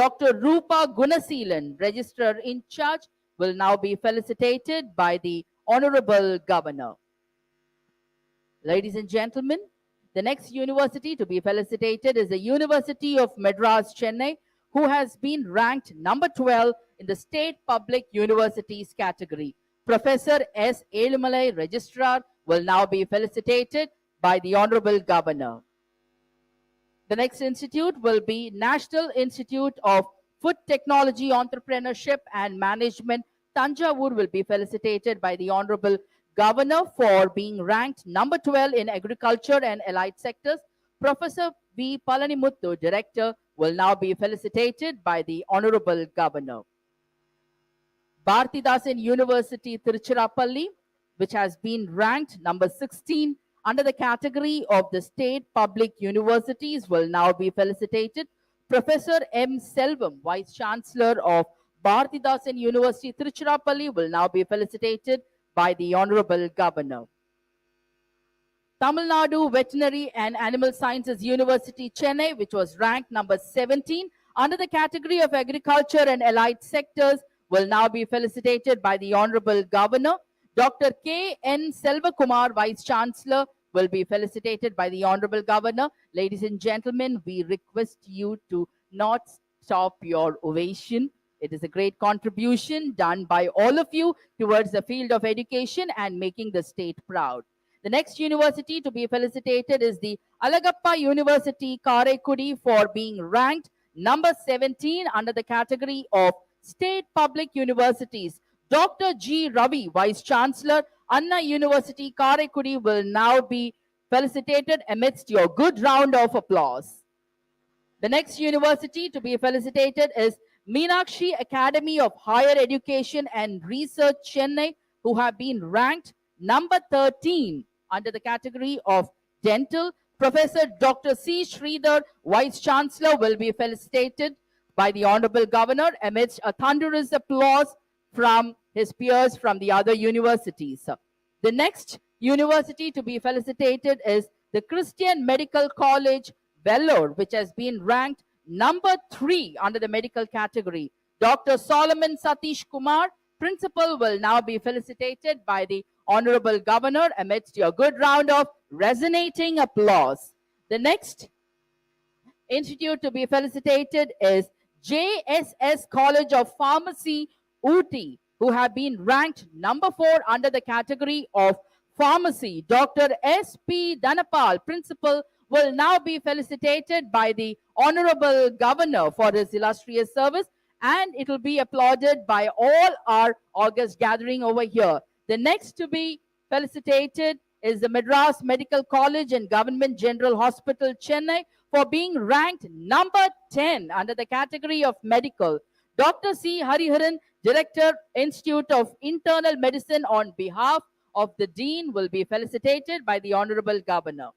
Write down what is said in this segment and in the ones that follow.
Dr. Rupa Gunaseelan, Registrar in Charge, will now be felicitated by the Honorable Governor. Ladies and gentlemen, the next university to be felicitated is the University of Madras, Chennai, who has been ranked number 12 in the State Public Universities category. Professor S. Elumalai, Registrar, will now be felicitated by the Honorable Governor. The next institute will be National Institute of Food Technology, Entrepreneurship and Management. Tanjavur will be felicitated by the Honorable Governor for being ranked number 12 in agriculture and allied sectors. Professor V. Palanimuthu, Director, will now be felicitated by the Honorable Governor. Bharatidasan University, Tiruchirappalli, which has been ranked number 16 under the category of the State Public Universities, will now be felicitated. Professor M. Selvam, Vice Chancellor of Bharatidasan University, Tiruchirappalli, will now be felicitated by the Honorable Governor. Tamil Nadu Veterinary and Animal Sciences University, Chennai, which was ranked number 17 under the category of agriculture and allied sectors, will now be felicitated by the Honorable Governor. Dr. K. N. Selvakumar, Vice Chancellor, will be felicitated by the Honorable Governor. Ladies and gentlemen, we request you to not stop your ovation. It is a great contribution done by all of you towards the field of education and making the state proud. The next university to be felicitated is the Alagappa University, Karaikudi, for being ranked number 17 under the category of State Public Universities. Dr. G. Ravi, Vice Chancellor, Anna University, Karaikudi, will now be felicitated amidst your good round of applause. The next university to be felicitated is Meenakshi Academy of Higher Education and Research, Chennai, who have been ranked number 13 under the category of Dental. Professor Dr. C. Sridhar, Vice Chancellor, will be felicitated by the Honorable Governor amidst a thunderous applause from his peers from the other universities. The next university to be felicitated is the Christian Medical College, Vellore, which has been ranked number 3 under the medical category. Dr. Solomon Satish Kumar, Principal, will now be felicitated by the Honorable Governor amidst your good round of resonating applause. The next institute to be felicitated is JSS College of Pharmacy, Ooty, who have been ranked number 4 under the category of Pharmacy. Dr. S.P. Dhanapal, Principal, will now be felicitated by the Honorable Governor for his illustrious service, and it will be applauded by all our august gathering over here. The next to be felicitated is the Madras Medical College and Government General Hospital, Chennai, for being ranked number 10 under the category of Medical. Dr. C. Hariharan, Director, Institute of Internal Medicine, on behalf of the Dean, will be felicitated by the Honorable Governor.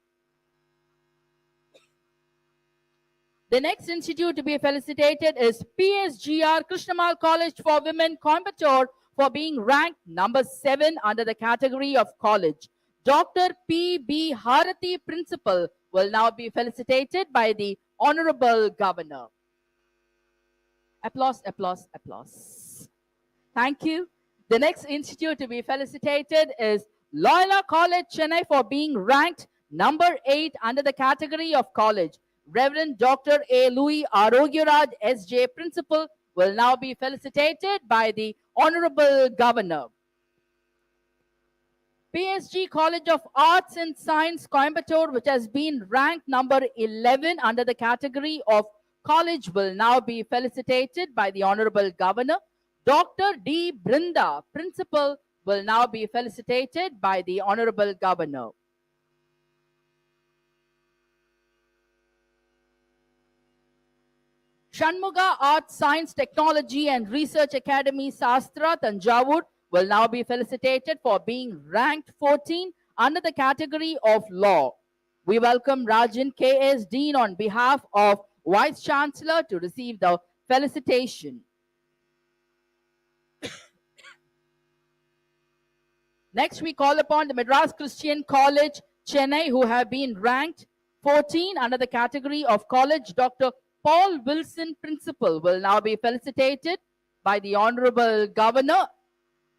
The next institute to be felicitated is PSGR Krishnammal College for Women, Coimbatore, for being ranked number 7 under the category of college. Dr. P.B. Harati, Principal, will now be felicitated by the Honorable Governor. Applause, applause, applause. Thank you. The next institute to be felicitated is Loyola College, Chennai, for being ranked number 8 under the category of college. Reverend Dr. A. Louis Arogyaraj, S.J., Principal, will now be felicitated by the Honorable Governor. PSG College of Arts and Science, Coimbatore, which has been ranked number 11 under the category of college, will now be felicitated by the Honorable Governor. Dr. D. Brinda, Principal, will now be felicitated by the Honorable Governor. Shanmuga Arts, Science, Technology and Research Academy, SASTRA, Tanjavur, will now be felicitated for being ranked 14 under the category of law. We welcome Rajan K.S. Dean on behalf of Vice Chancellor to receive the felicitation. Next, we call upon the Madras Christian College, Chennai, who have been ranked 14 under the category of college. Dr. Paul Wilson Principal will now be felicitated by the Honorable Governor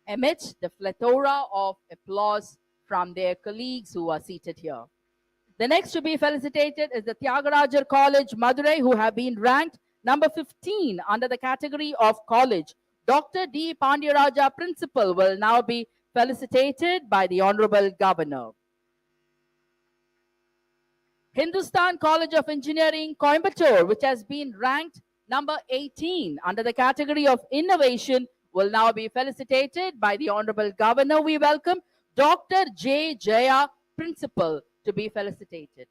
amidst the plethora of applause from their colleagues who are seated here. The next to be felicitated is the Tyagarajar College, Madurai, who have been ranked number 15 under the category of college. Dr. D. Pandyaraja Principal will now be felicitated by the Honorable Governor. Hindustan College of Engineering, Coimbatore, which has been ranked number 18 under the category of innovation, will now be felicitated by the Honorable Governor. We welcome Dr. J. Jaya, Principal, to be felicitated.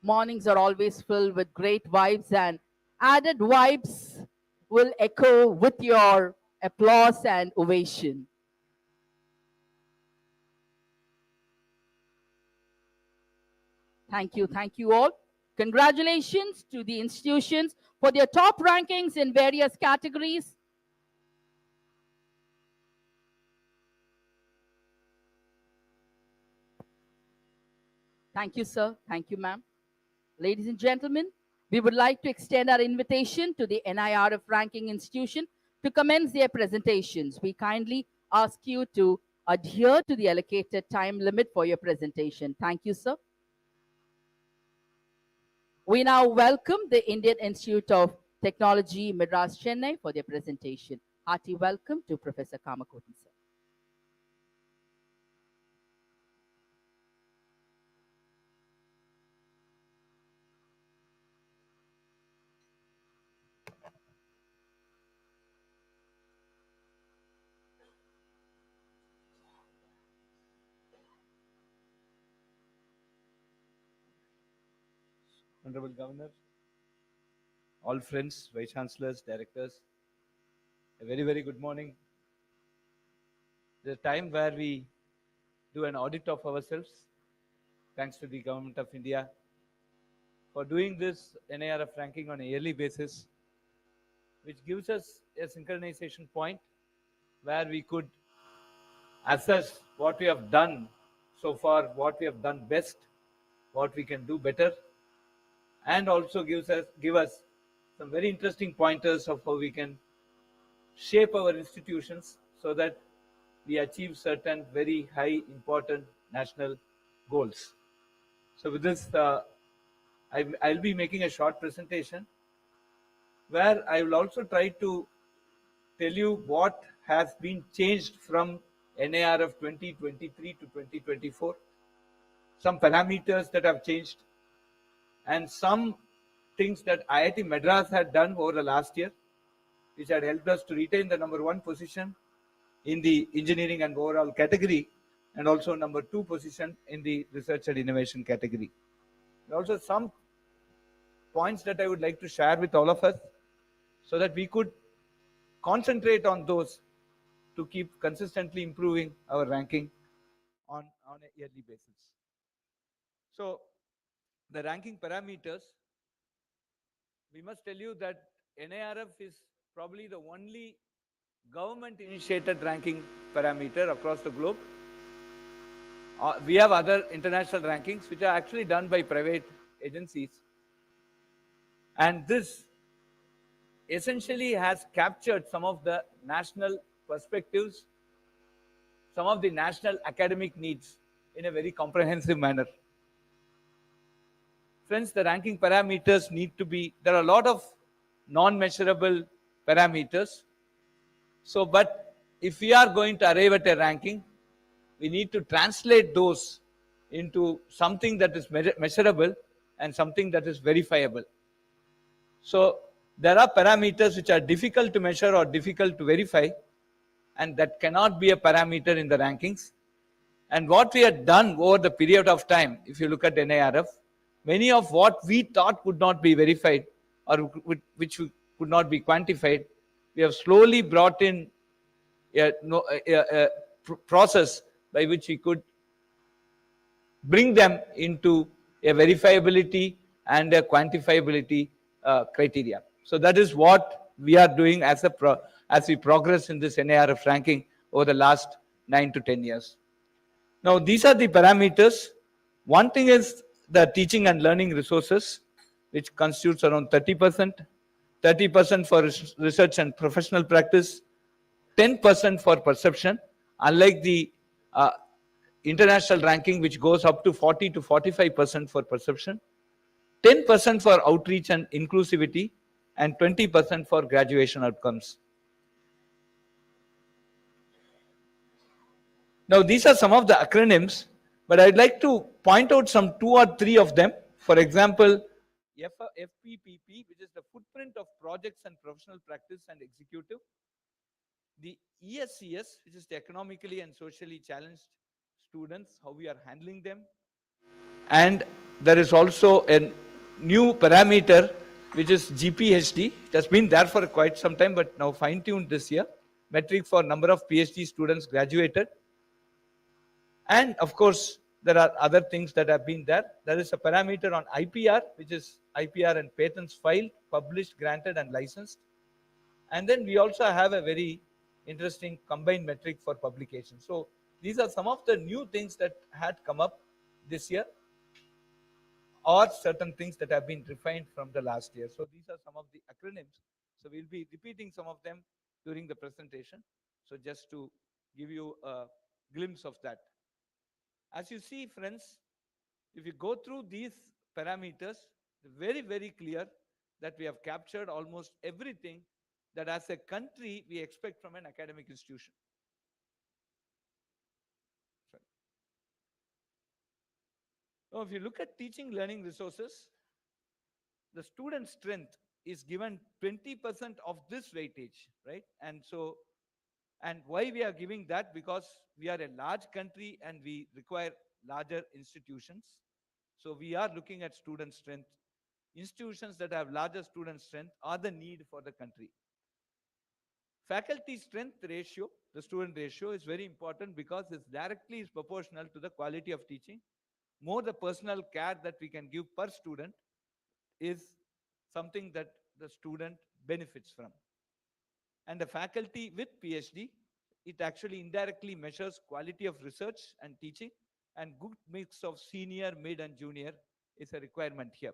Mornings are always filled with great vibes, and added vibes will echo with your applause and ovation. Thank you all. Congratulations to the institutions for their top rankings in various categories. Thank you, sir. Thank you, ma'am. Ladies and gentlemen, we would like to extend our invitation to the NIRF ranking institution to commence their presentations. We kindly ask you to adhere to the allocated time limit for your presentation. Thank you, sir. We now welcome the Indian Institute of Technology, Madras, Chennai for their presentation. Hearty welcome to Professor Kamakotin, sir. Honorable Governor, all friends, Vice Chancellors, Directors, a very, very good morning. The time where we do an audit of ourselves, thanks to the Government of India for doing this NIRF ranking on a yearly basis, which gives us a synchronization point where we could assess what we have done so far, what we have done best, what we can do better, and also give us some very interesting pointers of how we can shape our institutions so that we achieve certain very high important national goals. So with this, I'll be making a short presentation where I will also try to tell you what has been changed from NIRF 2023 to 2024, some parameters that have changed, and some things that IIT Madras had done over the last year, which had helped us to retain the #1 position in the engineering and overall category, and also #2 position in the research and innovation category. And also some points that I would like to share with all of us so that we could concentrate on those to keep consistently improving our ranking on a yearly basis. So the ranking parameters, we must tell you that NIRF is probably the only government-initiated ranking parameter across the globe. We have other international rankings which are actually done by private agencies. And this essentially has captured some of the national perspectives, some of the national academic needs in a very comprehensive manner. Friends, the ranking parameters need to be, there are a lot of non-measurable parameters. So, but if we are going to arrive at a ranking, we need to translate those into something that is measurable and something that is verifiable. So, there are parameters which are difficult to measure or difficult to verify, and that cannot be a parameter in the rankings. And what we had done over the period of time, if you look at NIRF, many of what we thought could not be verified or which could not be quantified, we have slowly brought in a process by which we could bring them into a verifiability and a quantifiability criteria. So that is what we are doing as as we progress in this NIRF ranking over the last 9 to 10 years. Now, these are the parameters. One thing is the teaching and learning resources, which constitutes around 30%, 30% for research and professional practice, 10% for perception, unlike the uh, international ranking, which goes up to 40 to 45% for perception, 10% for outreach and inclusivity, and 20% for graduation outcomes. Now, these are some of the acronyms, but I'd like to point out some 2 or 3 of them. For example, FPPP, which is the footprint of projects and professional practice and executive. The ESCS, which is the economically and socially challenged students, how we are handling them. And there is also a new parameter, which is GPHD. It has been there for quite some time, but now fine-tuned this year. Metric for number of PhD students graduated. And of course, there are other things that have been there. There is a parameter on IPR, which is IPR and patents filed, published, granted, and licensed. And then we also have a very interesting combined metric for publication. So these are some of the new things that had come up this year, or certain things that have been refined from the last year. So these are some of the acronyms. So we'll be repeating some of them during the presentation. So just to give you a glimpse of that. As you see, friends, if you go through these parameters, very, very clear that we have captured almost everything that as a country we expect from an academic institution. Now, if you look at teaching learning resources, the student strength is given 20% of this weightage, right? And why we are giving that? Because we are a large country and we require larger institutions. So we are looking at student strength. Institutions that have larger student strength are the need for the country. Faculty strength ratio, the student ratio, is very important because it directly is proportional to the quality of teaching. More the personal care that we can give per student is something that the student benefits from. And the faculty with PhD, it actually indirectly measures quality of research and teaching, and good mix of senior, mid, and junior is a requirement here.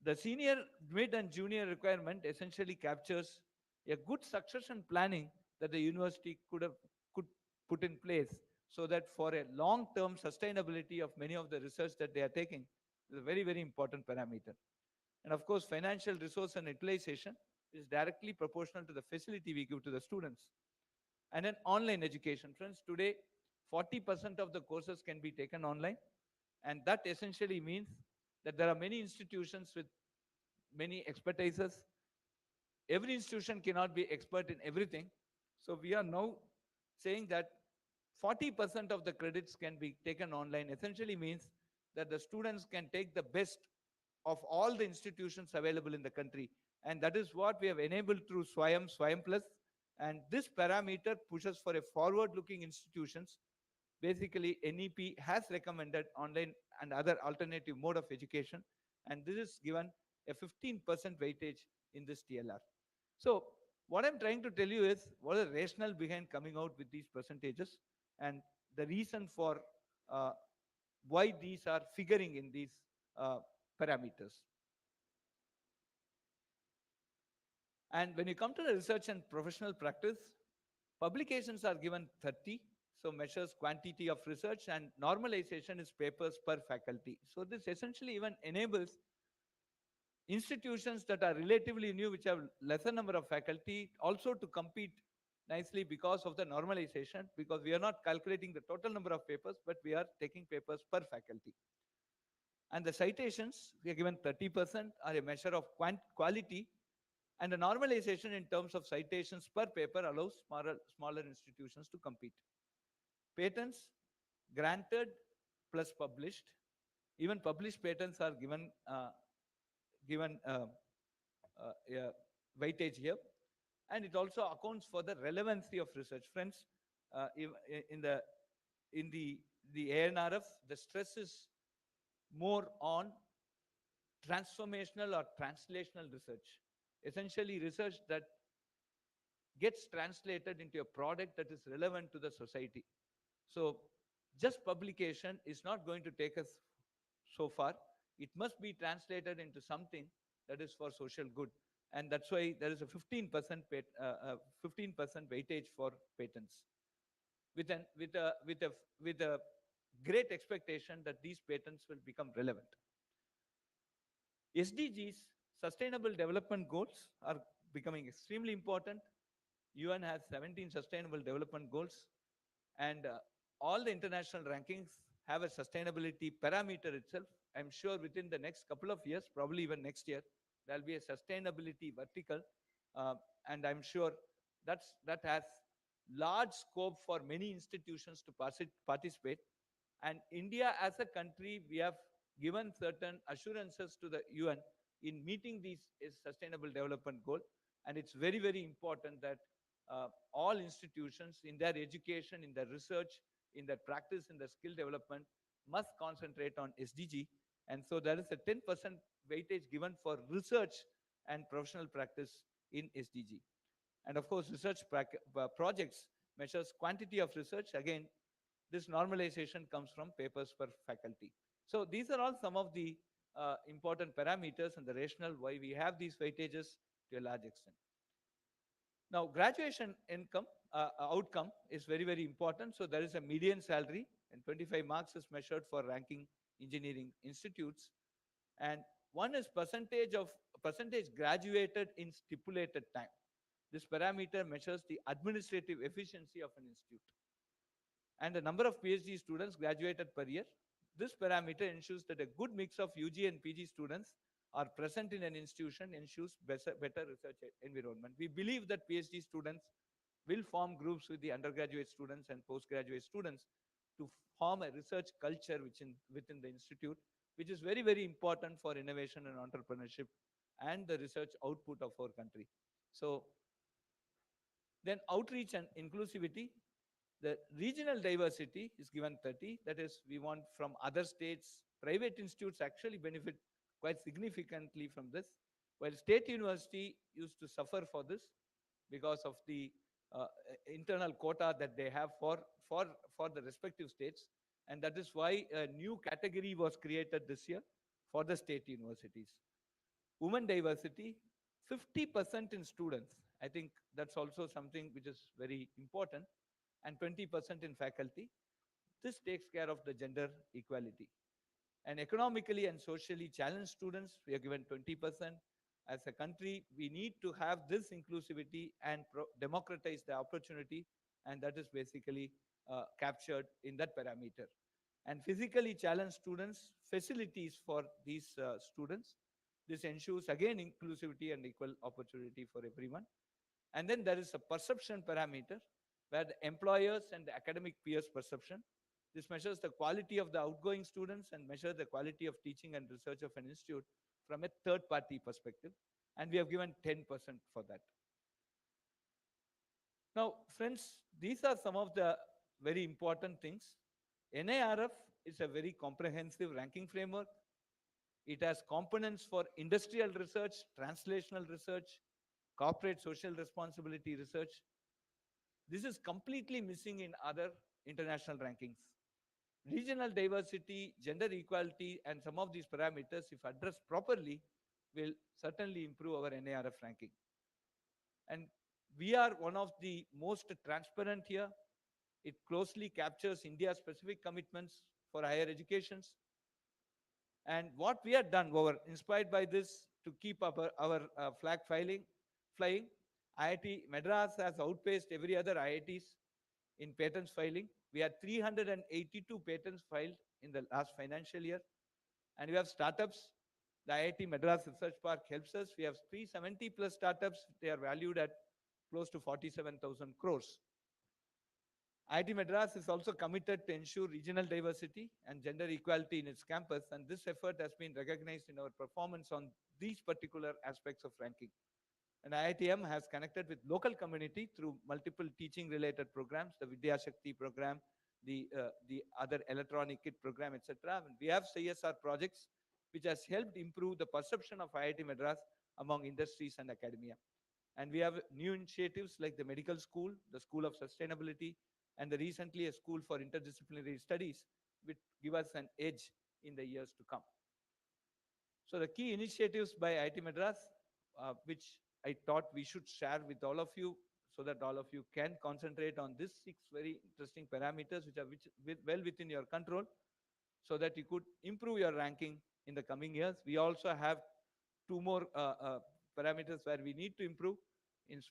The senior, mid, and junior requirement essentially captures a good succession planning that the university could put in place, so that for a long-term sustainability of many of the research that they are taking is a very, very important parameter. And of course, financial resource and utilization is directly proportional to the facility we give to the students. And then online education. Friends, today 40% of the courses can be taken online, and that essentially means that there are many institutions with many expertises. Every institution cannot be expert in everything. So we are now saying that 40% of the credits can be taken online. Essentially means that the students can take the best of all the institutions available in the country. And that is what we have enabled through Swayam Plus. And this parameter pushes for a forward-looking institutions. Basically, NEP has recommended online and other alternative mode of education. And this is given a 15% weightage in this TLR. So what I'm trying to tell you is what is the rationale behind coming out with these percentages and the reason for why these are figuring in these parameters. And when you come to the research and professional practice, publications are given 30, so measures quantity of research, and normalization is papers per faculty. So this essentially even enables institutions that are relatively new, which have lesser number of faculty, also to compete nicely because of the normalization, because we are not calculating the total number of papers, but we are taking papers per faculty. And the citations, we are given 30%, are a measure of quality, and the normalization in terms of citations per paper allows smaller institutions to compete. Patents, granted plus published. Even published patents are given weightage here, and it also accounts for the relevancy of research. Friends, in the ANRF, the stress is more on transformational or translational research, essentially research that gets translated into a product that is relevant to the society. So just publication is not going to take us so far. It must be translated into something that is for social good. And that's why there is a 15% weightage for patents, with a great expectation that these patents will become relevant. SDGs, Sustainable Development Goals, are becoming extremely important. UN has 17 Sustainable Development Goals, and all the international rankings have a sustainability parameter itself. I'm sure within the next couple of years, probably even next year, there'll be a sustainability vertical, uh, and I'm sure that has large scope for many institutions to participate. And India as a country, we have given certain assurances to the UN in meeting these sustainable development goal. And it's very, very important that all institutions in their education, in their research, in their practice, in their skill development must concentrate on SDG. And so there is a 10% weightage given for research and professional practice in SDG. And of course, research projects measures quantity of research. Again, this normalization comes from papers per faculty. So these are all some of the important parameters and the rationale why we have these weightages to a large extent. Now, graduation outcome is very, very important. So there is a median salary, and 25 marks is measured for ranking engineering institutes. And one is percentage graduated in stipulated time. This parameter measures the administrative efficiency of an institute. And the number of PhD students graduated per year. This parameter ensures that a good mix of UG and PG students are present in an institution, ensures better research environment. We believe that PhD students will form groups with the undergraduate students and postgraduate students to form a research culture within the institute, which is very, very important for innovation and entrepreneurship and the research output of our country. So then outreach and inclusivity. The regional diversity is given 30. That is, we want from other states. Private institutes actually benefit quite significantly from this, while state university used to suffer for this because of the internal quota that they have for the respective states. And that is why a new category was created this year for the state universities. Women diversity, 50% in students. I think that's also something which is very important, and 20% in faculty. This takes care of the gender equality. And economically and socially challenged students, we are given 20%. As a country, we need to have this inclusivity and democratize the opportunity, and that is basically captured in that parameter. And physically challenged students, facilities for these students. This ensures, again, inclusivity and equal opportunity for everyone. And then there is a perception parameter where the employers and the academic peers perception. This measures the quality of the outgoing students and measures the quality of teaching and research of an institute from a third-party perspective. And we have given 10% for that. Now, friends, these are some of the very important things. NIRF is a very comprehensive ranking framework. It has components for industrial research, translational research, corporate social responsibility research. This is completely missing in other international rankings. Regional diversity, gender equality, and some of these parameters, if addressed properly, will certainly improve our NIRF ranking. And we are one of the most transparent here. It closely captures India's specific commitments for higher educations. And what we have done, inspired by this, to keep our flag flying, IIT Madras has outpaced every other IITs in patents filing. We had 382 patents filed in the last financial year. And we have startups. The IIT Madras Research Park helps us. We have 370 plus startups. They are valued at close to 47,000 crores. IIT Madras is also committed to ensure regional diversity and gender equality in its campus, and this effort has been recognized in our performance on these particular aspects of ranking. And IITM has connected with local community through multiple teaching-related programs, the Vidyashakti program, the other electronic kit program, etc. And we have CSR projects which has helped improve the perception of IIT Madras among industries and academia. And we have new initiatives like the medical school, the School of Sustainability, and the recently a School for Interdisciplinary Studies, which give us an edge in the years to come. So the key initiatives by IIT Madras, which I thought we should share with all of you so that all of you can concentrate on these 6 very interesting parameters which are well within your control so that you could improve your ranking in the coming years. We also have 2 more parameters where we need to improve in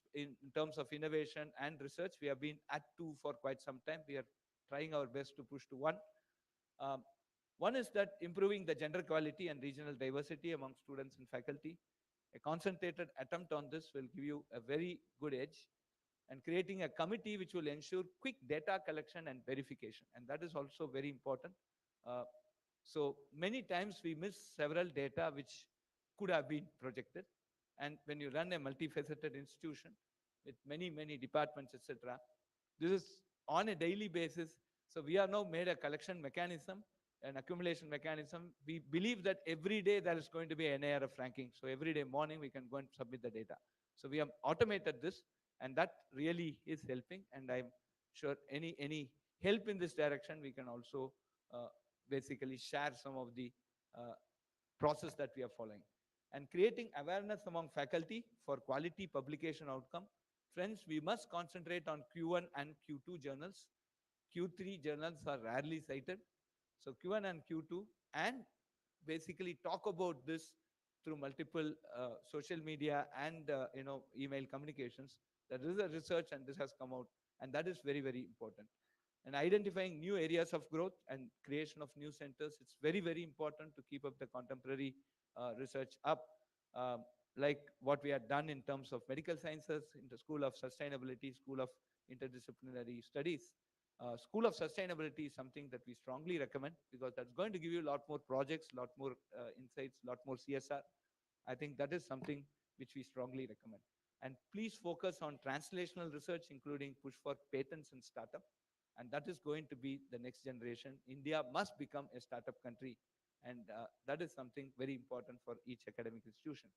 terms of innovation and research. We have been at 2 for quite some time. We are trying our best to push to 1. Um, One is that improving the gender equality and regional diversity among students and faculty. A concentrated attempt on this will give you a very good edge, and creating a committee which will ensure quick data collection and verification. And that is also very important. Uh, so many times we miss several data which could have been projected. And when you run a multifaceted institution with many, many departments, etc., this is on a daily basis. So we have now made a collection mechanism, an accumulation mechanism. We believe that every day there is going to be an NIRF ranking. So every day morning we can go and submit the data. So we have automated this, and that really is helping. And I'm sure any help in this direction, we can also basically share some of the process that we are following. And creating awareness among faculty for quality publication outcome. Friends, we must concentrate on Q1 and Q2 journals. Q3 journals are rarely cited. So Q1 and Q2, and basically talk about this through multiple social media and email communications. That is a research, and this has come out, and that is very, very important. And identifying new areas of growth and creation of new centers, it's very, very important to keep up the contemporary research up, um, like what we had done in terms of medical sciences, in the School of Sustainability, School of Interdisciplinary Studies. School of Sustainability is something that we strongly recommend because that's going to give you a lot more projects, a lot more insights, a lot more CSR. I think that is something which we strongly recommend. And please focus on translational research, including push for patents and startup. And that is going to be the next generation. India must become a startup country. And that is something very important for each academic institution.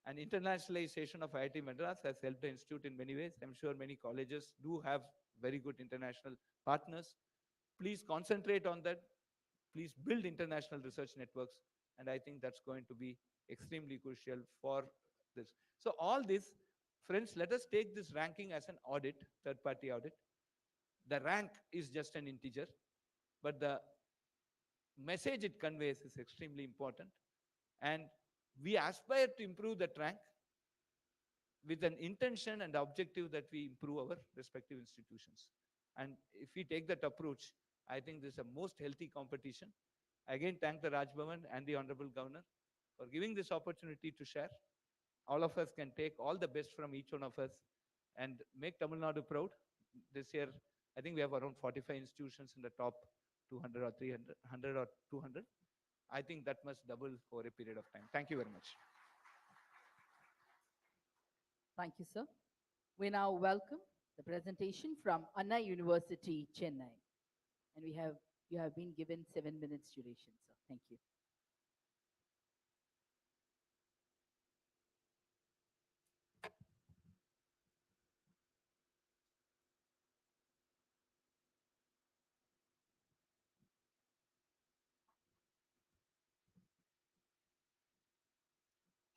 And internationalization of IIT Madras has helped the institute in many ways. I'm sure many colleges do have very good international partners. Please concentrate on that. Please build international research networks. And I think that's going to be extremely crucial for this. So all this, friends, let us take this ranking as an audit, third-party audit. The rank is just an integer, but the message it conveys is extremely important. And we aspire to improve that rank with an intention and objective that we improve our respective institutions. And if we take that approach, I think this is a most healthy competition. I again thank the Raj Bhavan and the Honorable Governor for giving this opportunity to share. All of us can take all the best from each one of us and make Tamil Nadu proud. This year, I think we have around 45 institutions in the top 200 or 300, 100 or 200. I think that must double over a period of time. Thank you very much. Thank you, sir. We now welcome the presentation from Anna University, Chennai. And you have been given 7 minutes duration, sir. Thank you.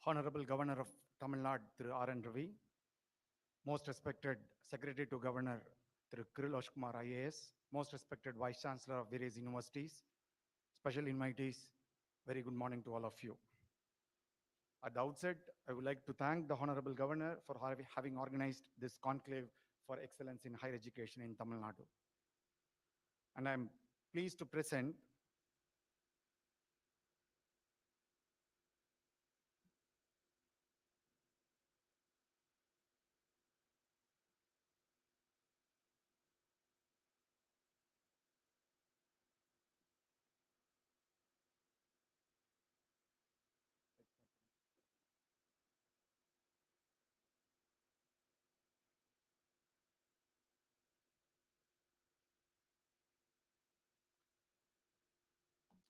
Honorable Governor of Tamil Nadu, Thiru R.N. Ravi, most respected Secretary to Governor, Thiru Kirillosh Kumar IAS, most respected Vice Chancellor of various universities, special invitees, very good morning to all of you. At the outset, I would like to thank the Honorable Governor for having organized this conclave for excellence in higher education in Tamil Nadu. And I'm pleased to present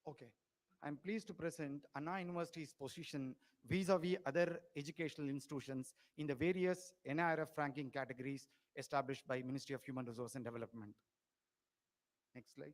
Okay. I'm pleased to present Anna University's position vis-a-vis other educational institutions in the various NIRF ranking categories established by Ministry of Human Resource and Development. Next slide.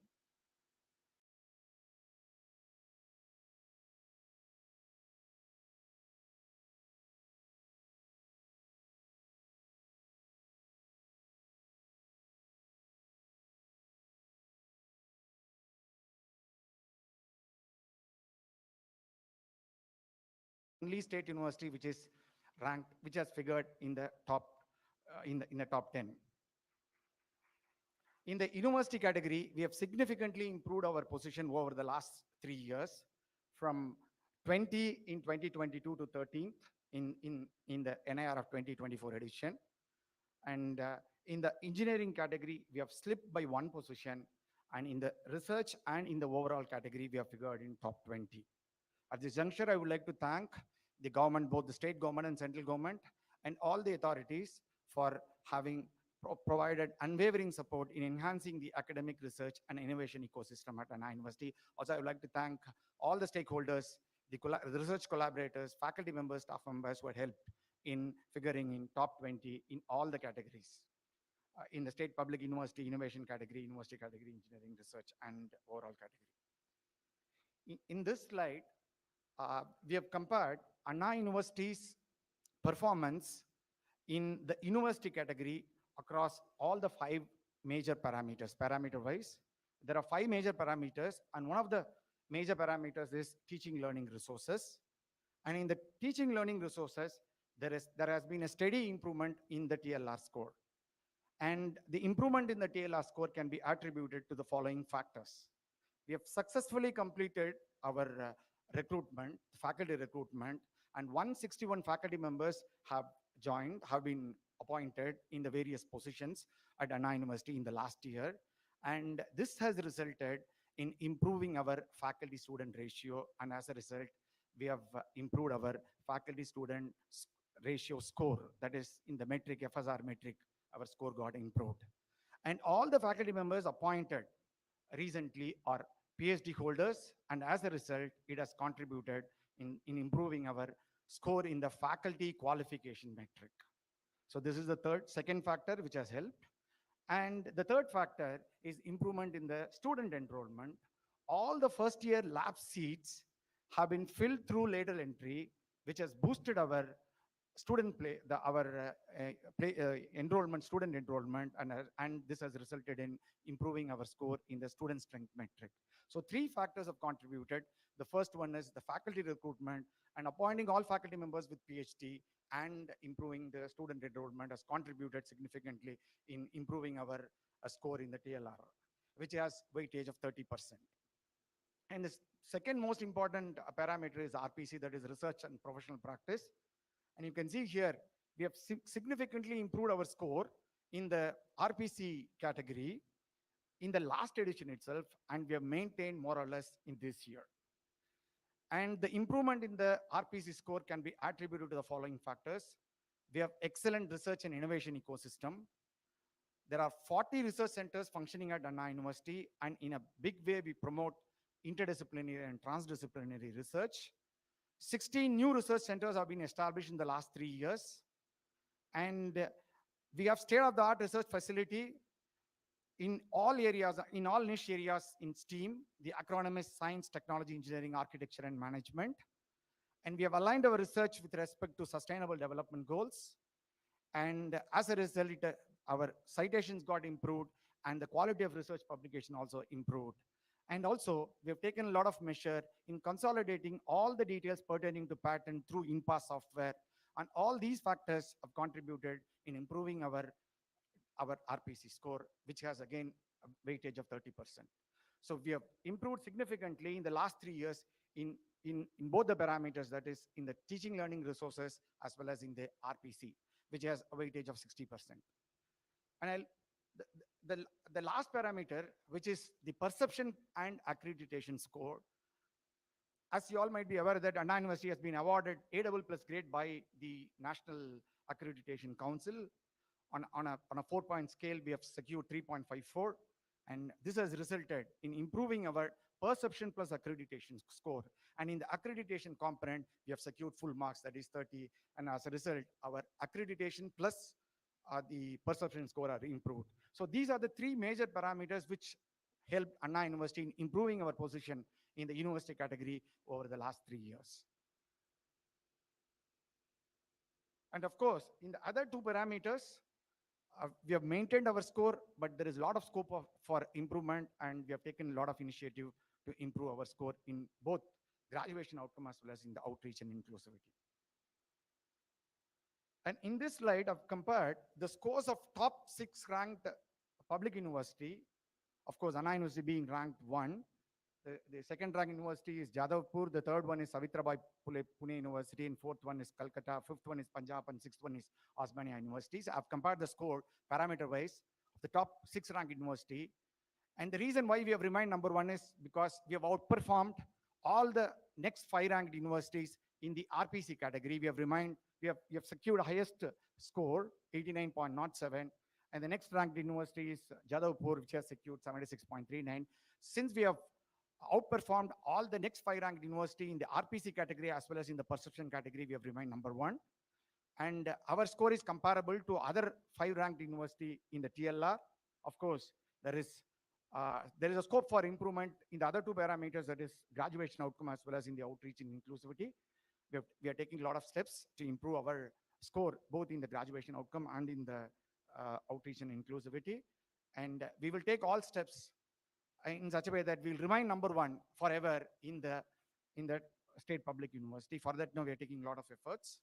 Only state university which is ranked, which has figured in the top, in the top 10. In the university category, we have significantly improved our position over the last 3 years, from 20 in 2022 to 13th in the NIR of 2024 edition. And in the engineering category, we have slipped by 1 position. And in the research and in the overall category, we have figured in top 20. At this juncture, I would like to thank the government, both the state government and central government, and all the authorities for having provided unwavering support in enhancing the academic research and innovation ecosystem at Anna University. Also, I would like to thank all the stakeholders, the research collaborators, faculty members, staff members who had helped in figuring in top 20 in all the categories. In the state public university innovation category, university category, engineering, research, and overall category. In this slide, we have compared Anna University's performance in the university category across all the 5 major parameters. Parameter-wise, there are 5 major parameters, and one of the major parameters is teaching learning resources. And in the teaching learning resources, there has been a steady improvement in the TLR score. And the improvement in the TLR score can be attributed to the following factors. We have successfully completed our recruitment, faculty recruitment, and 161 faculty members have been appointed in the various positions at Anna University in the last year. And this has resulted in improving our faculty student ratio. And as a result, we have improved our faculty student ratio score. That is in the metric, FSR metric, our score got improved. And all the faculty members appointed recently are PhD holders, and as a result, it has contributed in improving our score in the faculty qualification metric. So this is the second factor which has helped. And the third factor is improvement in the student enrollment. All the first year lab seats have been filled through lateral entry, which has boosted our student enrollment, student enrollment, and this has resulted in improving our score in the student strength metric. So 3 factors have contributed. The first one is the faculty recruitment, and appointing all faculty members with PhD and improving the student enrollment has contributed significantly in improving our score in the TLR, which has weightage of 30%. And the second most important parameter is RPC, that is research and professional practice. And you can see here, we have significantly improved our score in the RPC category in the last edition itself, and we have maintained more or less in this year. And the improvement in the RPC score can be attributed to the following factors. We have excellent research and innovation ecosystem. There are 40 research centers functioning at Anna University, and in a big way, we promote interdisciplinary and transdisciplinary research. 16 new research centers have been established in the last 3 years. And we have state-of-the-art research facility in all areas, in all niche areas in STEAM. The acronym is Science, Technology, Engineering, Architecture, and Management. And we have aligned our research with respect to sustainable development goals. And as a result, our citations got improved, and the quality of research publication also improved. And also, we have taken a lot of measure in consolidating all the details pertaining to patent through INPA software. And all these factors have contributed in improving our RPC score, which has again a weightage of 30%. So we have improved significantly in the last 3 years in both the parameters, that is in the teaching learning resources as well as in the RPC, which has a weightage of 60%. And the last parameter, which is the perception and accreditation score. As you all might be aware that Anna University has been awarded A++ grade by the National Accreditation Council. On a 4-point scale, we have secured 3.54. And this has resulted in improving our perception plus accreditation score. And in the accreditation component, we have secured full marks, that is 30. And as a result, our accreditation plus the perception score are improved. So these are the three major parameters which helped Anna University in improving our position in the university category over the last 3 years. And of course, in the other two parameters, we have maintained our score, but there is a lot of scope for improvement, and we have taken a lot of initiative to improve our score in both graduation outcome as well as in the outreach and inclusivity. And in this slide, I've compared the scores of top 6 ranked public university. Of course, Anna University being ranked 1. The second ranked university is Jadavpur. The third one is Savitribai Phule Pune University. And fourth one is Calcutta. Fifth one is Punjab. And sixth one is Osmania Universities. I've compared the score parameter-wise of the top 6 ranked university. And the reason why we have remained number 1 is because we have outperformed all the next 5 ranked universities in the RPC category. We have secured highest score, 89.07. And the next ranked university is Jadavpur, which has secured 76.39. Since we have outperformed all the next 5 ranked university in the RPC category as well as in the perception category, we have remained number 1. And our score is comparable to other 5 ranked university in the TLR. Of course, there is a scope for improvement in the other 2 parameters, that is graduation outcome as well as in the outreach and inclusivity. We are taking a lot of steps to improve our score, both in the graduation outcome and in the outreach and inclusivity. And we will take all steps in such a way that we'll remain number 1 forever in the state public university. For that, now we are taking a lot of efforts.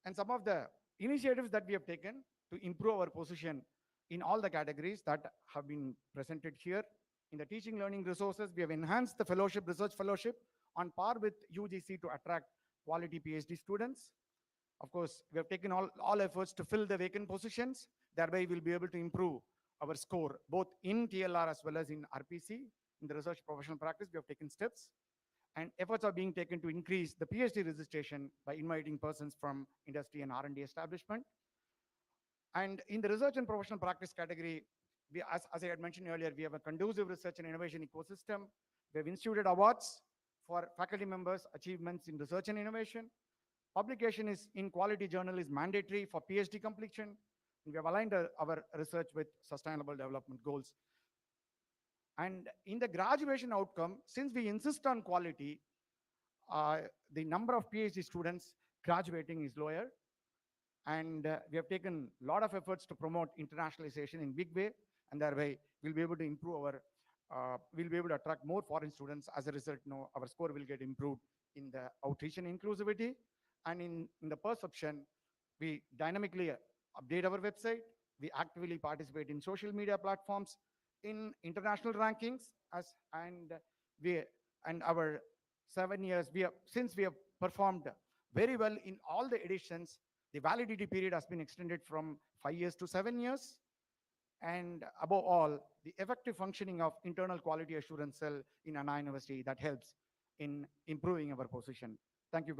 And some of the initiatives that we have taken to improve our position in all the categories that have been presented here. In the teaching learning resources, we have enhanced the fellowship, research fellowship on par with UGC to attract quality PhD students. Of course, we have taken all efforts to fill the vacant positions. Thereby, we'll be able to improve our score, both in TLR as well as in RPC. In the research professional practice, we have taken steps. And efforts are being taken to increase the PhD registration by inviting persons from industry and R&D establishment. And in the research and professional practice category, as I had mentioned earlier, we have a conducive research and innovation ecosystem. We have instituted awards for faculty members' achievements in research and innovation. Publication in quality journal is mandatory for PhD completion. And we have aligned our research with sustainable development goals. And in the graduation outcome, since we insist on quality, the number of PhD students graduating is lower. And we have taken a lot of efforts to promote internationalization in big way. And thereby, we'll be able to improve we'll be able to attract more foreign students. As a result, our score will get improved in the outreach and inclusivity. And in the perception, we dynamically update our website. We actively participate in social media platforms, in international rankings, and our 7 years, since we have performed very well in all the editions, the validity period has been extended from 5 years to 7 years. And above all, the effective functioning of internal quality assurance cell in Anna University that helps in improving our position. Thank you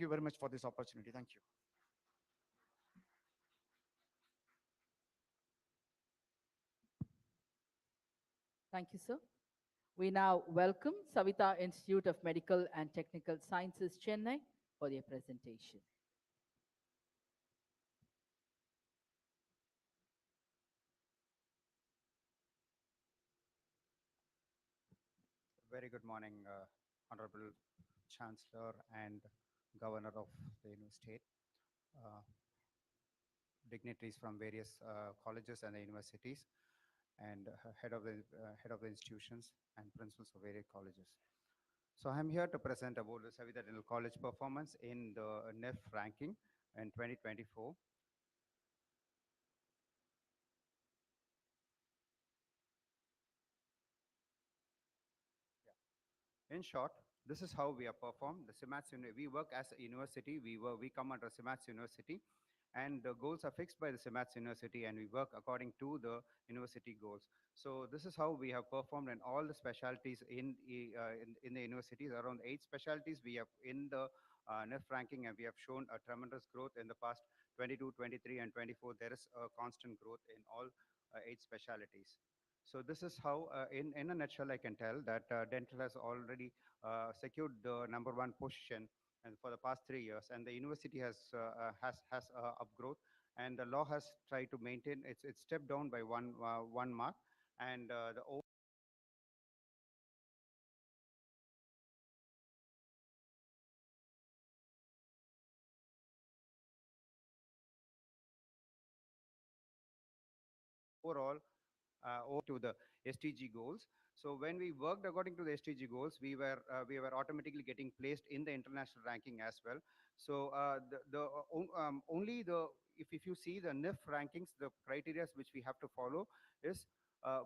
very much for this opportunity. Thank you. Thank you, sir. We now welcome Saveetha Institute of Medical and Technical Sciences, Chennai, for their presentation. Very good morning, Honorable Chancellor and Governor of the state, dignitaries from various colleges and the universities, and head of the institutions and principals of various colleges. So I'm here to present about the Saveetha Dental College performance in the NEF ranking in 2024. In short, this is how we are performed. The SIMATS, we work as a university. We come under SIMATS University, and the goals are fixed by the SIMATS University, and we work according to the university goals. So this is how we have performed in all the specialties in the universities. Around 8 specialties we have in the NEF ranking, and we have shown a tremendous growth in the past 22, 23, and 24. There is a constant growth in all 8 specialties. So this is how, in a nutshell, I can tell that dental has already secured the number one position and for the past 3 years, and the university has upgrowth, and the law has tried to maintain it's stepped down by one mark, and the overall to the SDG goals. So when we worked according to the SDG goals, we were automatically getting placed in the international ranking as well. So only the if you see the NIF rankings, the criteria which we have to follow is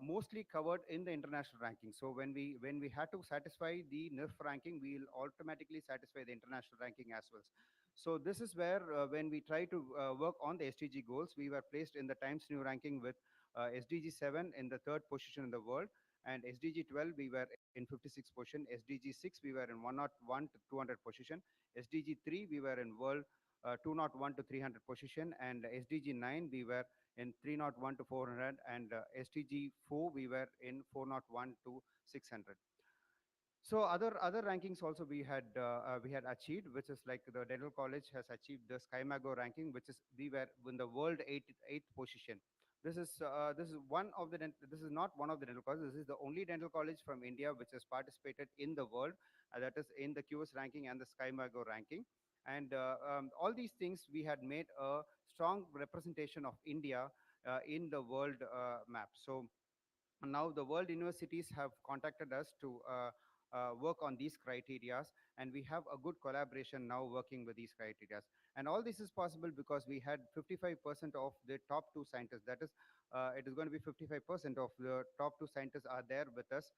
mostly covered in the international ranking. So when we had to satisfy the NIF ranking, we'll automatically satisfy the international ranking as well. So this is where when we try to work on the SDG goals, we were placed in the Times New ranking with SDG 7 in the third position in the world, and SDG 12 we were in 56th position, SDG 6 we were in 101 to 200 position, SDG 3 we were in world 201 to 300 position, and SDG 9 we were in 301 to 400, and SDG 4 we were in 401 to 600. So other rankings also we had achieved, which is like the dental college has achieved the SkyMago ranking, which is we were in the world eighth position. This is one of the this is not one of the dental colleges. This is the only dental college from India which has participated in the world, that is in the QS ranking and the SkyMago ranking. And all these things we had made a strong representation of India in the world map. So now the world universities have contacted us to work on these criterias, and we have a good collaboration now working with these criterias. And all this is possible because we had 55% of the top two scientists, that is it is going to be 55% of the top two scientists are there with us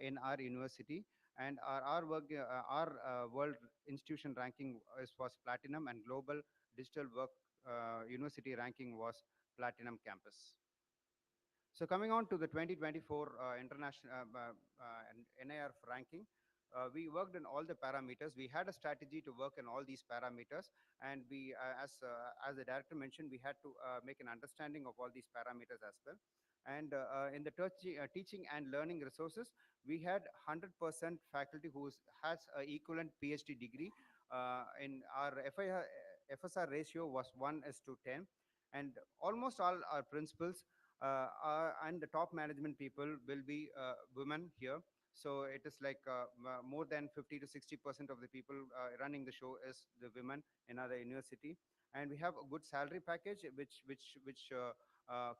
in our university. And our work our world institution ranking was platinum, and global digital work university ranking was platinum campus. So coming on to the 2024 international NIRF ranking, we worked in all the parameters. We had a strategy to work in all these parameters, and as the director mentioned, we had to make an understanding of all these parameters as well. And in the teaching and learning resources, we had 100% faculty who has an equivalent PhD degree. In our FSR ratio was 1:10, and almost all our principals and the top management people will be women here. So it is like more than 50 to 60% of the people running the show is the women in our university. And we have a good salary package which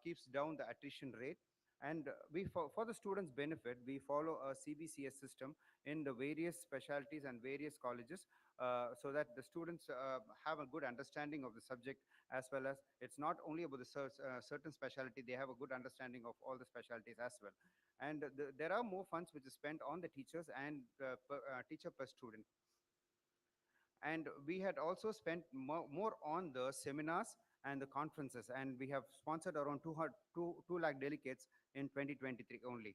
keeps down the attrition rate. And for the students' benefit, we follow a CBCS system in the various specialties and various colleges, so that the students have a good understanding of the subject, as well as it's not only about the certain specialty, they have a good understanding of all the specialties as well. And there are more funds which is spent on the teachers and teacher per student. And we had also spent more on the seminars and the conferences, and we have sponsored around 2 lakh delegates in 2023 only.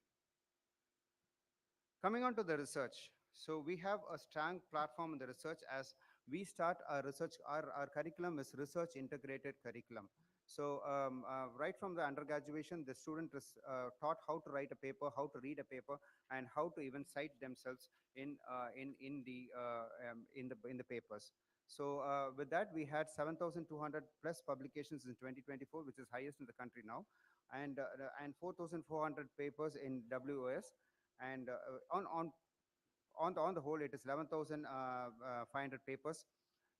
Coming on to the research. So we have a strong platform in the research. As we start our research, our curriculum is research integrated curriculum. So right from the undergraduation, the student is taught how to write a paper, how to read a paper, and how to even cite themselves in the papers. So with that, we had 7,200 plus publications in 2024, which is highest in the country now, and 4,400 papers in WOS, and on the whole, it is 11,500 papers,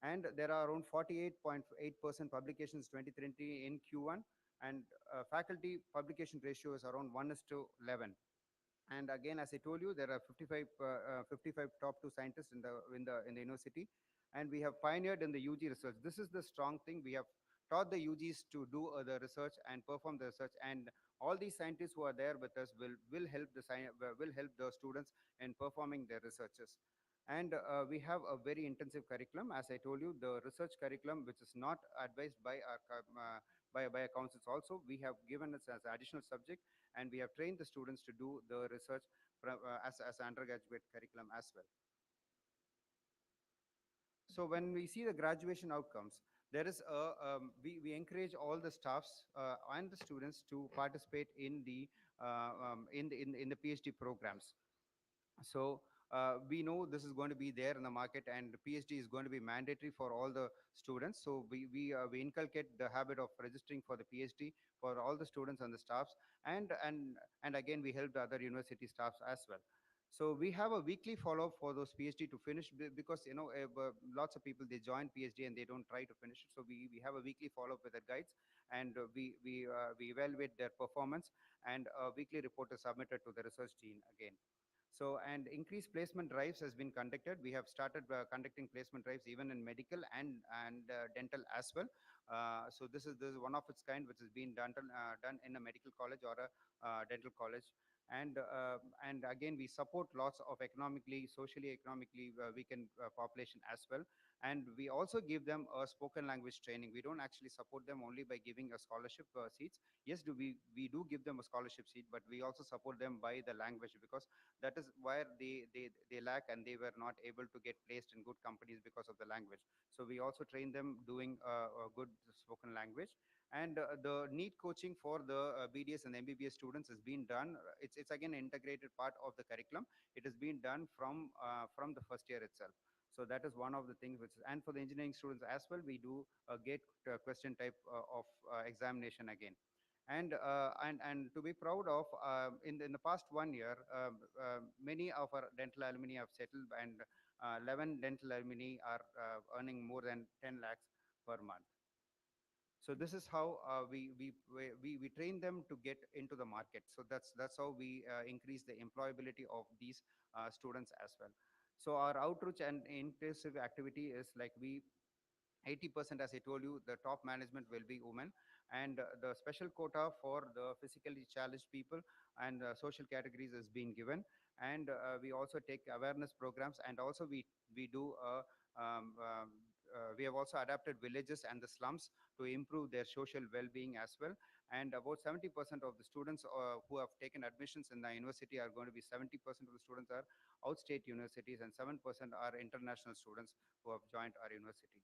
and there are around 48.8% publications 2020 in Q1, and faculty publication ratio is around 1:11. And again, as I told you, there are 55 top two scientists in the university, and we have pioneered in the UG research. This is the strong thing. We have taught the UGs to do the research and perform the research, and all these scientists who are there with us will help the students in performing their researches. And we have a very intensive curriculum. As I told you, the research curriculum, which is not advised by our councils also, we have given it as an additional subject, and we have trained the students to do the research as undergraduate curriculum as well. So when we see the graduation outcomes, there is we encourage all the staffs and the students to participate in the in the PhD programs. So we know this is going to be there in the market, and PhD is going to be mandatory for all the students. So we inculcate the habit of registering for the PhD for all the students and the staffs, and again we help the other university staffs as well. So we have a weekly follow-up for those PhD to finish, because lots of people, they join PhD and they don't try to finish it. So we have a weekly follow-up with the guides, and we evaluate their performance, and a weekly report is submitted to the research team again. So, and increased placement drives has been conducted. We have started conducting placement drives even in medical and dental as well. So this is one of its kind, which has been done in a medical college or a dental college. And again, we support lots of economically, socially, economically weakened population as well. And we also give them a spoken language training. We don't actually support them only by giving a scholarship seats. Yes, we do give them a scholarship seat, but we also support them by the language, because that is where they lack, and they were not able to get placed in good companies because of the language. So we also train them doing a good spoken language. And the NEET coaching for the BDS and MBBS students has been done. It's again an integrated part of the curriculum. It has been done from the first year itself. So that is one of the things which is, and for the engineering students as well, we do a gate question type of examination again. And to be proud of, in the past 1 year, many of our dental alumni have settled, and 11 dental alumni are earning more than 10 lakhs per month. So this is how we train them to get into the market. So that's how we increase the employability of these students as well. So our outreach and inclusive activity is like, we 80%, as I told you, the top management will be women, and the special quota for the physically challenged people and social categories is being given. And we also take awareness programs, and also we do we have also adapted villages and the slums to improve their social well-being as well. And about 70% of the students who have taken admissions in the university are going to be, 70% of the students are outstate universities, and 7% are international students who have joined our university.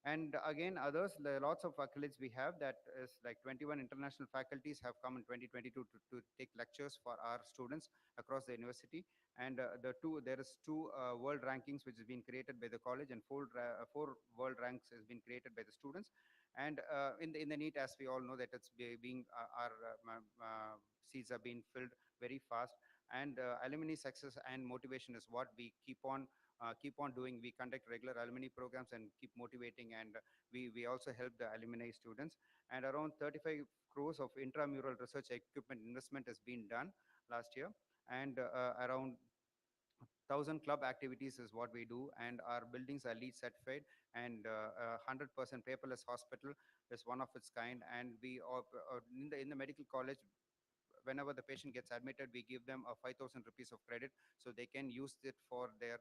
And again, others, lots of accolades we have, that is like 21 international faculties have come in 2022 to take lectures for our students across the university. And there is two world rankings which has been created by the college, and four world ranks has been created by the students. And in the NEET, as we all know, that it's being our seats are being filled very fast. And alumni success and motivation is what we keep on doing. We conduct regular alumni programs and keep motivating, and we also help the alumni students. And around 35 crores of intramural research equipment investment has been done last year. And around 1,000 club activities is what we do, and our buildings are LEED certified, and 100% paperless hospital is one of its kind. And we in the medical college, whenever the patient gets admitted, we give them a 5,000 rupees of credit, so they can use it for their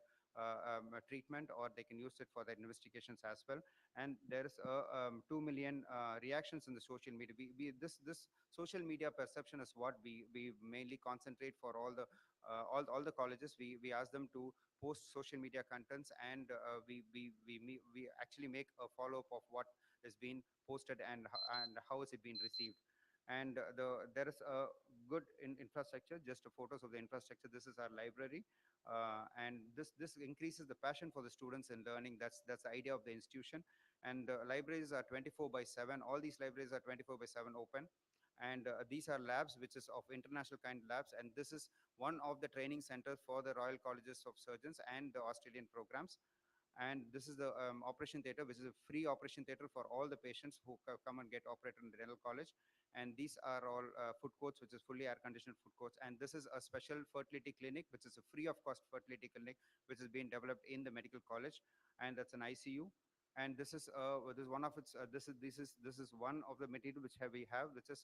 treatment, or they can use it for their investigations as well. And there is 2 million reactions in the social media. This social media perception is what we mainly concentrate for all the colleges. We ask them to post social media contents, and we actually make a follow-up of what is being posted, and how is it being received. And there is a good infrastructure. Just photos of the infrastructure. This is our library, and this increases the passion for the students in learning. That's the idea of the institution. And libraries are 24/7. All these libraries are 24/7 open. And these are labs, which is of international kind labs, and this is one of the training centers for the Royal Colleges of Surgeons and the Australian programs. And this is the operation theater, which is a free operation theater for all the patients who come and get operated in the dental college. And these are all food courts, which is fully air conditioned food courts. And this is a special fertility clinic, which is a free of cost fertility clinic, which is being developed in the medical college. And that's an ICU. And this is one of its this is one of the material which we have, which is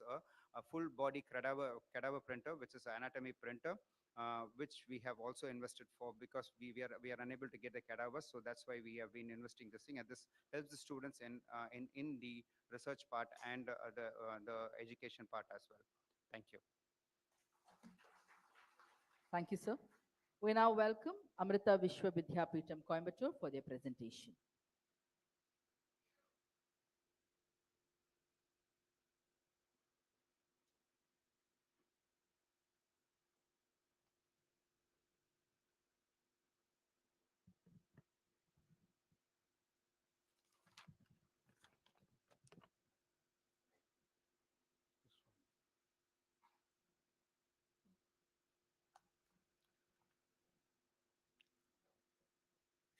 a full body cadaver printer, which is an anatomy printer, which we have also invested for, because we are unable to get the cadavers. So that's why we have been investing this thing, and this helps the students in the research part, and the education part as well. Thank you. Thank you, sir. We now welcome Amrita, Vishwa, Vidyapeetham, Coimbatore for their presentation.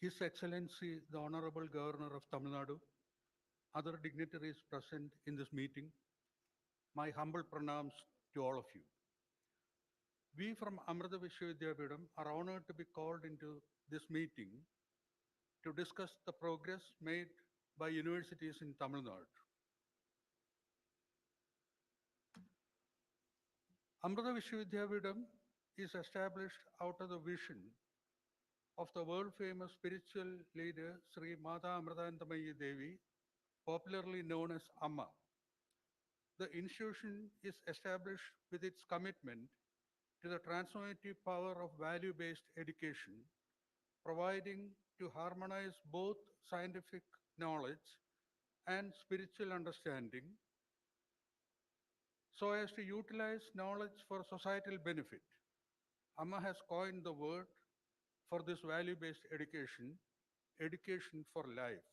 His Excellency, the Honorable Governor of Tamil Nadu, other dignitaries present in this meeting, my humble pranams to all of you. We from Amrita Vidyapeetham are honored to be called into this meeting to discuss the progress made by universities in Tamil Nadu. Amrita Vidyapeetham is established out of the vision of the world-famous spiritual leader Sri Mata Amritanandamayi Devi, popularly known as Amma. The institution is established with its commitment to the transformative power of value-based education, providing to harmonize both scientific knowledge and spiritual understanding so as to utilize knowledge for societal benefit. Amma has coined the word for this value-based education, education for life.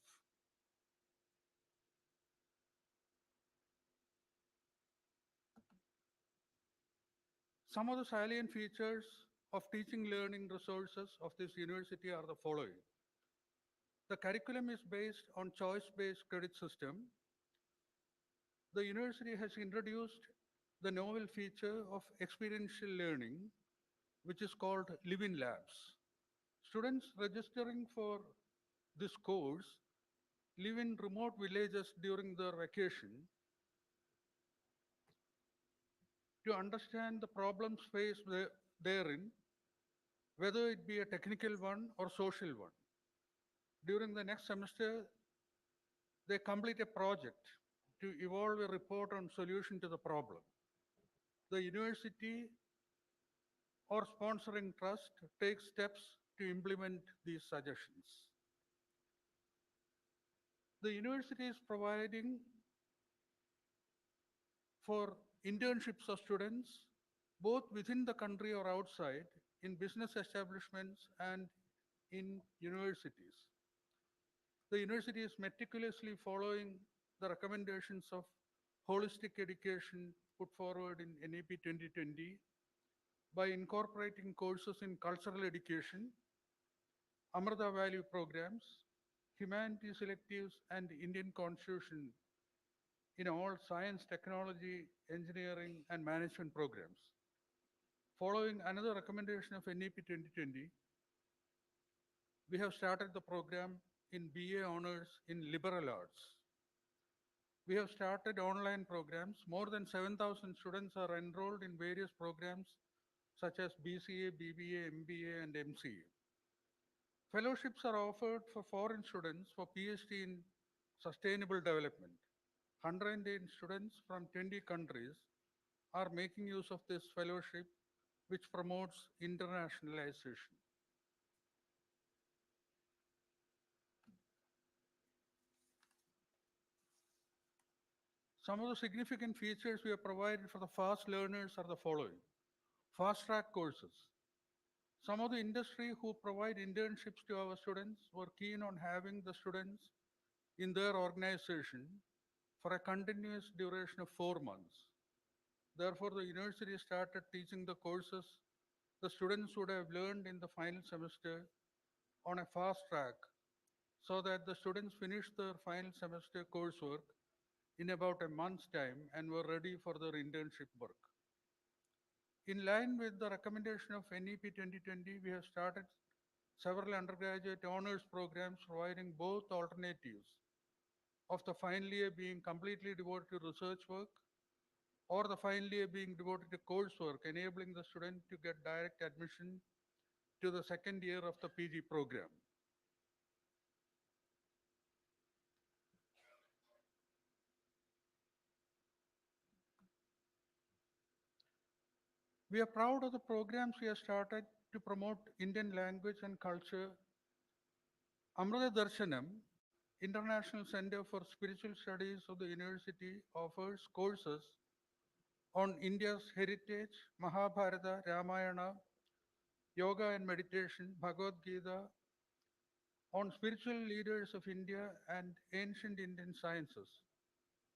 Some of the salient features of teaching learning resources of this university are the following. The curriculum is based on choice-based credit system. The university has introduced the novel feature of experiential learning, which is called live-in labs. Students registering for this course live in remote villages during their vacation to understand the problems faced therein, whether it be a technical one or social one. During the next semester, they complete a project to evolve a report on solution to the problem. The university or sponsoring trust takes steps to implement these suggestions. The university is providing for internships of students both within the country or outside in business establishments and in universities. The university is meticulously following the recommendations of holistic education put forward in NEP 2020 by incorporating courses in cultural education, Amrita Value programs, humanities electives, and Indian Constitution in all science, technology, engineering, and management programs. Following another recommendation of NEP 2020, we have started the program in BA Honors in Liberal Arts. We have started online programs. More than 7,000 students are enrolled in various programs such as BCA, BBA, MBA, and MCA. Fellowships are offered for foreign students for PhD in sustainable development. 108 students from 20 countries are making use of this fellowship, which promotes internationalization. Some of the significant features we have provided for the fast learners are the following. Fast track courses. Some of the industry who provide internships to our students were keen on having the students in their organization for a continuous duration of 4 months. Therefore, the university started teaching the courses the students would have learned in the final semester on a fast track so that the students finished their final semester coursework in about a month's time and were ready for their internship work. In line with the recommendation of NEP 2020, we have started several undergraduate honors programs providing both alternatives of the final year being completely devoted to research work or the final year being devoted to coursework, enabling the student to get direct admission to the second year of the PG program. We are proud of the programs we have started to promote Indian language and culture. Amrita Darshanam, International Center for Spiritual Studies of the university, offers courses on India's heritage, Mahabharata, Ramayana, yoga and meditation, Bhagavad Gita, on spiritual leaders of India and ancient Indian sciences.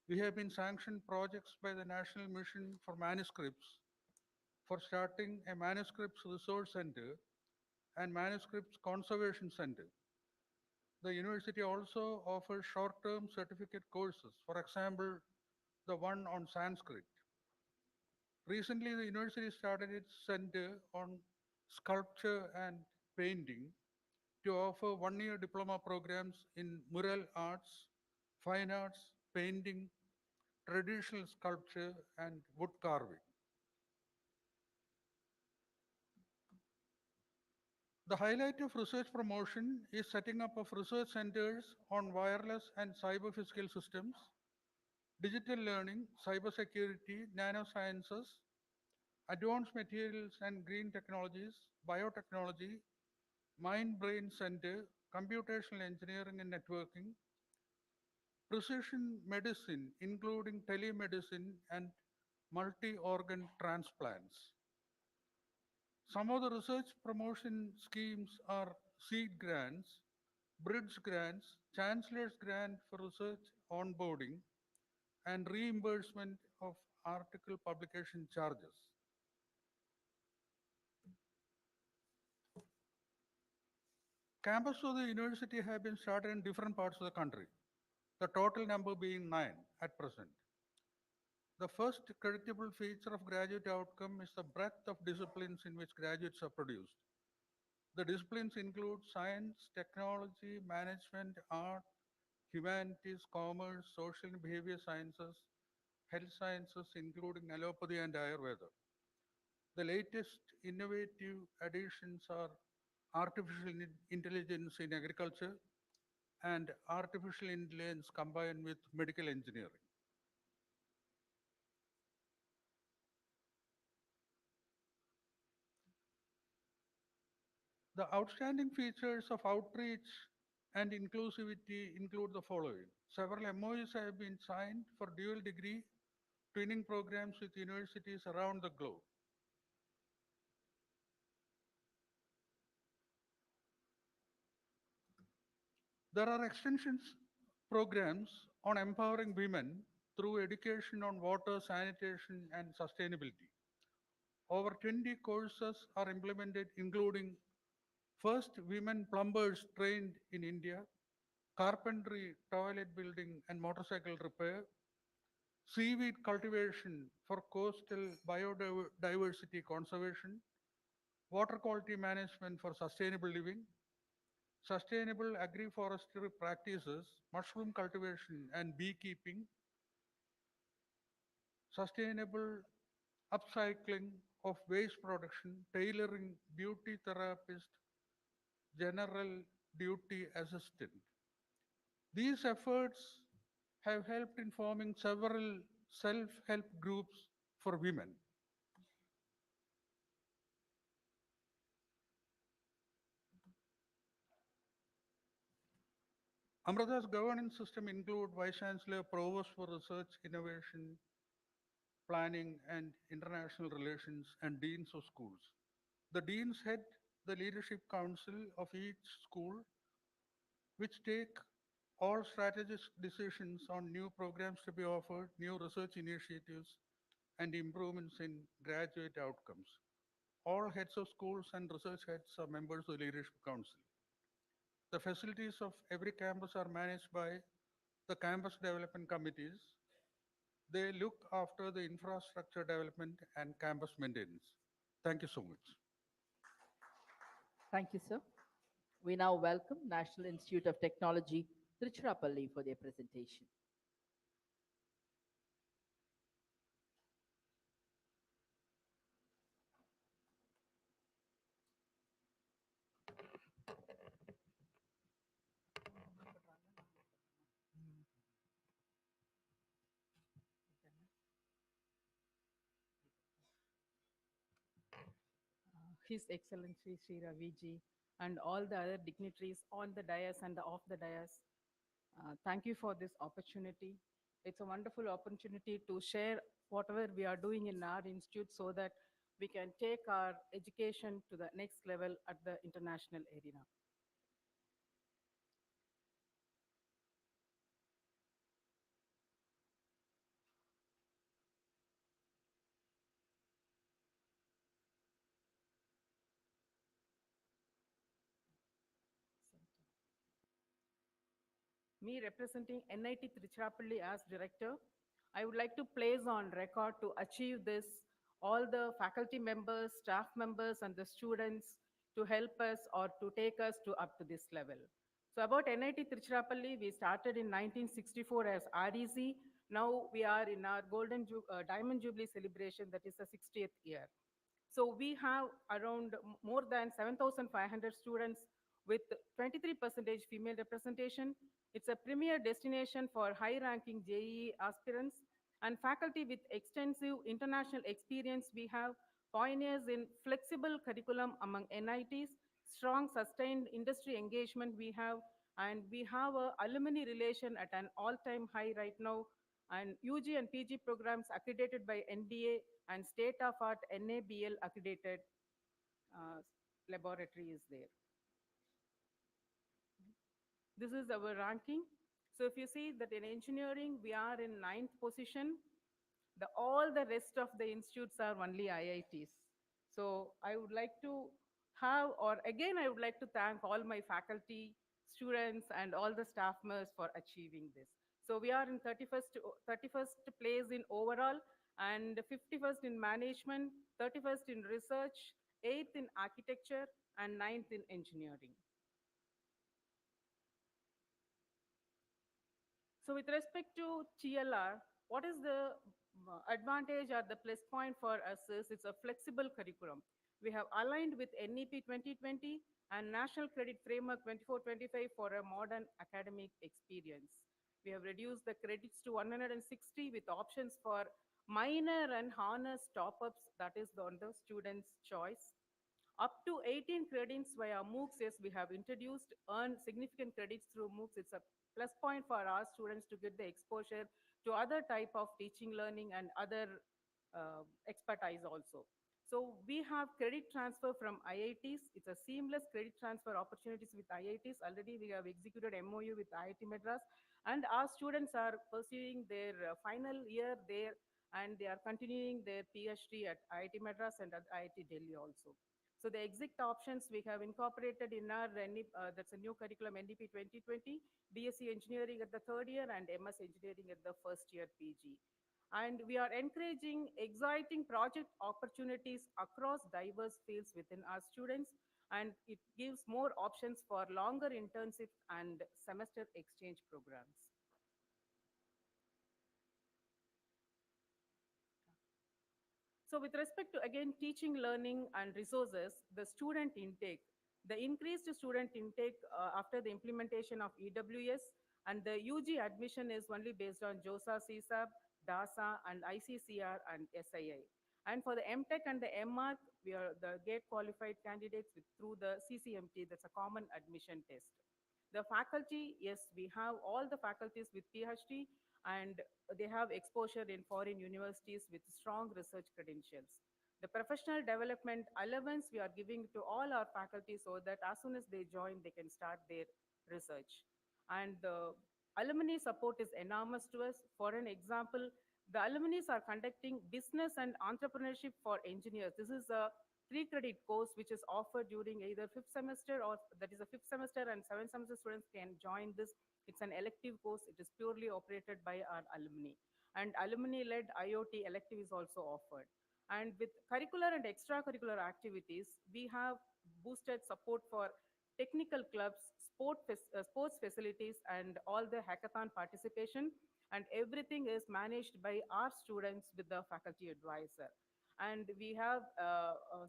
We have been sanctioned projects by the National Mission for Manuscripts for starting a manuscripts resource center and manuscripts conservation center. The university also offers short-term certificate courses, for example, the one on Sanskrit. Recently, the university started its center on sculpture and painting to offer one-year diploma programs in mural arts, fine arts, painting, traditional sculpture, and wood carving. The highlight of research promotion is setting up of research centers on wireless and cyber physical systems, digital learning, cybersecurity, nanosciences, advanced materials and green technologies, biotechnology, mind brain center, computational engineering and networking, precision medicine, including telemedicine and multi organ transplants. Some of the research promotion schemes are seed grants, bridge grants, chancellor's grant for research onboarding, and reimbursement of article publication charges. Campus of the university have been started in different parts of the country, the total number being 9 at present. The first credible feature of graduate outcome is the breadth of disciplines in which graduates are produced. The disciplines include science, technology, management, art, humanities, commerce, social and behavior sciences, health sciences, including allopathy and Ayurveda. The latest innovative additions are artificial intelligence in agriculture and artificial intelligence combined with medical engineering. The outstanding features of outreach and inclusivity include the following. Several MOUs have been signed for dual degree training programs with universities around the globe. There are extensions programs on empowering women through education on water, sanitation, and sustainability. Over 20 courses are implemented, including first women plumbers trained in India, carpentry, toilet building, and motorcycle repair, seaweed cultivation for coastal biodiversity conservation, water quality management for sustainable living, sustainable agroforestry practices, mushroom cultivation and beekeeping, sustainable upcycling of waste production, tailoring beauty therapist, general duty assistant. These efforts have helped in forming several self-help groups for women. Amrita's governance system include Vice Chancellor, Provost for Research, Innovation, Planning and International Relations, and Deans of Schools. The Deans head the Leadership Council of each school, which take all strategic decisions on new programs to be offered, new research initiatives, and improvements in graduate outcomes. All heads of schools and research heads are members of the Leadership Council. The facilities of every campus are managed by the campus development committees. They look after the infrastructure development and campus maintenance. Thank you so much. Thank you, sir. We now welcome National Institute of Technology, Tiruchirappalli, for their presentation. His Excellency Sri Ravi ji, and all the other dignitaries on the dais and off the dais. Thank you for this opportunity. It's a wonderful opportunity to share whatever we are doing in our institute so that we can take our education to the next level at the international arena. me representing NIT Tiruchirappalli as director, I would like to place on record to achieve this all the faculty members, staff members, and the students to help us or to take us to up to this level. So about NIT Tiruchirappalli, we started in 1964 as REC. Now we are in our Diamond Jubilee celebration, that is the 60th year. So we have around more than 7,500 students with 23% female representation. It's a premier destination for high-ranking JEE aspirants and faculty with extensive international experience. We have pioneers in flexible curriculum among NITs, strong sustained industry engagement we have, and we have a alumni relation at an all-time high right now, and UG and PG programs accredited by NBA and state-of-art NABL accredited uh, laboratory is there. This is our ranking. So if you see that in engineering, we are in 9th position. All the rest of the institutes are only IITs. So I would like to have, or again, I would like to thank all my faculty, students, and all the staff members for achieving this. So we are in 31st place in overall, and 51st in management, 31st in research, 8th in architecture, and 9th in engineering. So with respect to TLR, what is the advantage or the plus point for us is it's a flexible curriculum. We have aligned with NEP 2020 and National Credit Framework 24-25 for a modern academic experience. We have reduced the credits to 160 with options for minor and honors top-ups, that is on the student's choice. Up to 18 credits via MOOCs, yes, we have introduced, earn significant credits through MOOCs. It's a plus point for our students to get the exposure to other type of teaching, learning, and other expertise also. So we have credit transfer from IITs. It's a seamless credit transfer opportunities with IITs. Already we have executed MOU with IIT Madras, and our students are pursuing their final year there, and they are continuing their PhD at IIT Madras and at IIT Delhi also. So the exit options we have incorporated in our that's a new curriculum NDP 2020, BSc Engineering at the third year and MS Engineering at the first year PG. And we are encouraging exciting project opportunities across diverse fields within our students, and it gives more options for longer internships and semester exchange programs. So with respect to, again, teaching, learning, and resources, the student intake, the increased student intake after the implementation of EWS, and the UG admission is only based on JOSA, CSAB, DASA, and ICCR and SII. And for the MTech and the MArch, we are the gate qualified candidates through the CCMT, that's a common admission test. The faculty, yes, we have all the faculties with PhD, and they have exposure in foreign universities with strong research credentials. The professional development allowance we are giving to all our faculty so that as soon as they join, they can start their research. And the alumni support is enormous to us. For an example, the alumni are conducting business and entrepreneurship for engineers. This is a 3-credit course which is offered during either 5th semester, or that is a 5th semester, and 7th semester students can join this. It's an elective course. It is purely operated by our alumni. And alumni-led IoT elective is also offered. And with curricular and extracurricular activities, we have boosted support for technical clubs, sports facilities, and all the hackathon participation. And everything is managed by our students with the faculty advisor. And we have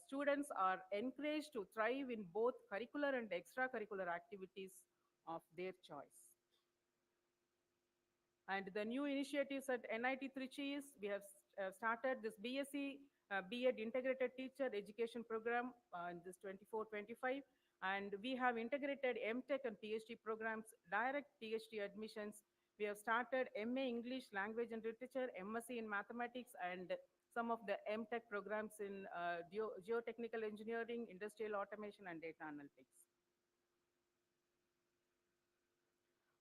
students are encouraged to thrive in both curricular and extracurricular activities of their choice. And the new initiatives at NIT Trichy is we have started this BSc B.Ed Integrated Teacher Education Program in this 24-25. And we have integrated MTech and PhD programs, direct PhD admissions. We have started MA English Language and Literature, MSc in Mathematics, and some of the MTech programs in geotechnical engineering, industrial automation, and data analytics.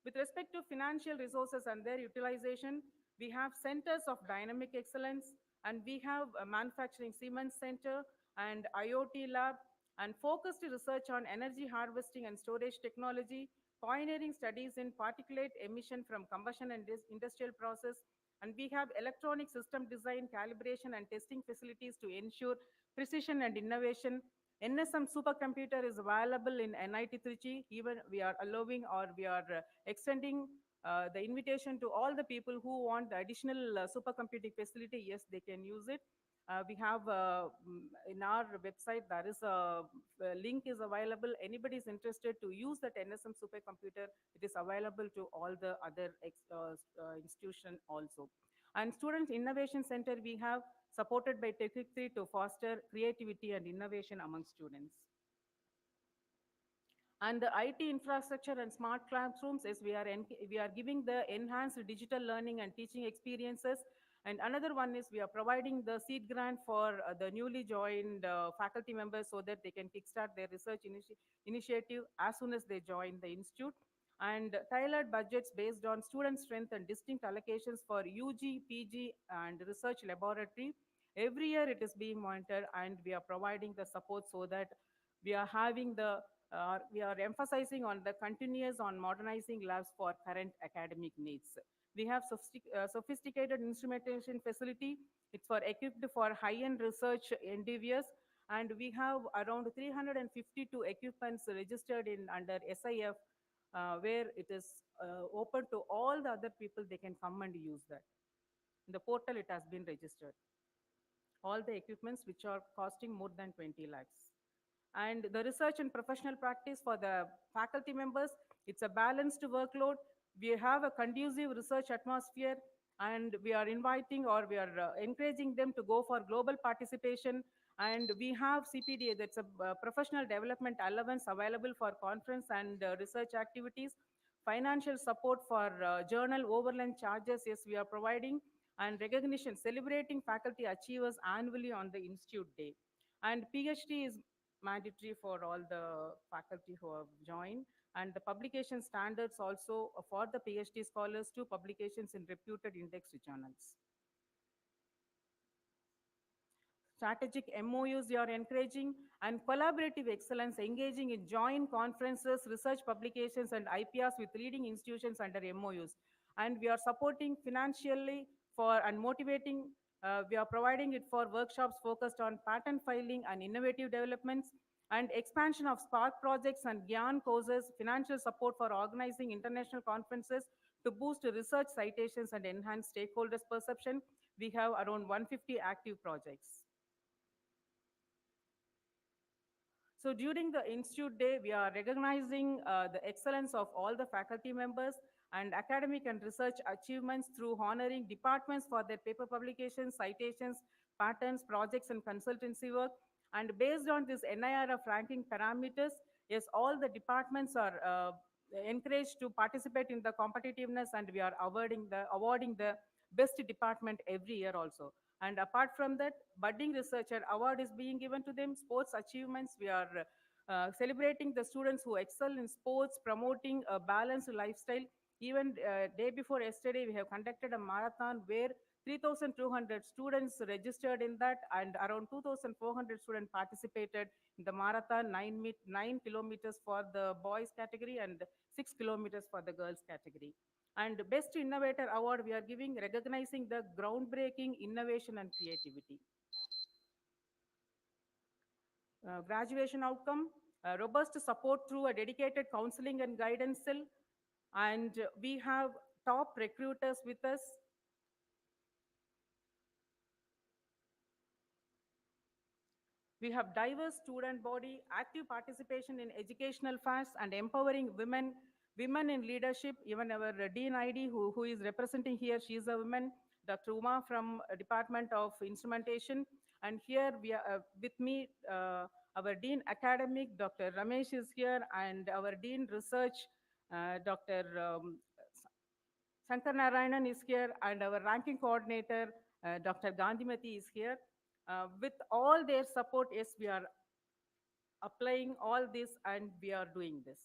With respect to financial resources and their utilization, we have centers of dynamic excellence, and we have a manufacturing Siemens Center and IoT lab, and focused research on energy harvesting and storage technology, pioneering studies in particulate emission from combustion and industrial process. And we have electronic system design, calibration, and testing facilities to ensure precision and innovation. NSM supercomputer is available in NIT Trichy. Even we are allowing or we are extending the invitation to all the people who want the additional supercomputing facility. Yes, they can use it. We have in our website there is a link is available. Anybody is interested to use that NSM supercomputer, it is available to all the other institution also. And Student Innovation Center we have supported by Tech3 to foster creativity and innovation among students. And the IT infrastructure and smart classrooms is we are giving the enhanced digital learning and teaching experiences. And another one is we are providing the seed grant for the newly joined faculty members so that they can kickstart their research initiative as soon as they join the institute. And tailored budgets based on student strength and distinct allocations for UG, PG, and research laboratory. Every year it is being monitored, and we are providing the support so that we are having the we are emphasizing on the continuous on modernizing labs for current academic needs. We have sophisticated instrumentation facility. It's for equipped for high-end research endeavors, and we have around 352 equipments registered in under SIF, where it is open to all the other people. They can come and use that. In the portal, it has been registered. All the equipments which are costing more than 20 lakhs. And the research and professional practice for the faculty members, it's a balanced workload. We have a conducive research atmosphere, and we are inviting or we are encouraging them to go for global participation. And we have CPDA, that's a professional development allowance available for conference and research activities. Financial support for journal overland charges, yes, we are providing. And recognition, celebrating faculty achievers annually on the Institute Day. And PhD is mandatory for all the faculty who have joined. And the publication standards also for the PhD scholars to publications in reputed indexed journals. Strategic MOUs you are encouraging, and collaborative excellence, engaging in joint conferences, research publications, and IPRs with leading institutions under MOUs. And we are supporting financially for and motivating. We are providing it for workshops focused on patent filing and innovative developments, and expansion of Spark projects and GYAN courses, financial support for organizing international conferences to boost research citations and enhance stakeholders' perception. We have around 150 active projects. So during the Institute Day, we are recognizing the excellence of all the faculty members and academic and research achievements through honoring departments for their paper publications, citations, patents, projects, and consultancy work. And based on this NIRF ranking parameters, yes, all the departments are encouraged to participate in the competitiveness, and we are awarding the best department every year also. And apart from that, budding researcher award is being given to them. Sports achievements, we are celebrating the students who excel in sports, promoting a balanced lifestyle. Even day before yesterday, we have conducted a marathon where 3,200 students registered in that, and around 2,400 students participated in the marathon, 9 kilometers for the boys category and 6 kilometers for the girls category. And Best Innovator Award we are giving, recognizing the groundbreaking innovation and creativity. Graduation outcome, robust support through a dedicated counseling and guidance cell. And we have top recruiters with us. We have diverse student body, active participation in educational fairs, and empowering women in leadership. Even our Dean ID, who is representing here, she is a woman, Dr. Uma from Department of Instrumentation. And here we are with me, our Dean Academic, Dr. Ramesh is here, and our Dean Research, Dr. Shankar Narayanan is here, and our ranking coordinator, Dr. Gandhimati is here. With all their support, yes, we are applying all this and we are doing this.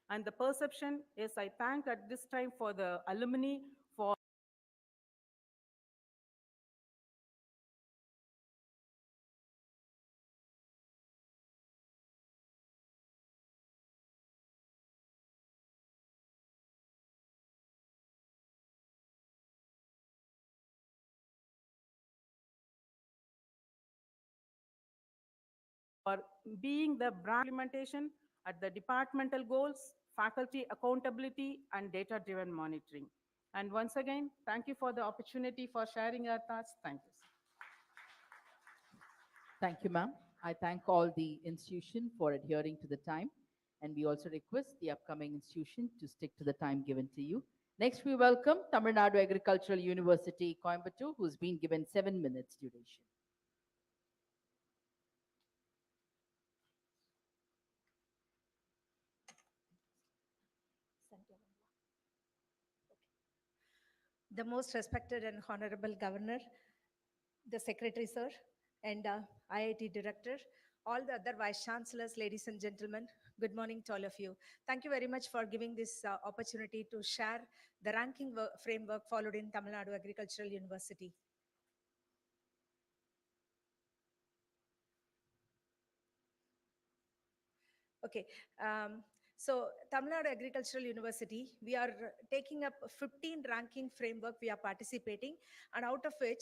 And the perception, yes, I thank at this time for the alumni for for being the brand implementation at the departmental goals, faculty accountability, and data-driven monitoring. And once again, thank you for the opportunity for sharing our thoughts. Thank you. Thank you, ma'am. I thank all the institution for adhering to the time, and we also request the upcoming institution to stick to the time given to you. Next, we welcome Tamil Nadu Agricultural University, Coimbatore, who's been given 7 minutes duration. The most respected and honorable governor, the secretary sir, and IIT director, all the other vice chancellors, ladies and gentlemen, good morning to all of you. Thank you very much for giving this opportunity to share the ranking framework followed in Tamil Nadu Agricultural University. Okay. So Tamil Nadu Agricultural University, we are taking up 15 ranking framework we are participating, and out of which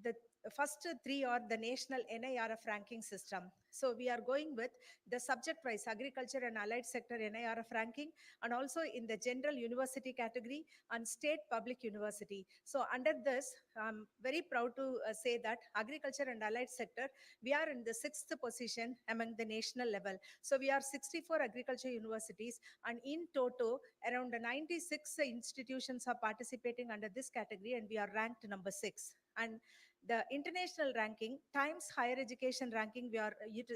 the first three are the national NIRF ranking system. So we are going with the subject-wise agriculture and allied sector NIRF ranking, and also in the general university category and state public university. So under this, I'm very proud to say that agriculture and allied sector, we are in the 6th position among the national level. So we are 64 agriculture universities, and in total, around 96 institutions are participating under this category, and we are ranked number 6. And the international ranking, Times Higher Education ranking,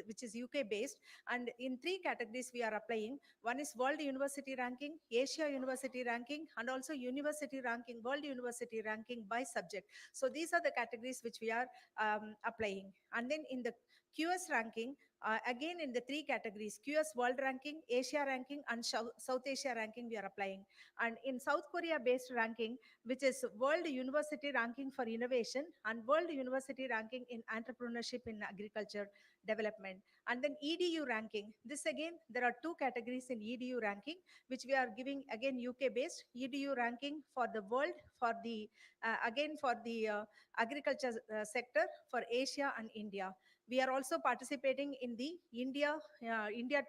which is UK based, and in 3 categories we are applying. One is World University ranking, Asia University ranking, and also University ranking, World University ranking by subject. So these are the categories which we are applying. And then in the QS ranking, again in the 3 categories, QS World ranking, Asia ranking, and South Asia ranking we are applying. And in South Korea based ranking, which is World University ranking for innovation and World University ranking in entrepreneurship in agriculture development. And then EDU ranking, this again, there are 2 categories in EDU ranking, which we are giving again UK based EDU ranking for the world, for the again for the agriculture sector for Asia and India. We are also participating in the India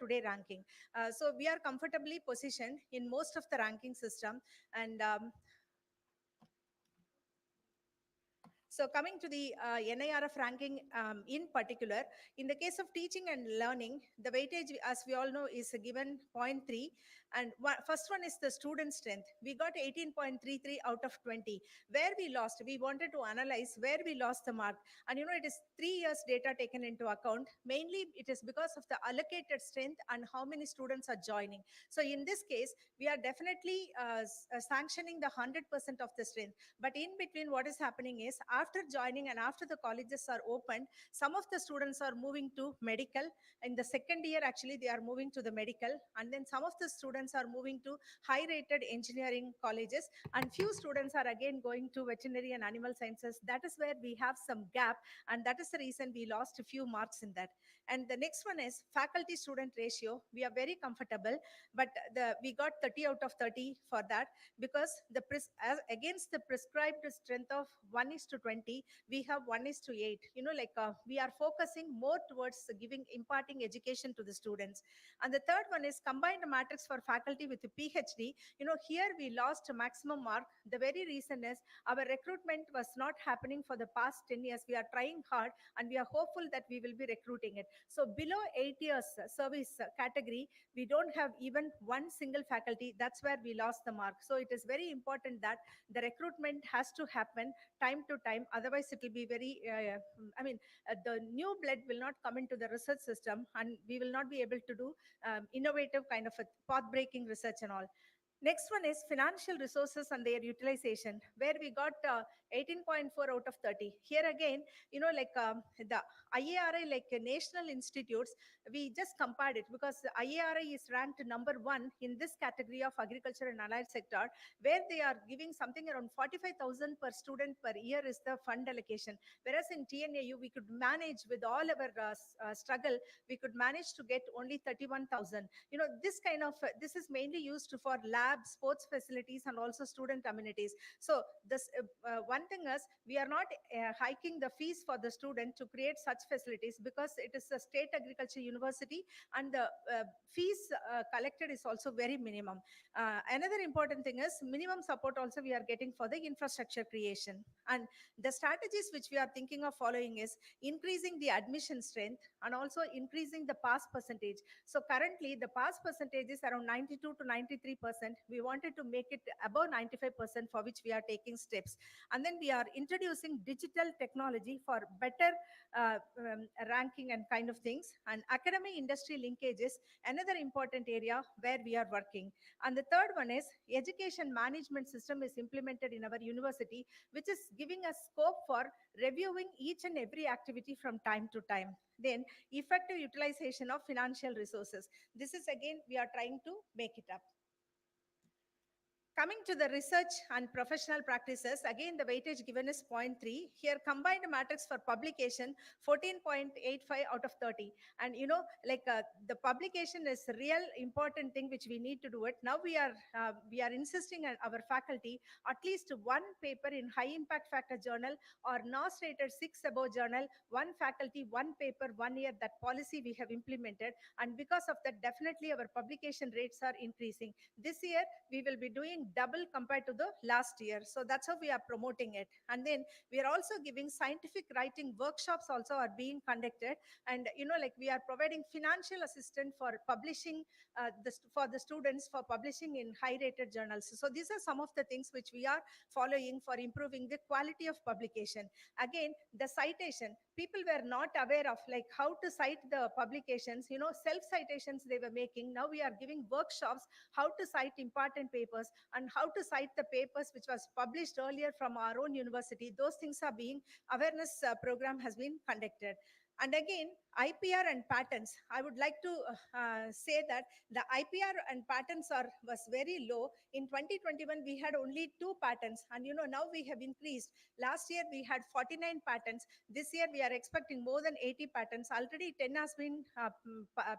Today ranking. So we are comfortably positioned in most of the ranking system. And so coming to the NIRF ranking in particular, in the case of teaching and learning, the weightage, as we all know, is given 0.3. And first one is the student strength. We got 18.33 out of 20. Where we lost, we wanted to analyze where we lost the mark. And you know, it is 3 years data taken into account. Mainly, it is because of the allocated strength and how many students are joining. So in this case, we are definitely sanctioning the 100% of the strength. But in between, what is happening is after joining and after the colleges are opened, some of the students are moving to medical. In the second year, actually, they are moving to the medical. And then some of the students are moving to high rated engineering colleges. And few students are again going to veterinary and animal sciences. That is where we have some gap. And that is the reason we lost a few marks in that. And the next one is faculty student ratio. We are very comfortable, but we got 30 out of 30 for that, because against the prescribed strength of 1:20, we have 1:8. You know, like we are focusing more towards imparting education to the students. And the third one is combined matrix for faculty with a PhD. You know, here we lost a maximum mark. The very reason is our recruitment was not happening for the past 10 years. We are trying hard, and we are hopeful that we will be recruiting it. So below 8 years service category, we don't have even one single faculty. That's where we lost the mark. So it is very important that the recruitment has to happen time to time. Otherwise, it will be very, the new blood will not come into the research system, and we will not be able to do innovative kind of a path-breaking research and all. Next one is financial resources and their utilization, where we got 18.4 out of 30. Here again, you know, like the IARI, like national institutes, we just compared it because the IARI is ranked number 1 in this category of agriculture and allied sector, where they are giving something around 45,000 per student per year is the fund allocation. Whereas in TNAU, we could manage with all our struggle, we could manage to get only 31,000. You know, this kind of, this is mainly used for lab lab, sports facilities, and also student amenities. So this one thing is we are not hiking the fees for the student to create such facilities because it is a state agriculture university and the fees collected is also very minimum. Another important thing is minimum support also we are getting for the infrastructure creation. And the strategies which we are thinking of following is increasing the admission strength and also increasing the pass percentage. So currently the pass percentage is around 92 to 93%. We wanted to make it above 95%, for which we are taking steps. And then we are introducing digital technology for better ranking and kind of things. And academic industry linkages, another important area where we are working. And the third one is education management system is implemented in our university, which is giving us scope for reviewing each and every activity from time to time. Then effective utilization of financial resources. This is again, we are trying to make it up. Coming to the research and professional practices, again, the weightage given is 0.3. Here, combined matrix for publication, 14.85 out of 30. And, the publication is a real important thing which we need to do it. Now we are insisting on our faculty, at least one paper in high impact factor journal or NOS rated 6 above journal, one faculty, one paper, 1 year. That policy we have implemented. And because of that, definitely our publication rates are increasing. This year, we will be doing double compared to the last year. So that's how we are promoting it. And then we are also giving scientific writing workshops also are being conducted. And, we are providing financial assistance for publishing for the students for publishing in high rated journals. So these are some of the things which we are following for improving the quality of publication. Again, the citation, people were not aware of like how to cite the publications, self citations they were making. Now we are giving workshops how to cite important papers and how to cite the papers which was published earlier from our own university. Those things are being, awareness program has been conducted. And again, IPR and patents. I would like to say that the IPR and patents was very low. In 2021, we had only 2 patents. And now we have increased. Last year, we had 49 patents. This year, we are expecting more than 80 patents. Already 10 has been,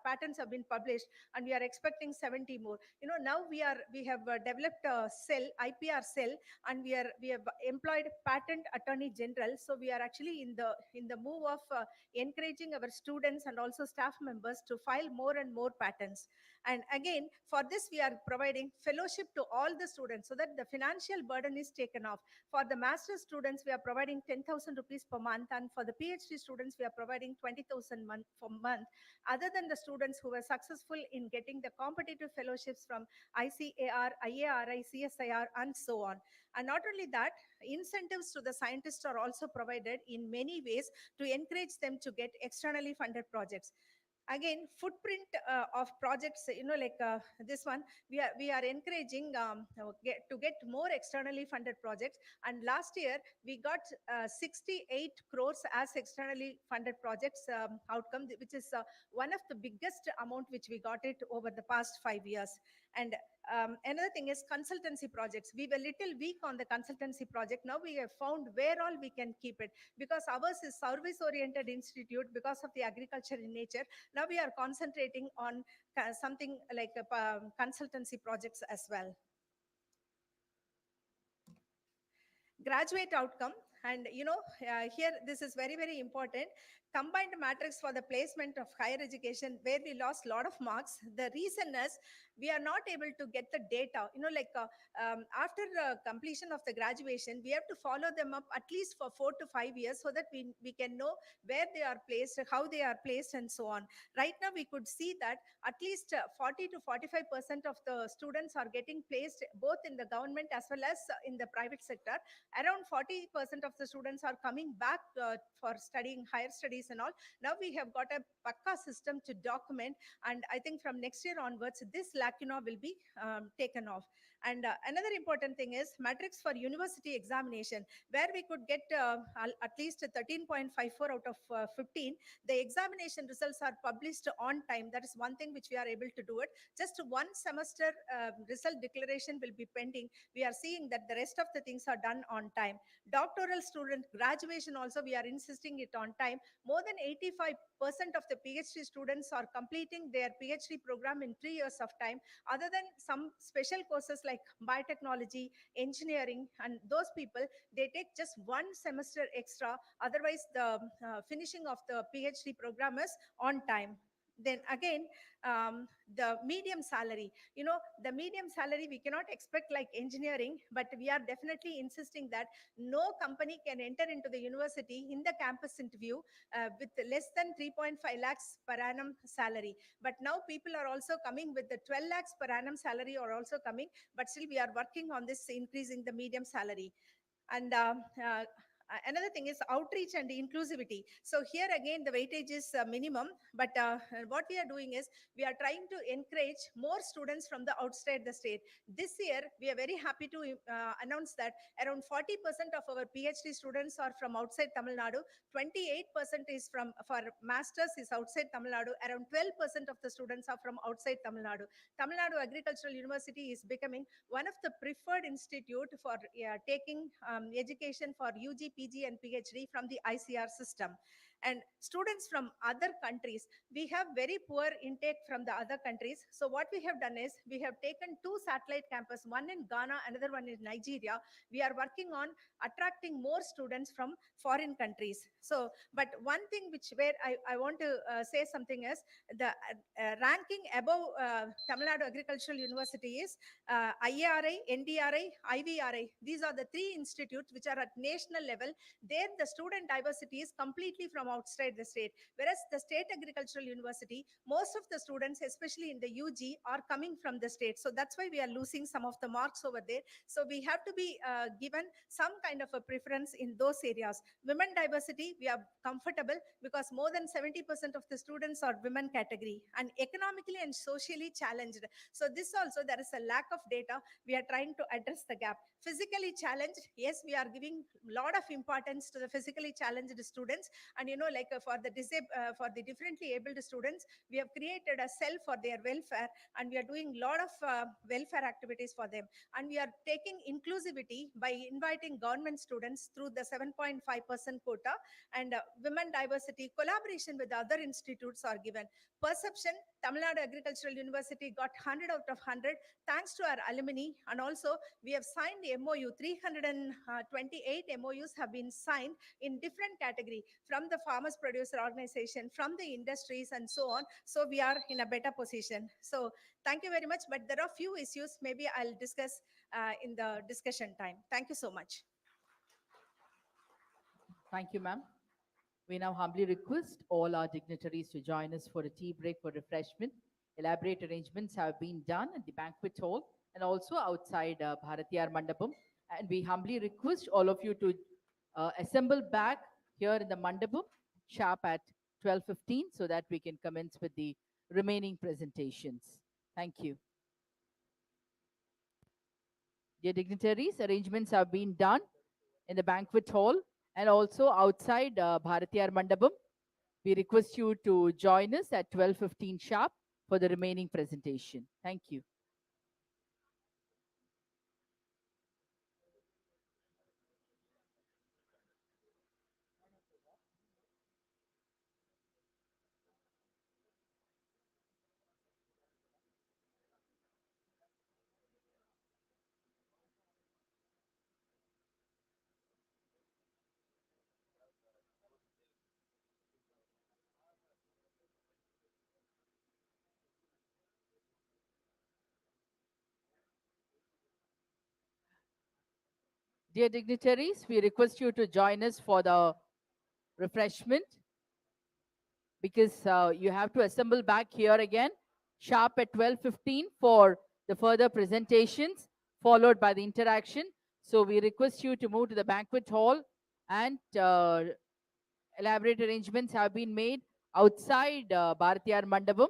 patents have been published, and we are expecting 70 more. Now we have developed a cell, IPR cell, and we have employed patent attorney general. So we are actually in the move of encouraging our students and also staff members to file more and more patents. And again, for this, we are providing fellowship to all the students so that the financial burden is taken off. For the master's students, we are providing 10,000 rupees per month. And for the PhD students, we are providing 20,000 per month. Other than the students who were successful in getting the competitive fellowships from ICAR, IARI, CSIR, and so on. And not only that, incentives to the scientists are also provided in many ways to encourage them to get externally funded projects. Again, footprint of projects, this one, we are encouraging to get more externally funded projects. And last year, we got 68 crores as externally funded projects outcome, which is one of the biggest amount which we got it over the past 5 years. And another thing is consultancy projects. We were little weak on the consultancy project. Now we have found where all we can keep it, because ours is service-oriented institute because of the agriculture in nature. Now we are concentrating on something like consultancy projects as well. Graduate outcome. And here this is very, very important. Combined matrix for the placement of higher education, where we lost a lot of marks. The reason is we are not able to get the data. After the completion of the graduation, we have to follow them up at least for 4 to 5 years so that we can know where they are placed, how they are placed, and so on. Right now, we could see that at least 40 to 45% of the students are getting placed both in the government as well as in the private sector. Around 40% of the students are coming back for studying higher studies and all. Now we have got a pakka system to document, and I think from next year onwards, this lacuna will be taken off. And another important thing is matrix for university examination, where we could get at least 13.54 out of 15. The examination results are published on time. That is one thing which we are able to do it. Just one semester result declaration will be pending. We are seeing that the rest of the things are done on time. Doctoral student graduation also, we are insisting it on time. More than 85% of the PhD students are completing their PhD program in 3 years of time, other than some special courses like biotechnology, engineering, and those people, they take just one semester extra. Otherwise, the finishing of the PhD program is on time. Then again, the medium salary, the medium salary we cannot expect like engineering, but we are definitely insisting that no company can enter into the university in the campus interview with less than 3.5 lakhs per annum salary. But now people are also coming with the 12 lakhs per annum salary are also coming, but still we are working on this increasing the medium salary. And another thing is outreach and inclusivity. So here again, the weightage is minimum, but what we are doing is we are trying to encourage more students from the outside the state. This year, we are very happy to announce that around 40% of our PhD students are from outside Tamil Nadu. 28% is for masters is outside Tamil Nadu. Around 12% of the students are from outside Tamil Nadu. Tamil Nadu Agricultural University is becoming one of the preferred institute for taking education for UG, PG, and PhD from the ICR system. And students from other countries, we have very poor intake from the other countries. So what we have done is we have taken 2 satellite campus, one in Ghana, another one in Nigeria. We are working on attracting more students from foreign countries. So, but one thing which where I want to say something is the ranking above Tamil Nadu Agricultural University is IARI, NDRI, IVRI. These are the 3 institutes which are at national level. There, the student diversity is completely from outside the state. Whereas the State Agricultural University, most of the students, especially in the UG, are coming from the state. So that's why we are losing some of the marks over there. So we have to be given some kind of a preference in those areas. Women diversity, we are comfortable because more than 70% of the students are women category, and economically and socially challenged. So this also, there is a lack of data. We are trying to address the gap. Physically challenged, yes, we are giving a lot of importance to the physically challenged students. And like for the differently abled students, we have created a cell for their welfare, and we are doing a lot of welfare activities for them. And we are taking inclusivity by inviting government students through the 7.5% quota, and women diversity collaboration with other institutes are given. Perception, Tamil Nadu Agricultural University got 100 out of 100 thanks to our alumni. And also we have signed the MOU. 328 MOUs have been signed in different category, from the farmers producer organization, from the industries, and so on. So we are in a better position. So thank you very much. But there are few issues maybe I'll discuss in the discussion time. Thank you so much. Thank you, ma'am. We now humbly request all our dignitaries to join us for a tea break for refreshment. Elaborate arrangements have been done at the banquet hall and also outside Bharatiyar Mandapam. And we humbly request all of you to assemble back here in the Mandapam sharp at 12:15 so that we can commence with the remaining presentations. Thank you. Dear dignitaries, arrangements have been done in the banquet hall and also outside Bharatiyar Mandapam. We request you to join us at 12:15 sharp for the remaining presentation. Thank you. Dear dignitaries, we request you to join us for the refreshment because you have to assemble back here again sharp at 12:15 for the further presentations followed by the interaction. So we request you to move to the banquet hall, and elaborate arrangements have been made outside Bharatiyar Mandapam.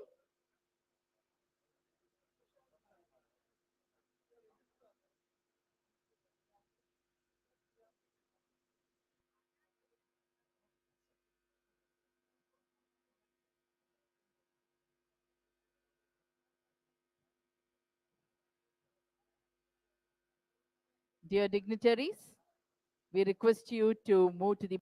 Dear dignitaries, we request you to move to the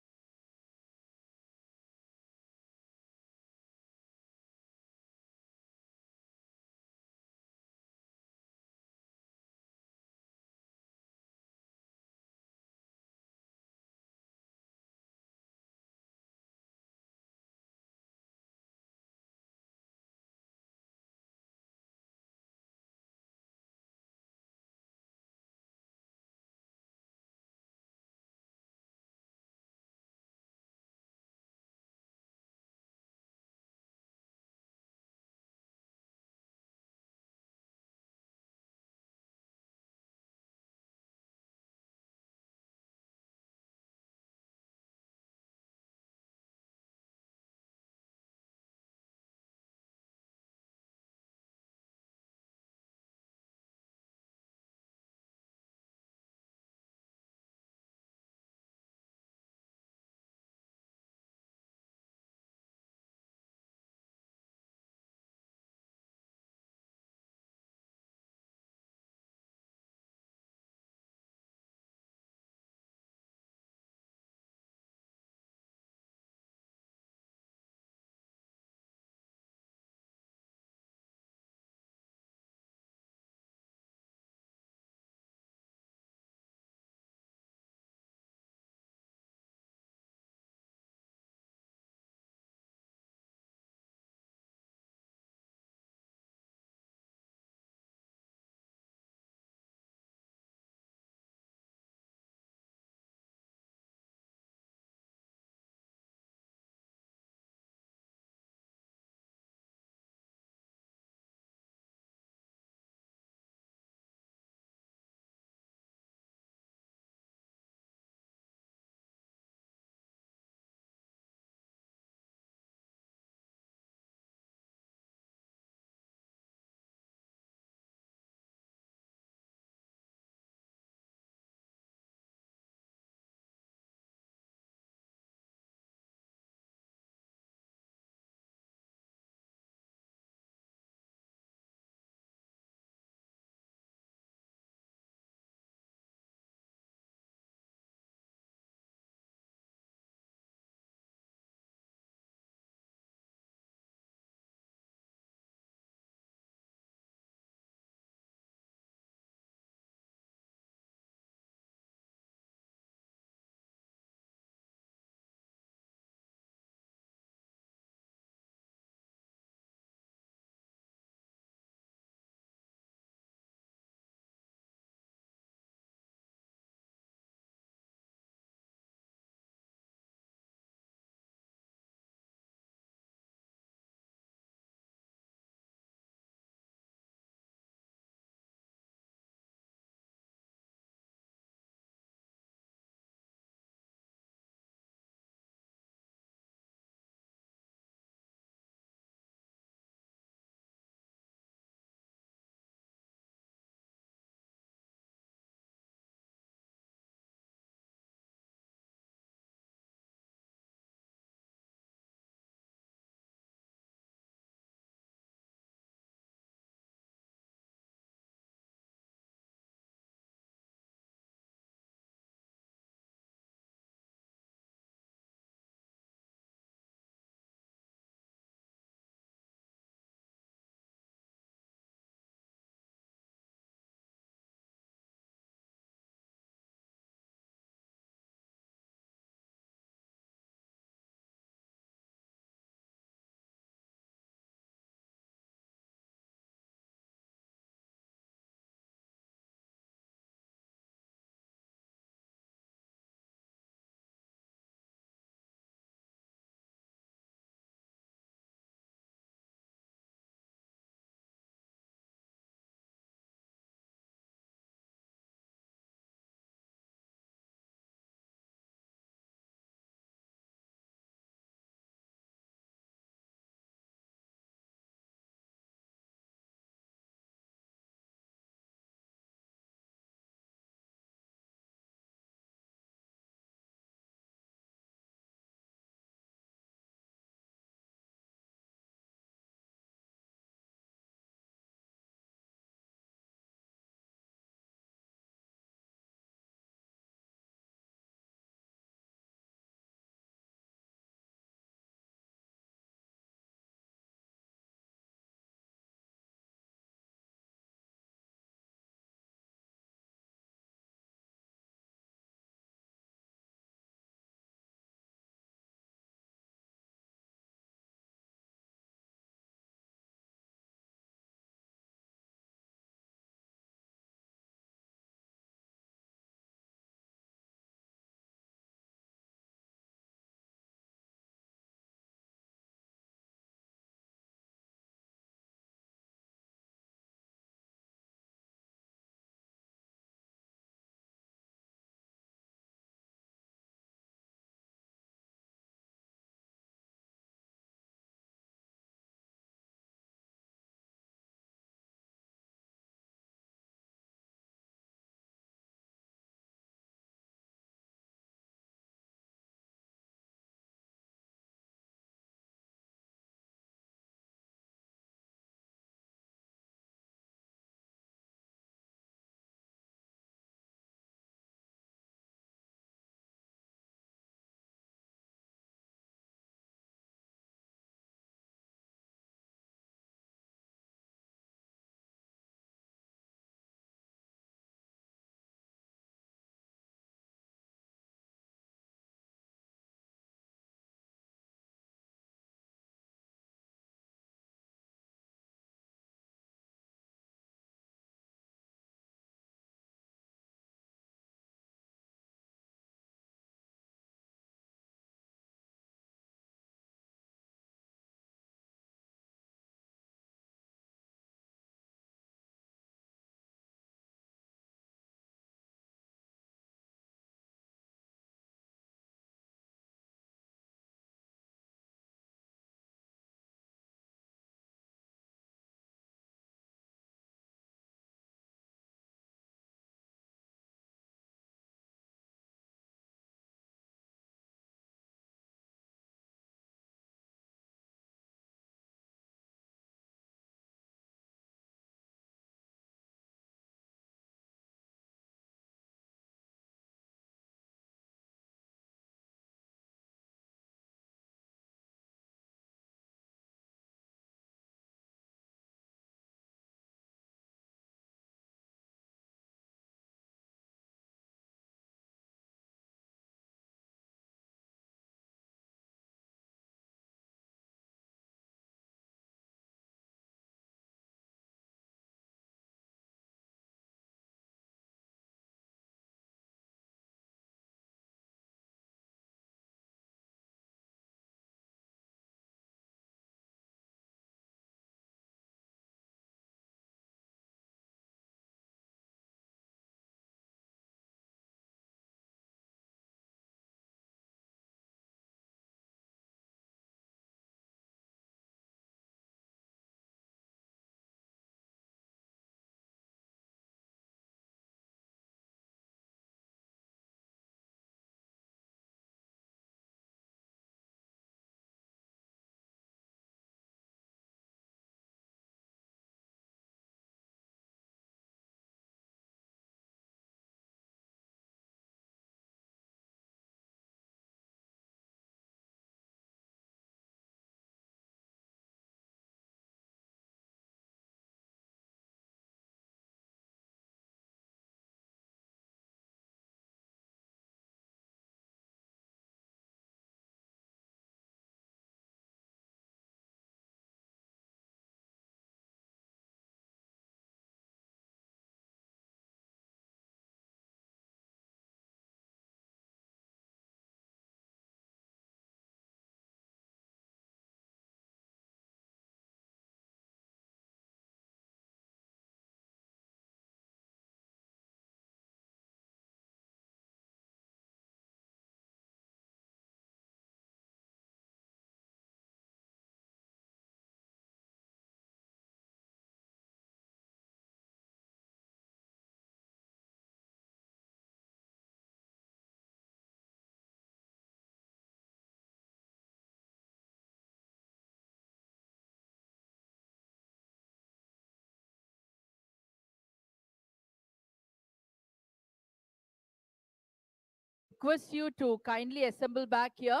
Request you to kindly assemble back here.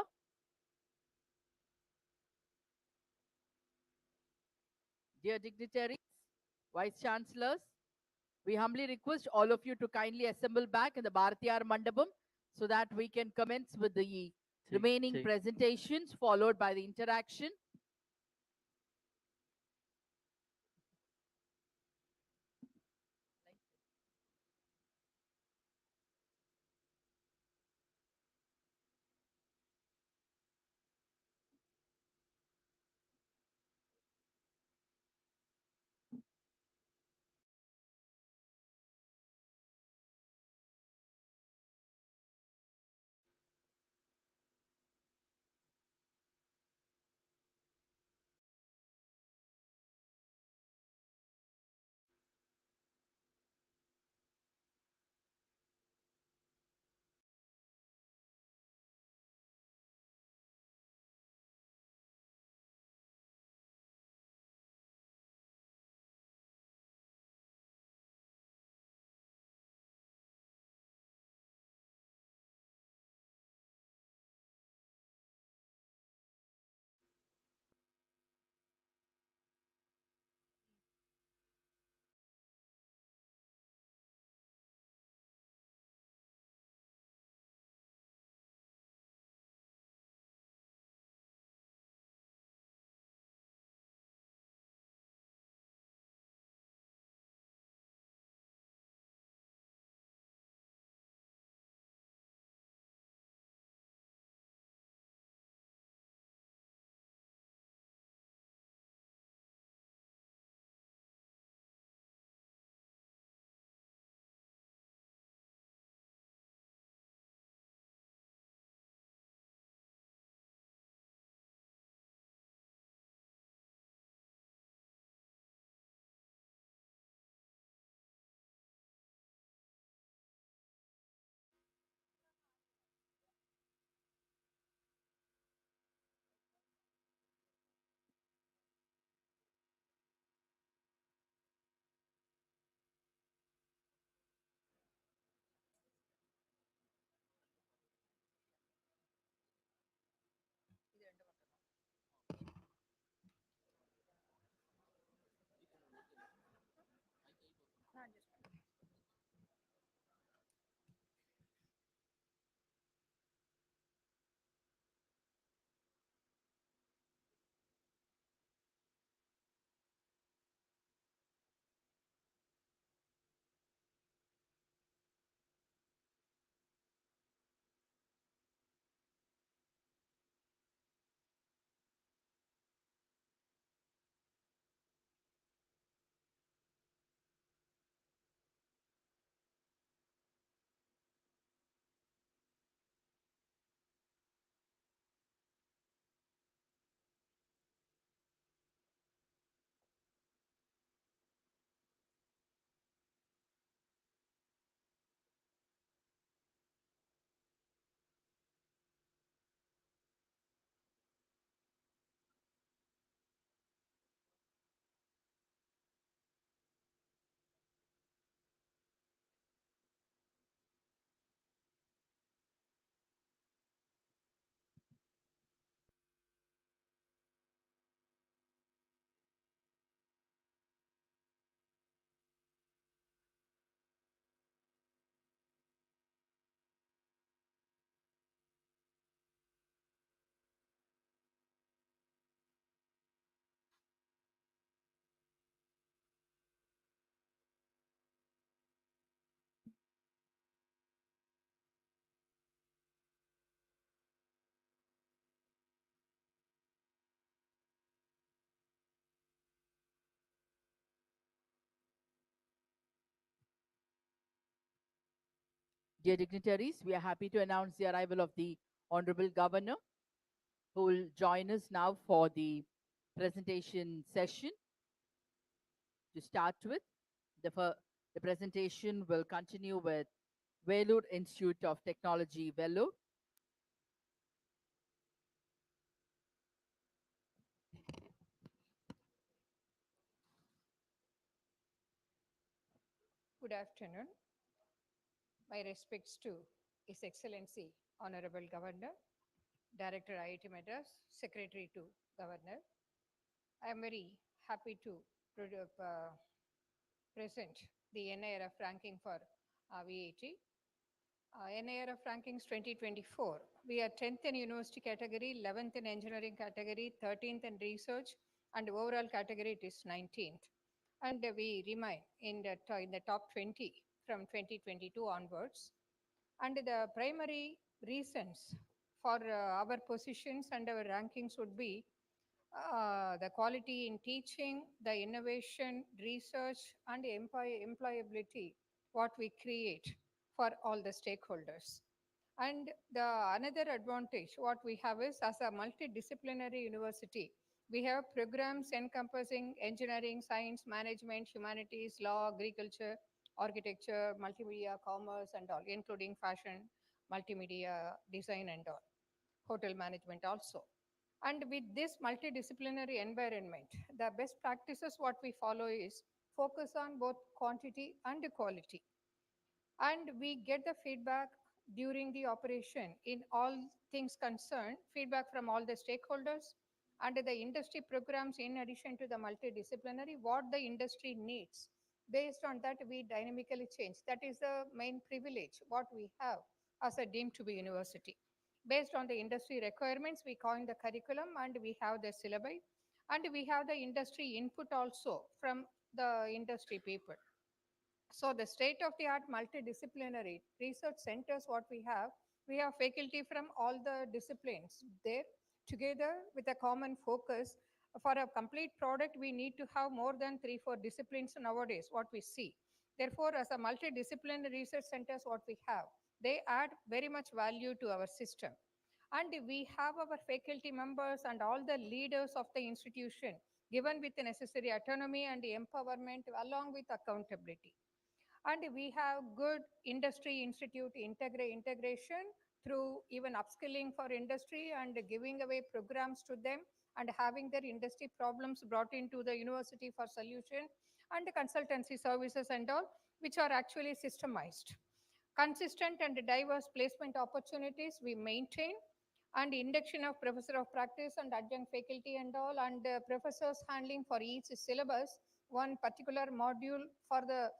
Dear dignitaries, vice chancellors, we humbly request all of you to kindly assemble back in the Bharatiyar Mandapam so that we can commence with the remaining presentations followed by the interaction. Dear dignitaries, we are happy to announce the arrival of the Honorable Governor, who will join us now for the presentation session. To start with, the presentation will continue with Vellore Institute of Technology, Vellore. Good afternoon. My respects to His Excellency Honorable Governor, Director IIT Madras, Secretary to Governor. I am very happy to present the NIRF ranking for VIT. NIRF rankings 2024. We are 10th in university category, 11th in engineering category, 13th in research, and overall category it is 19th. And we remain in the top 20 from 2022 onwards. And the primary reasons for our positions and our rankings would be the quality in teaching, the innovation, research, and employability, what we create for all the stakeholders. And the another advantage what we have is as a multidisciplinary university, we have programs encompassing engineering, science, management, humanities, law, agriculture, architecture, multimedia, commerce, and all, including fashion, multimedia, design, and all, hotel management also. And with this multidisciplinary environment, the best practices what we follow is focus on both quantity and quality. And we get the feedback during the operation in all things concerned, feedback from all the stakeholders and the industry programs in addition to the multidisciplinary, what the industry needs. Based on that, we dynamically change. That is the main privilege what we have as a deemed to be university. Based on the industry requirements, we coin the curriculum and we have the syllabi and we have the industry input also from the industry people. So the state of the art multidisciplinary research centers what we have faculty from all the disciplines there together with a common focus. For a complete product, we need to have more than 3-4 disciplines nowadays, what we see. Therefore, as a multidisciplinary research centers what we have, they add very much value to our system. And we have our faculty members and all the leaders of the institution given with the necessary autonomy and empowerment along with accountability. And we have good industry institute integration through even upskilling for industry and giving away programs to them and having their industry problems brought into the university for solution and consultancy services and all, which are actually systemized. Consistent and diverse placement opportunities we maintain, and induction of professor of practice and adjunct faculty and all, and professors handling for each syllabus one particular module for the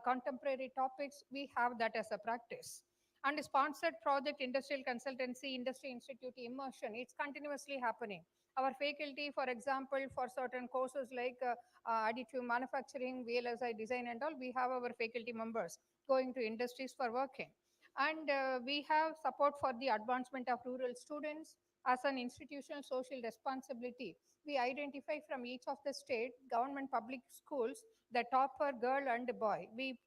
contemporary topics. We have that as a practice. And sponsored project, industrial consultancy, industry institute immersion, it's continuously happening. Our faculty, for example, for certain courses like additive manufacturing, VLSI design and all, we have our faculty members going to industries for working. And we have support for the advancement of rural students as an institutional social responsibility. We identify from each of the state government public schools the topper girl and boy. We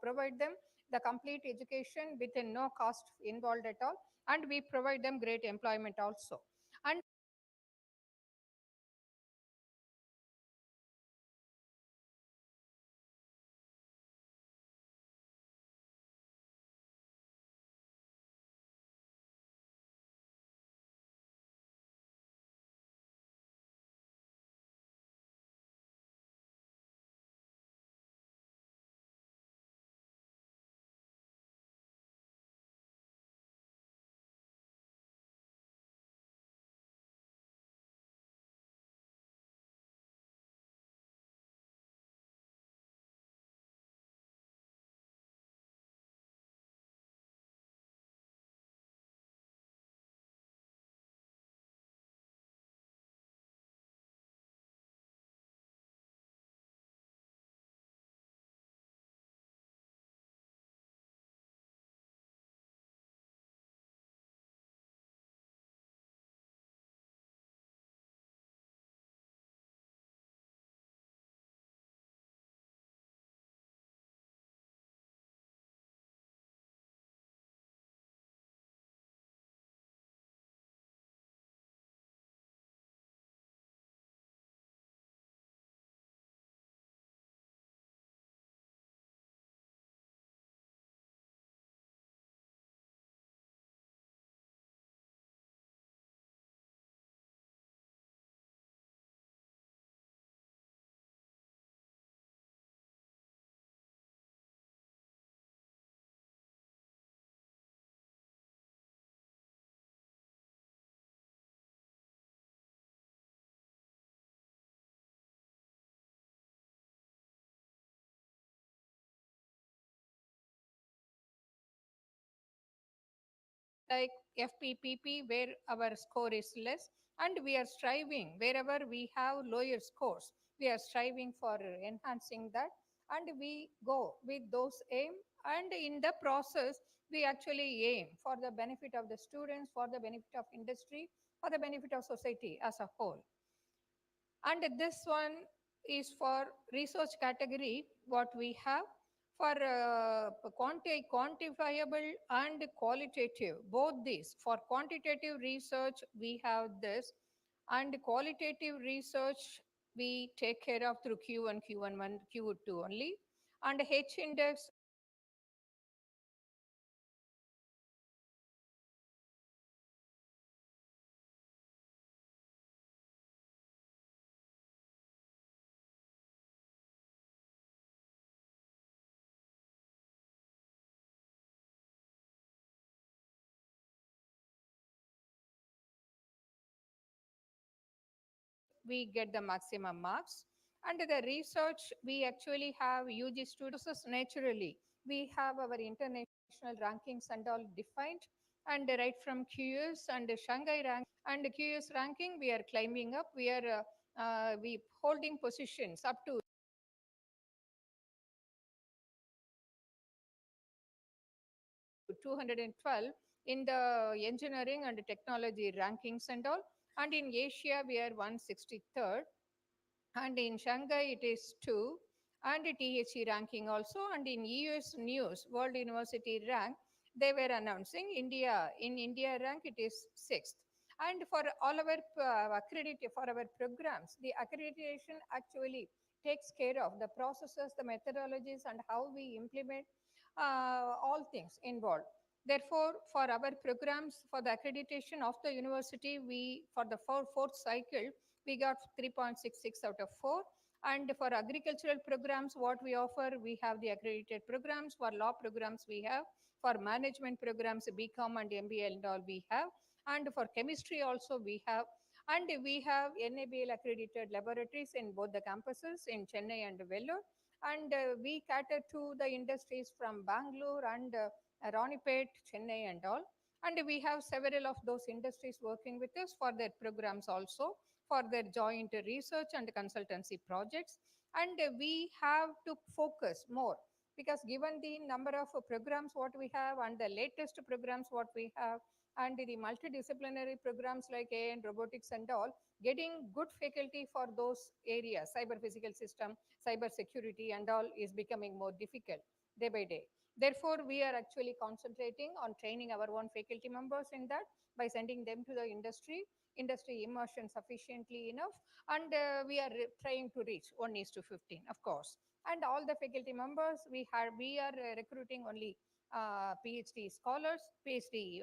provide them the complete education within no cost involved at all, and we provide them great employment also. And like FPPP, where our score is less, and we are striving wherever we have lower scores. We are striving for enhancing that, and we go with those aim. And in the process, we actually aim for the benefit of the students, for the benefit of industry, for the benefit of society as a whole. And this one is for research category, what we have for quantifiable and qualitative, both these. For quantitative research, we have this, and qualitative research, we take care of through Q1, Q1, Q2 only. And H index, we get the maximum marks. And the research, we actually have UG students naturally. We have our international rankings and all defined, and right from QS and Shanghai rank and QS ranking, we are climbing up. We are we holding positions up to 212 in the engineering and technology rankings and all. And in Asia, we are 163rd, and in Shanghai it is 2, and THE ranking also. And in US News World University rank, they were announcing India, in India rank it is 6th. And for all our for our programs, the accreditation actually takes care of the processes, the methodologies, and how we implement all things involved. Therefore, for our programs, for the accreditation of the university, we, for the fourth cycle, we got 3.66 out of 4. And for agricultural programs, what we offer, we have the accredited programs. For law programs, we have. For management programs, BCom and MBA and all we have. And for chemistry also we have. And we have NABL accredited laboratories in both the campuses in Chennai and Vellore. And we cater to the industries from Bangalore and Ronipet, Chennai and all. And we have several of those industries working with us for their programs also, for their joint research and consultancy projects. And we have to focus more, because given the number of programs what we have and the latest programs what we have, and the multidisciplinary programs like AI and robotics and all, getting good faculty for those areas, cyber physical system, cyber security and all, is becoming more difficult day by day. Therefore, we are actually concentrating on training our own faculty members in that, by sending them to the industry immersion sufficiently enough. And we are trying to reach 1:15, of course. And all the faculty members we are recruiting only PhD scholars, PhD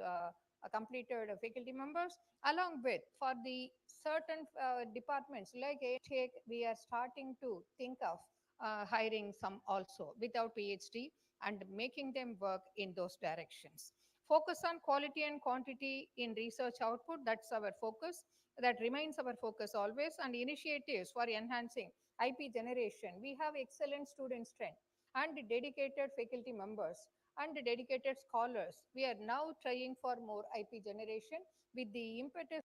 completed faculty members, along with for the certain departments like tech, we are starting to think of hiring some also without PhD, and making them work in those directions. Focus on quality and quantity in research output, that's our focus. That remains our focus always. And initiatives for enhancing IP generation. We have excellent student strength and dedicated faculty members and dedicated scholars. We are now trying for more IP generation with the impetus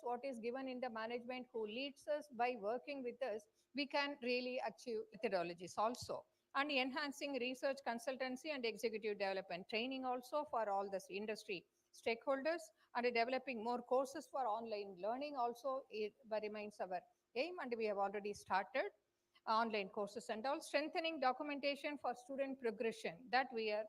what is given in the management who leads us. By working with us, we can really achieve methodologies also. And enhancing research consultancy and executive development training also for all the industry stakeholders, and developing more courses for online learning also, it remains our aim. And we have already started online courses and all. Strengthening documentation for student progression, that we are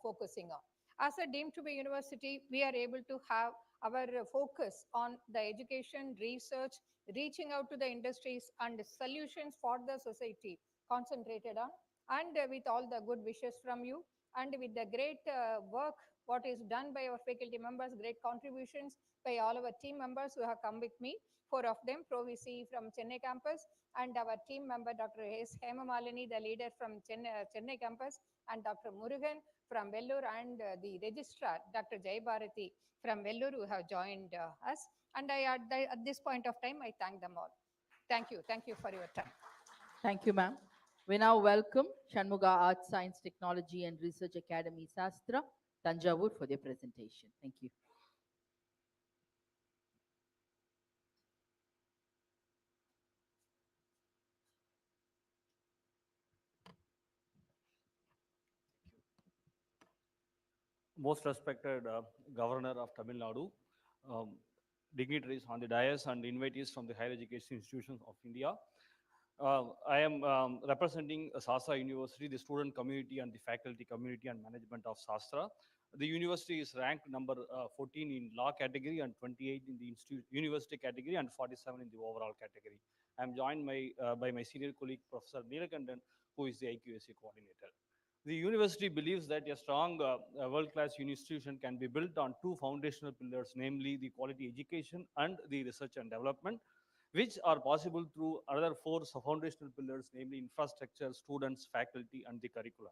focusing on. As a deemed to be university, we are able to have our focus on the education, research, reaching out to the industries and solutions for the society concentrated on. And with all the good wishes from you, and with the great work what is done by our faculty members, great contributions by all our team members who have come with me, 4 of them, Pro VC from Chennai campus, and our team member Dr. S. Hemamalini, the leader from Chennai campus, and Dr. Murugan from Vellore, and the registrar Dr. Jay Bharati from Vellore, who have joined us. And at this point of time, I thank them all. Thank you for your time. Thank you, ma'am. We now welcome Shanmuga Arts, Science, Technology and Research Academy, SASTRA, Tanjavur for their presentation. Thank you. Most respected Governor of Tamil Nadu, um, dignitaries on the dais and invitees from the higher education institutions of India. I am representing SASTRA University, the student community and the faculty community and management of SASTRA. The university is ranked number 14 in law category and 28 in the university category and 47 in the overall category. I am joined by my senior colleague, Professor Neelakandan, who is the IQAC coordinator. The university believes that a strong world-class institution can be built on two foundational pillars, namely the quality education and the research and development, which are possible through another four foundational pillars, namely infrastructure, students, faculty, and the curriculum.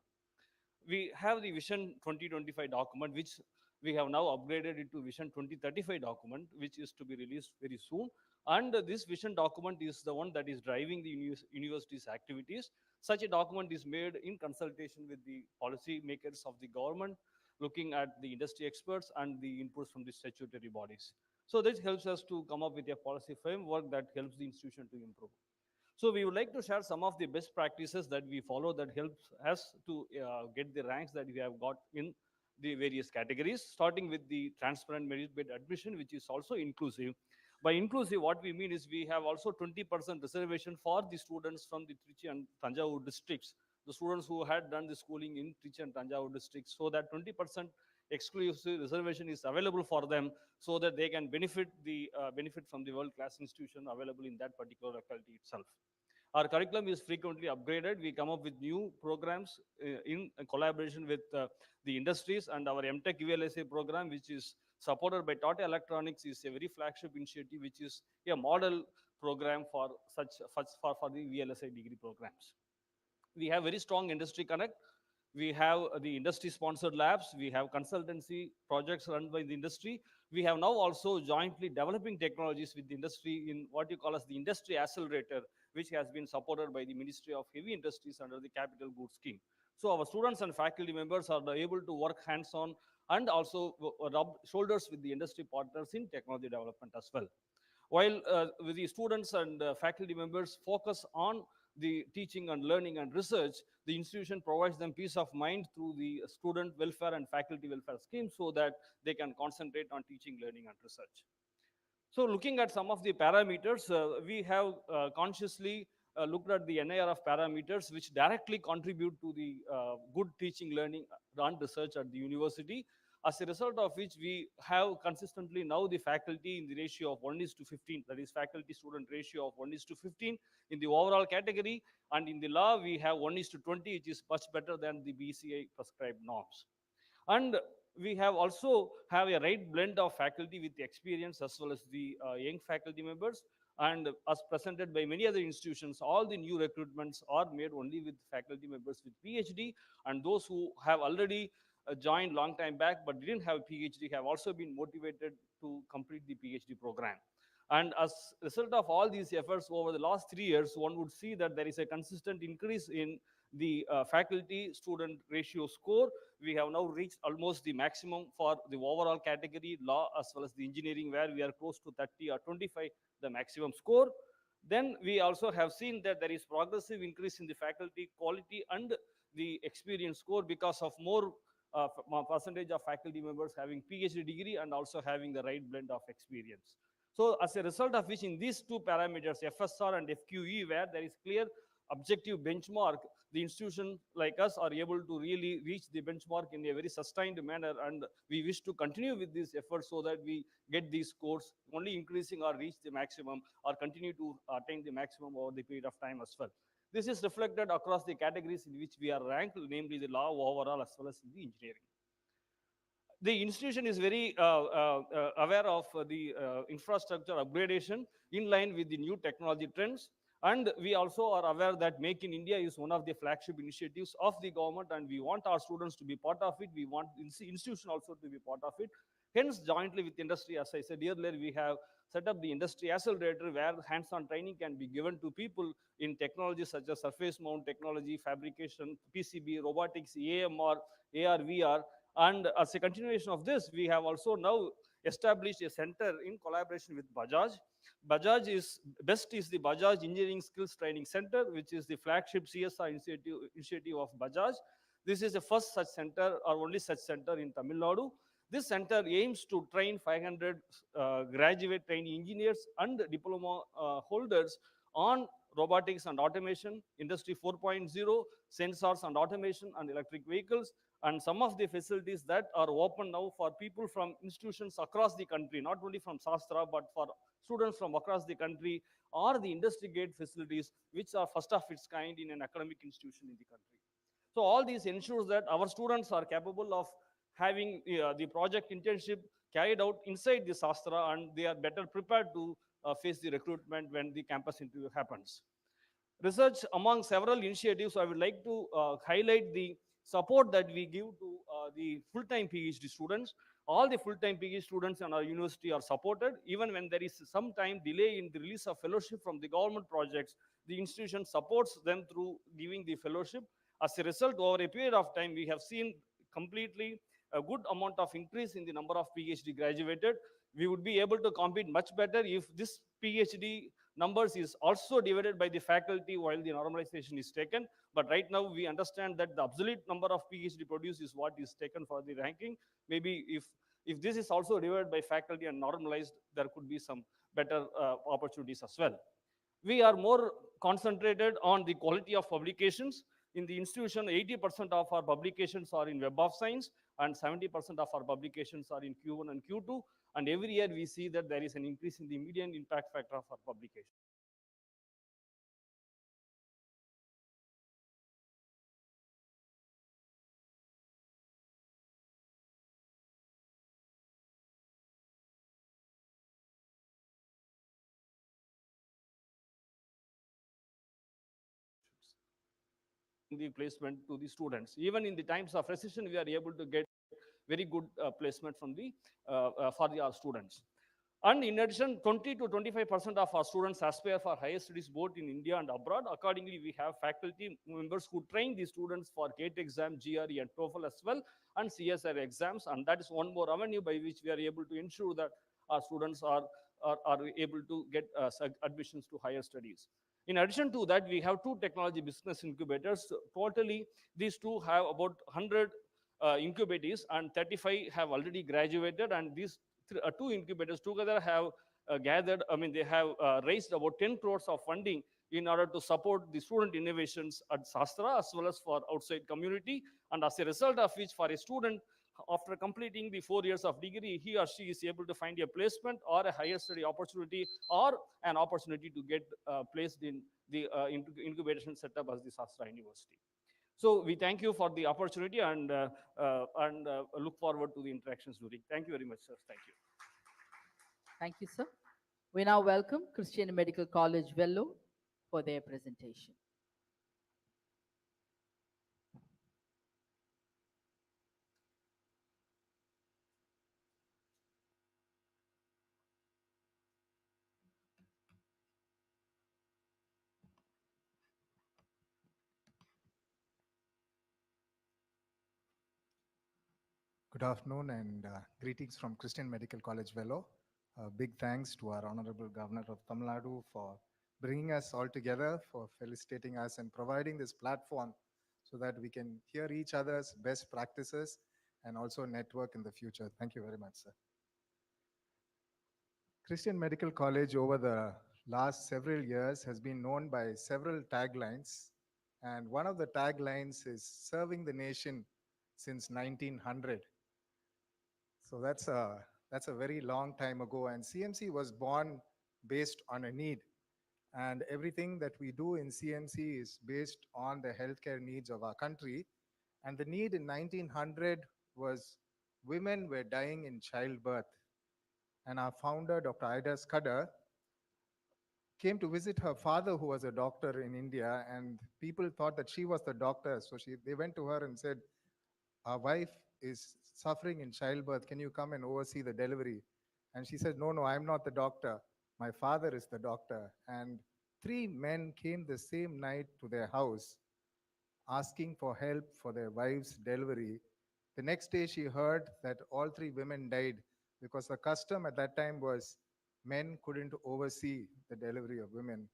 We have the Vision 2025 document, which we have now upgraded it to Vision 2035 document, which is to be released very soon. And this vision document is the one that is driving the university's activities. Such a document is made in consultation with the policy makers of the government, looking at the industry experts and the inputs from the statutory bodies. So this helps us to come up with a policy framework that helps the institution to improve. So we would like to share some of the best practices that we follow that helps us to get the ranks that we have got in the various categories, starting with the transparent merit-based admission, which is also inclusive. By inclusive, what we mean is we have also 20% reservation for the students from the Trichy and Tanjavur districts, the students who had done the schooling in Trichy and Tanjavur districts, so that 20% exclusive reservation is available for them, so that they can benefit from the world-class institution available in that particular locality itself. Our curriculum is frequently upgraded. We come up with new programs in collaboration with the industries, and our MTech VLSA program, which is supported by Tata Electronics, is a very flagship initiative, which is a model program for for the VLSA degree programs. We have very strong industry connect. We have the industry sponsored labs. We have consultancy projects run by the industry. We have now also jointly developing technologies with the industry in what you call as the industry accelerator, which has been supported by the Ministry of Heavy Industries under the Capital Goods Scheme. So our students and faculty members are able to work hands-on and also rub shoulders with the industry partners in technology development as well. While with the students and faculty members focus on the teaching and learning and research, the institution provides them peace of mind through the student welfare and faculty welfare scheme, so that they can concentrate on teaching, learning, and research. So looking at some of the parameters, we have consciously looked at the NIRF parameters, which directly contribute to the good teaching, learning, and research at the university. As a result of which, we have consistently now the faculty in the ratio of 1:15, that is faculty student ratio of 1:15 in the overall category. And in the law, we have 1:20, which is much better than the BCI prescribed norms. And we have also have a right blend of faculty with the experience as well as the young faculty members. And as presented by many other institutions, all the new recruitments are made only with faculty members with PhD, and those who have already joined long time back but didn't have PhD have also been motivated to complete the PhD program. And as a result of all these efforts over the last 3 years, one would see that there is a consistent increase in the faculty student ratio score. We have now reached almost the maximum for the overall category, law as well as the engineering, where we are close to 30 or 25, the maximum score. Then we also have seen that there is progressive increase in the faculty quality and the experience score because of more percentage of faculty members having PhD degree and also having the right blend of experience. So as a result of which, in these two parameters, FSR and FQE, where there is clear objective benchmark, the institution like us are able to really reach the benchmark in a very sustained manner, and we wish to continue with this effort so that we get these scores only increasing or reach the maximum or continue to attain the maximum over the period of time as well. This is reflected across the categories in which we are ranked, namely the law overall as well as the engineering. The institution is very aware of the infrastructure upgradation in line with the new technology trends. And we also are aware that Make in India is one of the flagship initiatives of the government, and we want our students to be part of it. We want the institution also to be part of it. Hence, jointly with industry, as I said earlier, we have set up the industry accelerator where hands-on training can be given to people in technologies such as surface mount technology, fabrication, PCB, robotics, AMR, AR, VR. And as a continuation of this, we have also now established a center in collaboration with Bajaj. Bajaj is best is the Bajaj Engineering Skills Training Center, which is the flagship CSR initiative of Bajaj. This is the first such center or only such center in Tamil Nadu. This center aims to train 500 graduate trainee engineers and diploma holders on robotics and automation, Industry 4.0, sensors and automation, and electric vehicles. And some of the facilities that are open now for people from institutions across the country, not only from SASTRA, but for students from across the country, are the industry gate facilities, which are first of its kind in an academic institution in the country. So all these ensures that our students are capable of having the project internship carried out inside the SASTRA, and they are better prepared to face the recruitment when the campus interview happens. Research among several initiatives, I would like to highlight the support that we give to the full-time PhD students. All the full-time PhD students in our university are supported. Even when there is some time delay in the release of fellowship from the government projects, the institution supports them through giving the fellowship. As a result, over a period of time, we have seen completely a good amount of increase in the number of PhD graduated. We would be able to compete much better if this PhD numbers is also divided by the faculty while the normalization is taken. But right now, we understand that the absolute number of PhD produced is what is taken for the ranking. Maybe if this is also divided by faculty and normalized, there could be some better opportunities as well. We are more concentrated on the quality of publications. In the institution, 80% of our publications are in Web of Science, and 70% of our publications are in Q1 and Q2. And every year we see that there is an increase in the median impact factor of our publication. The placement to the students. Even in the times of recession, we are able to get very good placement from the for our students. And in addition, 20 to 25% of our students aspire for higher studies both in India and abroad. Accordingly, we have faculty members who train the students for GATE exam, GRE, and TOEFL as well, and CSR exams. And that is one more avenue by which we are able to ensure that our students are able to get admissions to higher studies. In addition to that, we have two technology business incubators. Totally, these two have about 100 incubators, and 35 have already graduated. And these two incubators together have gathered, I mean, they have raised about 10 crores of funding in order to support the student innovations at SASTRA as well as for outside community. And as a result of which, for a student, after completing the 4 years of degree, he or she is able to find a placement or a higher study opportunity or an opportunity to get placed in the incubation setup as the SASTRA University. So we thank you for the opportunity and look forward to the interactions during. Thank you very much, sir. Thank you. Thank you, sir. We now welcome Christian Medical College Vellore for their presentation. Good afternoon and greetings from Christian Medical College Vellore. Big thanks to our Honorable Governor of Tamil Nadu for bringing us all together, for felicitating us and providing this platform so that we can hear each other's best practices and also network in the future. Thank you very much, sir. Christian Medical College over the last several years has been known by several taglines. And one of the taglines is serving the nation since 1900. So that's a very long time ago. And CMC was born based on a need. And everything that we do in CMC is based on the healthcare needs of our country. And the need in 1900 was women were dying in childbirth. And our founder, Dr. Ida Scudder, came to visit her father, who was a doctor in India, and people thought that she was the doctor. So they went to her and said, our wife is suffering in childbirth. Can you come and oversee the delivery? And she said, no, I'm not the doctor. My father is the doctor. And three men came the same night to their house asking for help for their wife's delivery. The next day, she heard that all three women died because the custom at that time was men couldn't oversee the delivery of women.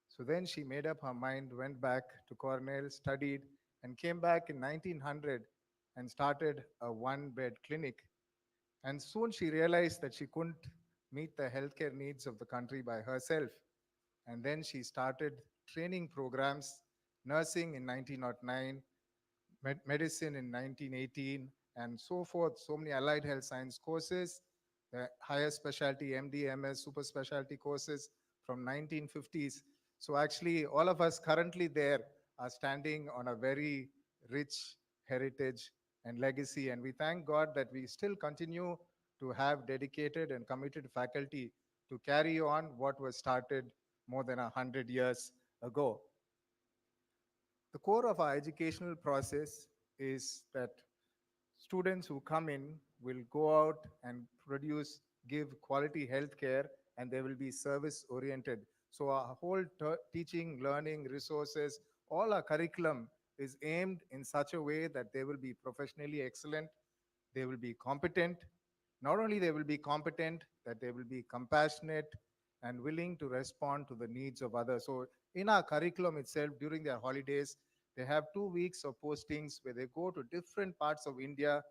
So then she made up her mind, went back to Cornell, studied, and came back in 1900 and started a one-bed clinic. And soon she realized that she couldn't meet the healthcare needs of the country by herself. And then she started training programs, nursing in 1909, medicine in 1918, and so forth. So many allied health science courses, the higher specialty MD, MS, super specialty courses from 1950s. So actually, all of us currently there are standing on a very rich heritage and legacy. And we thank God that we still continue to have dedicated and committed faculty to carry on what was started more than 100 years ago. The core of our educational process is that students who come in will go out and give quality healthcare, and they will be service oriented. So our whole teaching, learning, resources, all our curriculum is aimed in such a way that they will be professionally excellent, they will be competent. Not only they will be competent, that they will be compassionate and willing to respond to the needs of others. So in our curriculum itself, during their holidays, they have 2 weeks of postings where they go to different parts of India,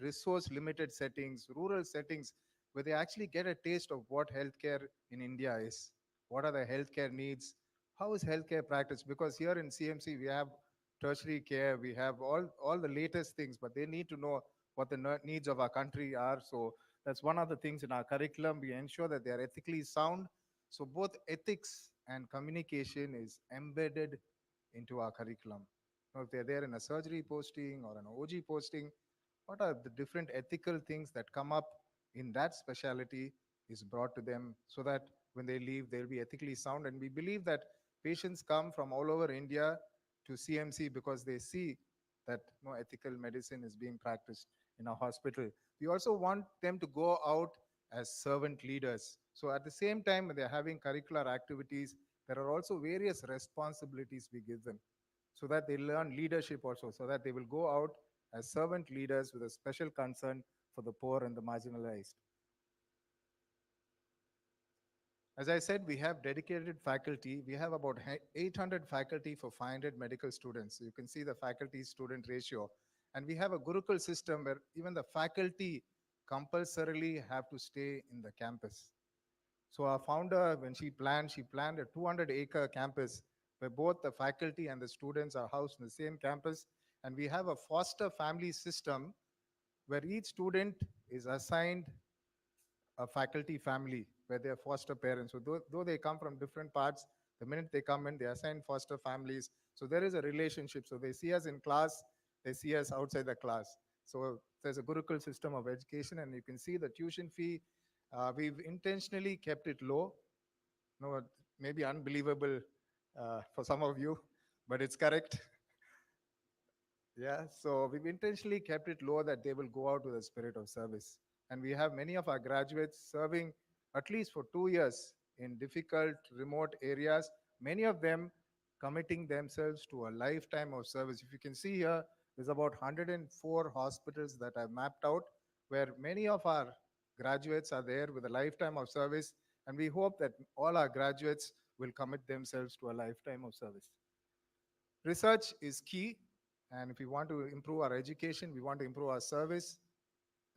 resource limited settings, rural settings, where they actually get a taste of what healthcare in India is. What are the healthcare needs? How is healthcare practiced? Because here in CMC, we have tertiary care, we have all the latest things, but they need to know what the needs of our country are. So that's one of the things in our curriculum. We ensure that they are ethically sound. So both ethics and communication is embedded into our curriculum. Now, if they're there in a surgery posting or an OG posting, what are the different ethical things that come up in that specialty is brought to them so that when they leave, they'll be ethically sound. And we believe that patients come from all over India to CMC because they see that no ethical medicine is being practiced in a hospital. We also want them to go out as servant leaders. So at the same time, when they're having curricular activities, there are also various responsibilities we give them so that they learn leadership also, so that they will go out as servant leaders with a special concern for the poor and the marginalized. As I said, we have dedicated faculty. We have about 800 faculty for 500 medical students. So you can see the faculty-student ratio. And we have a Gurukul system where even the faculty compulsorily have to stay in the campus. So our founder, when she planned a 200-acre campus where both the faculty and the students are housed in the same campus. And we have a foster family system where each student is assigned a faculty family where they are foster parents. So though they come from different parts, the minute they come in, they assign foster families. So there is a relationship. So they see us in class, they see us outside the class. So there's a Gurukul system of education, and you can see the tuition fee. We've intentionally kept it low. No, maybe unbelievable for some of you, but it's correct. Yeah, so we've intentionally kept it low that they will go out with a spirit of service. And we have many of our graduates serving at least for 2 years in difficult, remote areas, many of them committing themselves to a lifetime of service. If you can see here, there's about 104 hospitals that I've mapped out, where many of our graduates are there with a lifetime of service. And we hope that all our graduates will commit themselves to a lifetime of service. Research is key. And if we want to improve our education, we want to improve our service,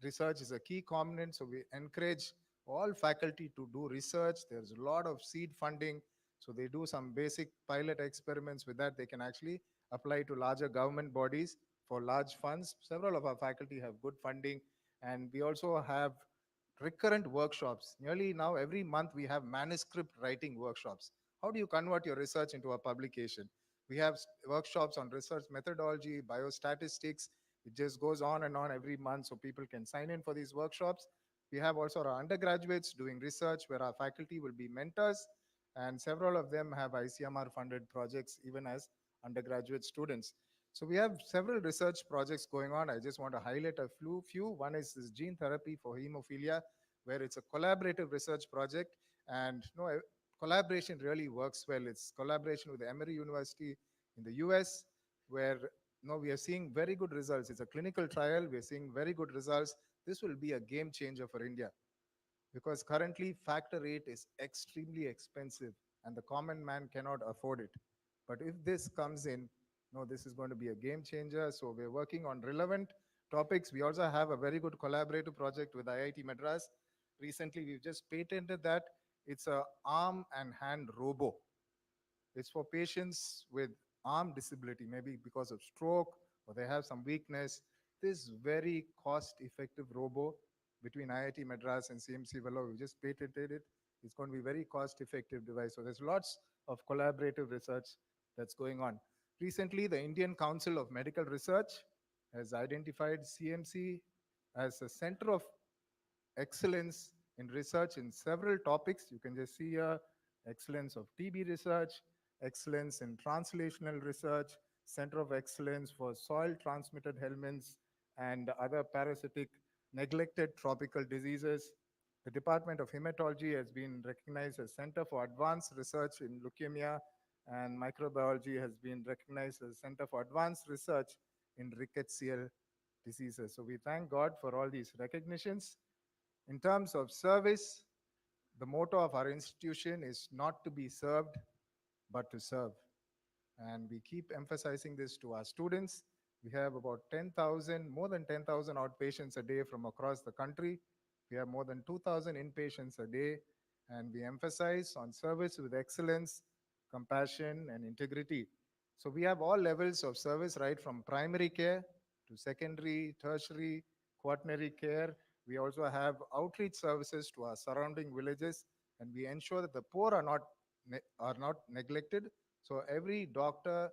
research is a key component. So we encourage all faculty to do research. There's a lot of seed funding. So they do some basic pilot experiments. With that, they can actually apply to larger government bodies for large funds. Several of our faculty have good funding. And we also have recurrent workshops. Nearly now every month we have manuscript writing workshops. How do you convert your research into a publication? We have workshops on research methodology, biostatistics. It just goes on and on every month, so people can sign in for these workshops. We have also our undergraduates doing research where our faculty will be mentors, and several of them have ICMR funded projects even as undergraduate students. So we have several research projects going on. I just want to highlight a few. One is this gene therapy for hemophilia, where it's a collaborative research project. And collaboration really works well. It's collaboration with Emory University in the US, where we are seeing very good results. It's a clinical trial. We're seeing very good results. This will be a game changer for India, because currently factor 8 is extremely expensive and the common man cannot afford it. But if this comes in, this is going to be a game changer. So we're working on relevant topics. We also have a very good collaborative project with IIT Madras. Recently, we've just patented that. It's a arm and hand robo. It's for patients with arm disability, maybe because of stroke or they have some weakness. This very cost-effective robo between IIT Madras and CMC Vellore, we just patented it. It's going to be a very cost-effective device. So there's lots of collaborative research that's going on. Recently, the Indian Council of Medical Research has identified CMC as a center of excellence in research in several topics. You can just see here, excellence of TB research, excellence in translational research, center of excellence for soil transmitted helminths and other parasitic neglected tropical diseases. The Department of Hematology has been recognized as Center for Advanced Research in Leukemia, and Microbiology has been recognized as Center for Advanced Research in Rickettsial diseases. So we thank God for all these recognitions. In terms of service, the motto of our institution is not to be served, but to serve. And we keep emphasizing this to our students. We have about 10,000, more than 10,000 outpatients a day from across the country. We have more than 2,000 inpatients a day. And we emphasize on service with excellence, compassion, and integrity. So we have all levels of service, right from primary care to secondary, tertiary, quaternary care. We also have outreach services to our surrounding villages, and we ensure that the poor are not neglected. So every doctor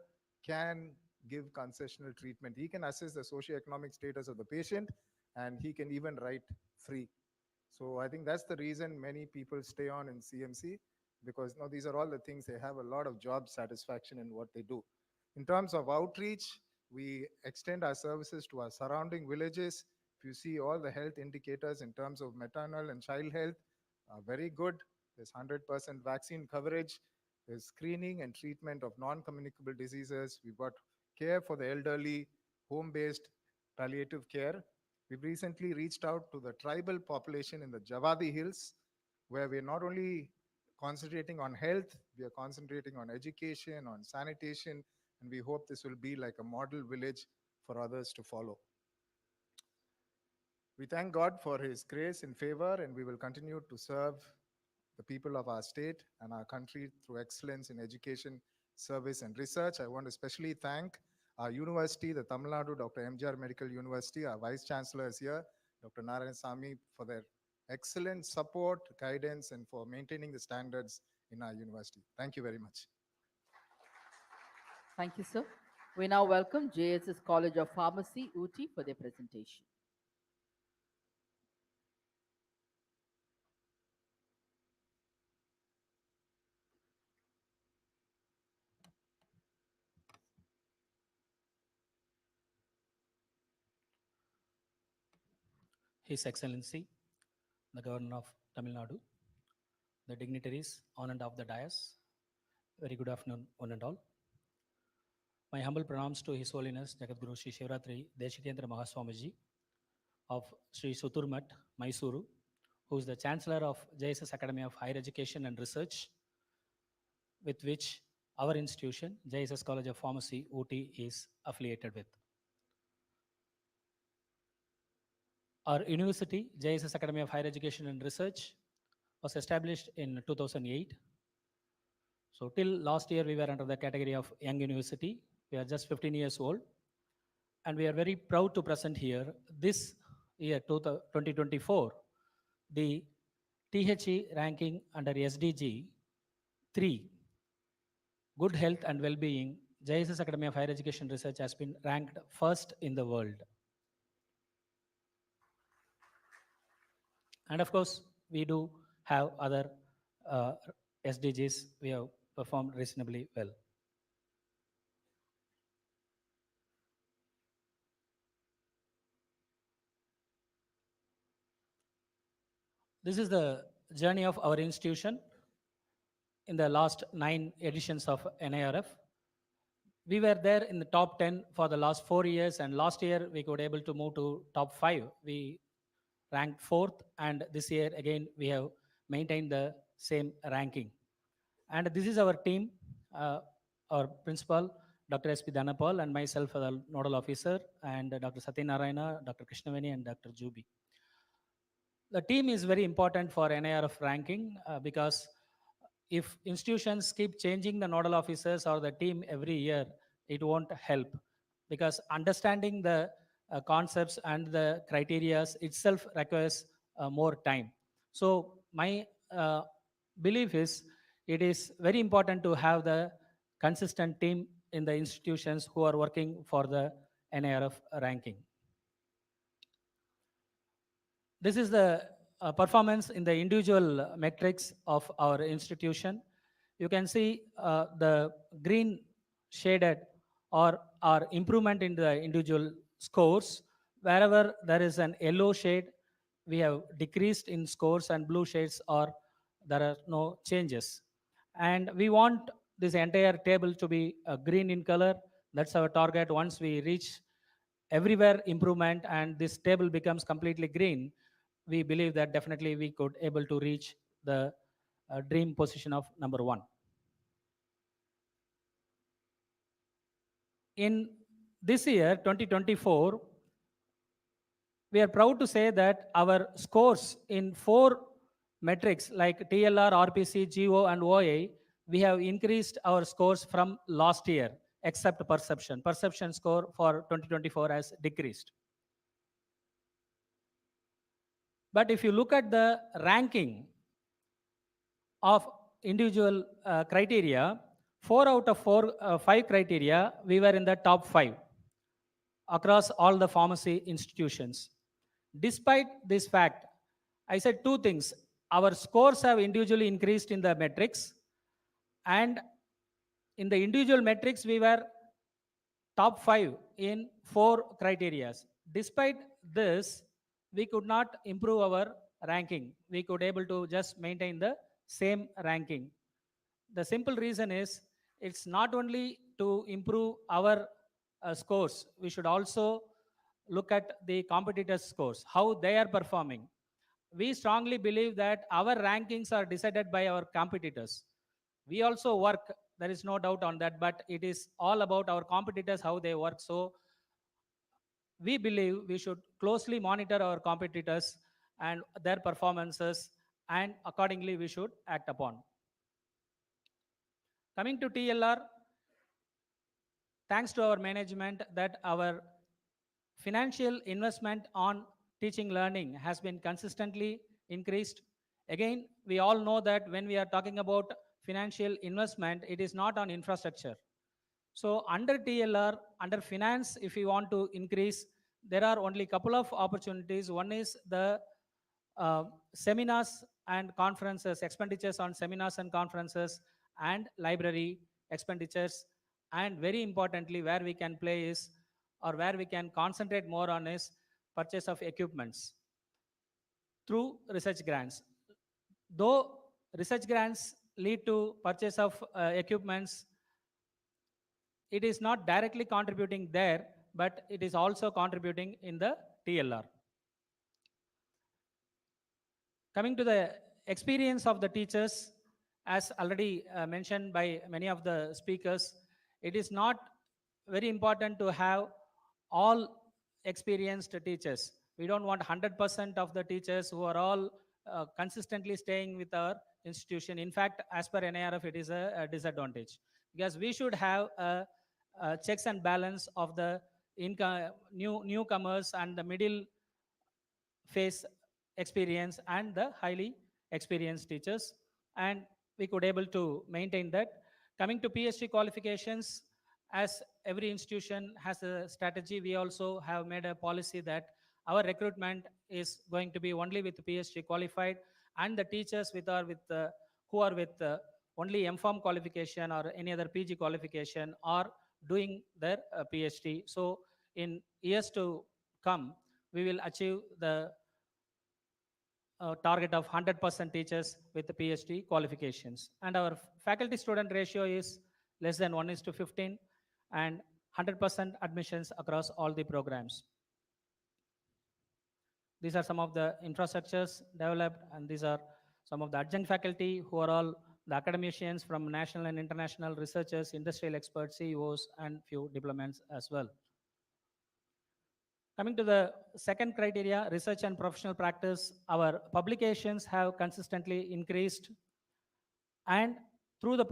can give concessional treatment. He can assess the socioeconomic status of the patient, and he can even write free. So I think that's the reason many people stay on in CMC, because these are all the things. They have a lot of job satisfaction in what they do. In terms of outreach, we extend our services to our surrounding villages. If you see, all the health indicators in terms of maternal and child health are very good. There's 100% vaccine coverage. There's screening and treatment of non-communicable diseases. We've got care for the elderly, home-based palliative care. We've recently reached out to the tribal population in the Javadi Hills, where we're not only concentrating on health, we are concentrating on education, on sanitation, and we hope this will be like a model village for others to follow. We thank God for His grace and favor, and we will continue to serve the people of our state and our country through excellence in education, service, and research. I want to especially thank our university, the Tamil Nadu Dr. MGR Medical University. Our Vice Chancellor is here, Dr. Narayanasamy, for their excellent support, guidance, and for maintaining the standards in our university. Thank you very much. Thank you, sir. We now welcome JSS College of Pharmacy, Ooty, for their presentation. His Excellency, the Governor of Tamil Nadu, the dignitaries on and off the dais, very good afternoon, one and all. My humble pranams to His Holiness Jagadguru Sri Shivratri Deshitendra Mahaswamiji of Sri Suturmat, Mysuru, who is the Chancellor of JSS Academy of Higher Education and Research, with which our institution, JSS College of Pharmacy, Ooty, is affiliated with. Our university, JSS Academy of Higher Education and Research, was established in 2008. So till last year, we were under the category of Young University. We are just 15 years old. And we are very proud to present here, this year, 2024, the THE ranking under SDG 3, Good Health and Well-being. JSS Academy of Higher Education Research has been ranked first in the world. And of course, we do have other SDGs we have performed reasonably well. This is the journey of our institution in the last 9 editions of NIRF. We were there in the top 10 for the last 4 years, and last year we could able to move to top 5. We ranked 4th, and this year again we have maintained the same ranking. And this is our team, our principal, Dr. S.P. Dhanapal, and myself, the nodal officer, and Dr. Satyanarayana, Dr. Krishnaveni, and Dr. Jubi. The team is very important for NIRF ranking because if institutions keep changing the nodal officers or the team every year, it won't help, because understanding the concepts and the criteria itself requires more time. So my belief is it is very important to have the consistent team in the institutions who are working for the NIRF ranking. This is the performance in the individual metrics of our institution. You can see the green shaded or improvement in the individual scores. Wherever there is an yellow shade, we have decreased in scores, and blue shades are there are no changes. And we want this entire table to be green in color. That's our target. Once we reach everywhere improvement and this table becomes completely green, we believe that definitely we could able to reach the dream position of number 1. In this year, 2024, we are proud to say that our scores in 4 metrics like TLR, RPC, GO, and OA, we have increased our scores from last year, except perception. Perception score for 2024 has decreased. But if you look at the ranking of individual criteria, 4 out of 5 criteria, we were in the top 5 across all the pharmacy institutions. Despite this fact, I said 2 things. Our scores have individually increased in the metrics, and in the individual metrics, we were top 5 in 4 criteria. Despite this, we could not improve our ranking. We could able to just maintain the same ranking. The simple reason is it's not only to improve our scores, we should also look at the competitors' scores, how they are performing. We strongly believe that our rankings are decided by our competitors. We also work, there is no doubt on that, but it is all about our competitors, how they work. So we believe we should closely monitor our competitors and their performances, and accordingly we should act upon. Coming to TLR, thanks to our management that our financial investment on teaching learning has been consistently increased. Again, we all know that when we are talking about financial investment, it is not on infrastructure. So under TLR, under finance, if you want to increase, there are only a couple of opportunities. One is the seminars and conferences, expenditures on seminars and conferences, and library expenditures. And very importantly, where we can play is, or where we can concentrate more on, is purchase of equipments through research grants. Though research grants lead to purchase of equipments, it is not directly contributing there, but it is also contributing in the TLR. Coming to the experience of the teachers, as already mentioned by many of the speakers, it is not very important to have all experienced teachers. We don't want 100% of the teachers who are all consistently staying with our institution. In fact, as per NIRF, it is a disadvantage, because we should have checks and balance of the newcomers and the middle phase experience and the highly experienced teachers, and we could able to maintain that. Coming to PhD qualifications, as every institution has a strategy, we also have made a policy that our recruitment is going to be only with PhD qualified, and the teachers who are with only MPharm qualification or any other PG qualification are doing their PhD. So in years to come, we will achieve the target of 100% teachers with the PhD qualifications. And our faculty student ratio is less than 1:15 and 100% admissions across all the programs. These are some of the infrastructures developed, and these are some of the adjunct faculty who are all the academicians from national and international researchers, industrial experts, CEOs, and few diplomats as well. Coming to the second criteria, research and professional practice, our publications have consistently increased, and through the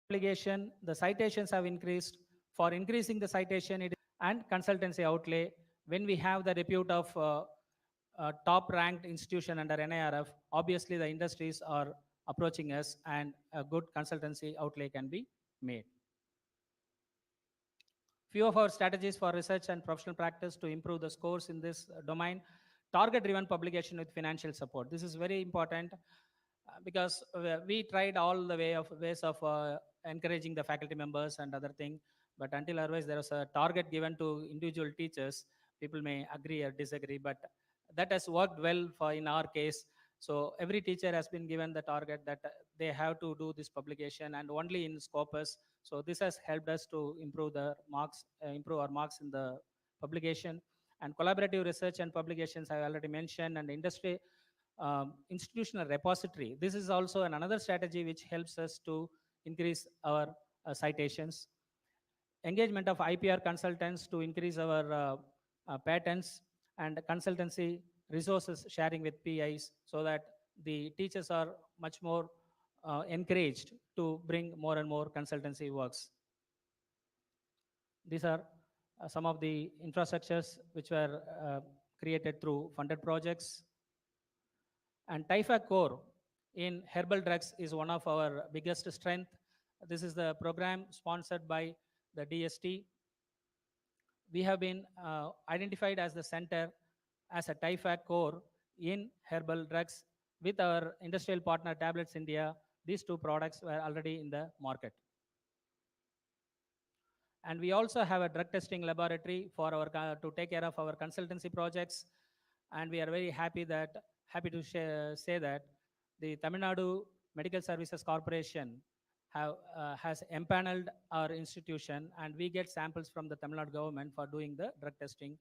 publication, the citations have increased. For increasing the citation and consultancy outlay, when we have the repute of top ranked institution under NIRF, obviously the industries are approaching us and a good consultancy outlay can be made. Few of our strategies for research and professional practice to improve the scores in this domain: target driven publication with financial support. This is very important because we tried all the ways of encouraging the faculty members and other thing, but until otherwise there was a target given to individual teachers. People may agree or disagree, but that has worked well for in our case. So every teacher has been given the target that they have to do this publication, and only in Scopus. So this has helped us to improve the marks, improve our marks in the publication. And collaborative research and publications I already mentioned, and industry institutional repository. This is also another strategy which helps us to increase our citations. Engagement of IPR consultants to increase our patents, and consultancy resources sharing with PIs, so that the teachers are much more encouraged to bring more and more consultancy works. These are some of the infrastructures which were created through funded projects. And TIFAC core in herbal drugs is one of our biggest strength. This is the program sponsored by the DST. We have been identified as the center as a TIFAC core in herbal drugs. With our industrial partner Tablets India, these two products were already in the market. And we also have a drug testing laboratory for our to take care of our consultancy projects. And we are very happy to say that the Tamil Nadu Medical Services Corporation has empaneled our institution, and we get samples from the Tamil Nadu government for doing the drug testing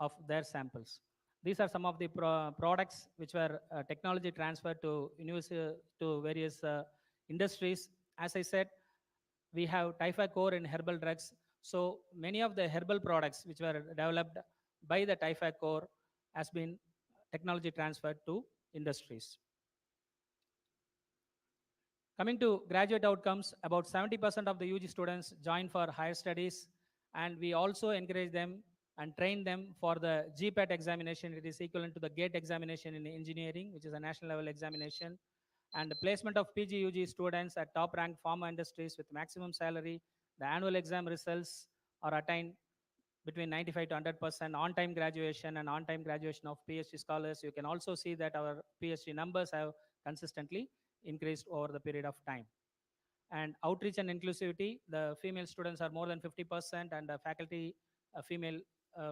of their samples. These are some of the products which were technology transferred to various industries. As I said, we have TIFAC core in herbal drugs. So many of the herbal products which were developed by the TIFAC core has been technology transferred to industries. Coming to graduate outcomes, about 70% of the UG students join for higher studies, and we also encourage them and train them for the GPAT examination. It is equivalent to the GATE examination in engineering, which is a national level examination. And the placement of PG UG students at top ranked pharma industries with maximum salary. The annual exam results are attained between 95 to 100%. On-time graduation and on-time graduation of PhD scholars. You can also see that our PhD numbers have consistently increased over the period of time. And outreach and inclusivity, the female students are more than 50%, and the faculty female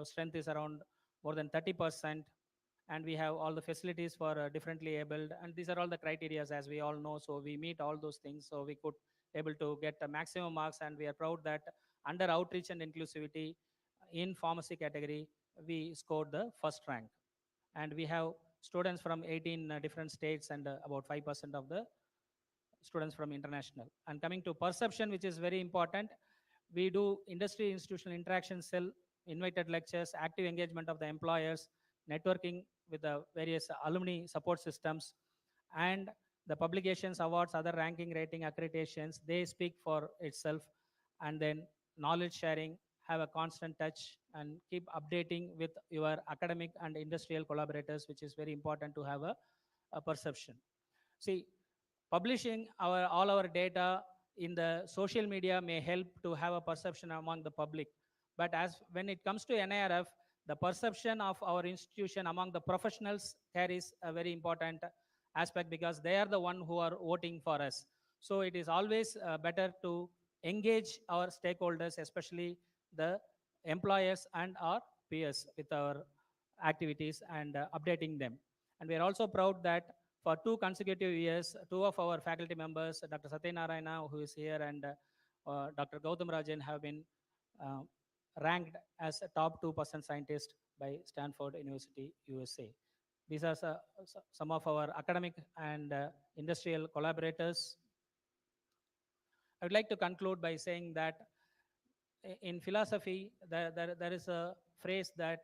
strength is around more than 30%. And we have all the facilities for differently abled, and these are all the criteria, as we all know. So we meet all those things, so we could able to get the maximum marks. And we are proud that under outreach and inclusivity in pharmacy category, we scored the first rank. And we have students from 18 different states, and about 5% of the students from international. And coming to perception, which is very important, we do industry institutional interaction cell, invited lectures, active engagement of the employers, networking with the various alumni support systems, and the publications, awards, other ranking, rating, accreditations, they speak for itself. And then knowledge sharing have a constant touch and keep updating with your academic and industrial collaborators, which is very important to have a perception. See, publishing all our data in the social media may help to have a perception among the public. But as when it comes to NIRF, the perception of our institution among the professionals carries a very important aspect because they are the one who are voting for us. So it is always better to engage our stakeholders, especially the employers and our peers with our activities and updating them. And we are also proud that for 2 consecutive years, 2 of our faculty members, Dr. Satyanarayana, who is here, and Dr. Gautam Rajan, have been uh, ranked as a top 2% scientist by Stanford University, USA. These are some of our academic and industrial collaborators. I would like to conclude by saying that in philosophy, there is a phrase that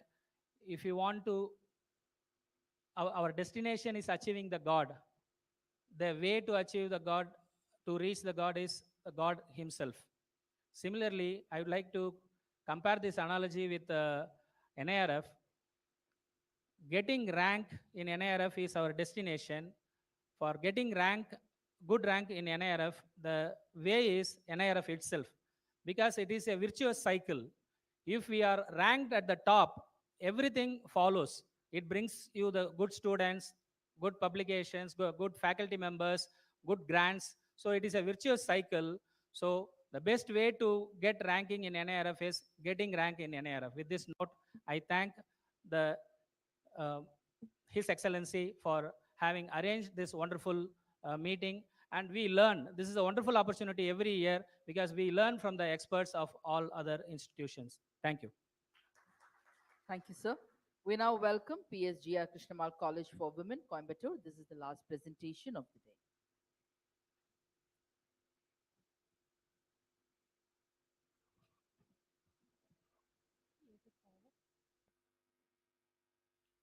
if you want to, our destination is achieving the God. The way to achieve the God, to reach the God, is the God Himself. Similarly, I would like to compare this analogy with NIRF. Getting rank in NIRF is our destination. For getting good rank in NIRF, the way is NIRF itself, because it is a virtuous cycle. If we are ranked at the top, everything follows. It brings you the good students, good publications, good faculty members, good grants. So it is a virtuous cycle. So the best way to get ranking in NIRF is getting rank in NIRF. With this note, I thank the His Excellency for having arranged this wonderful meeting. And we learn, this is a wonderful opportunity every year because we learn from the experts of all other institutions. Thank you. Thank you, sir. We now welcome PSGR Krishnammal College for Women, Coimbatore. This is the last presentation of the day.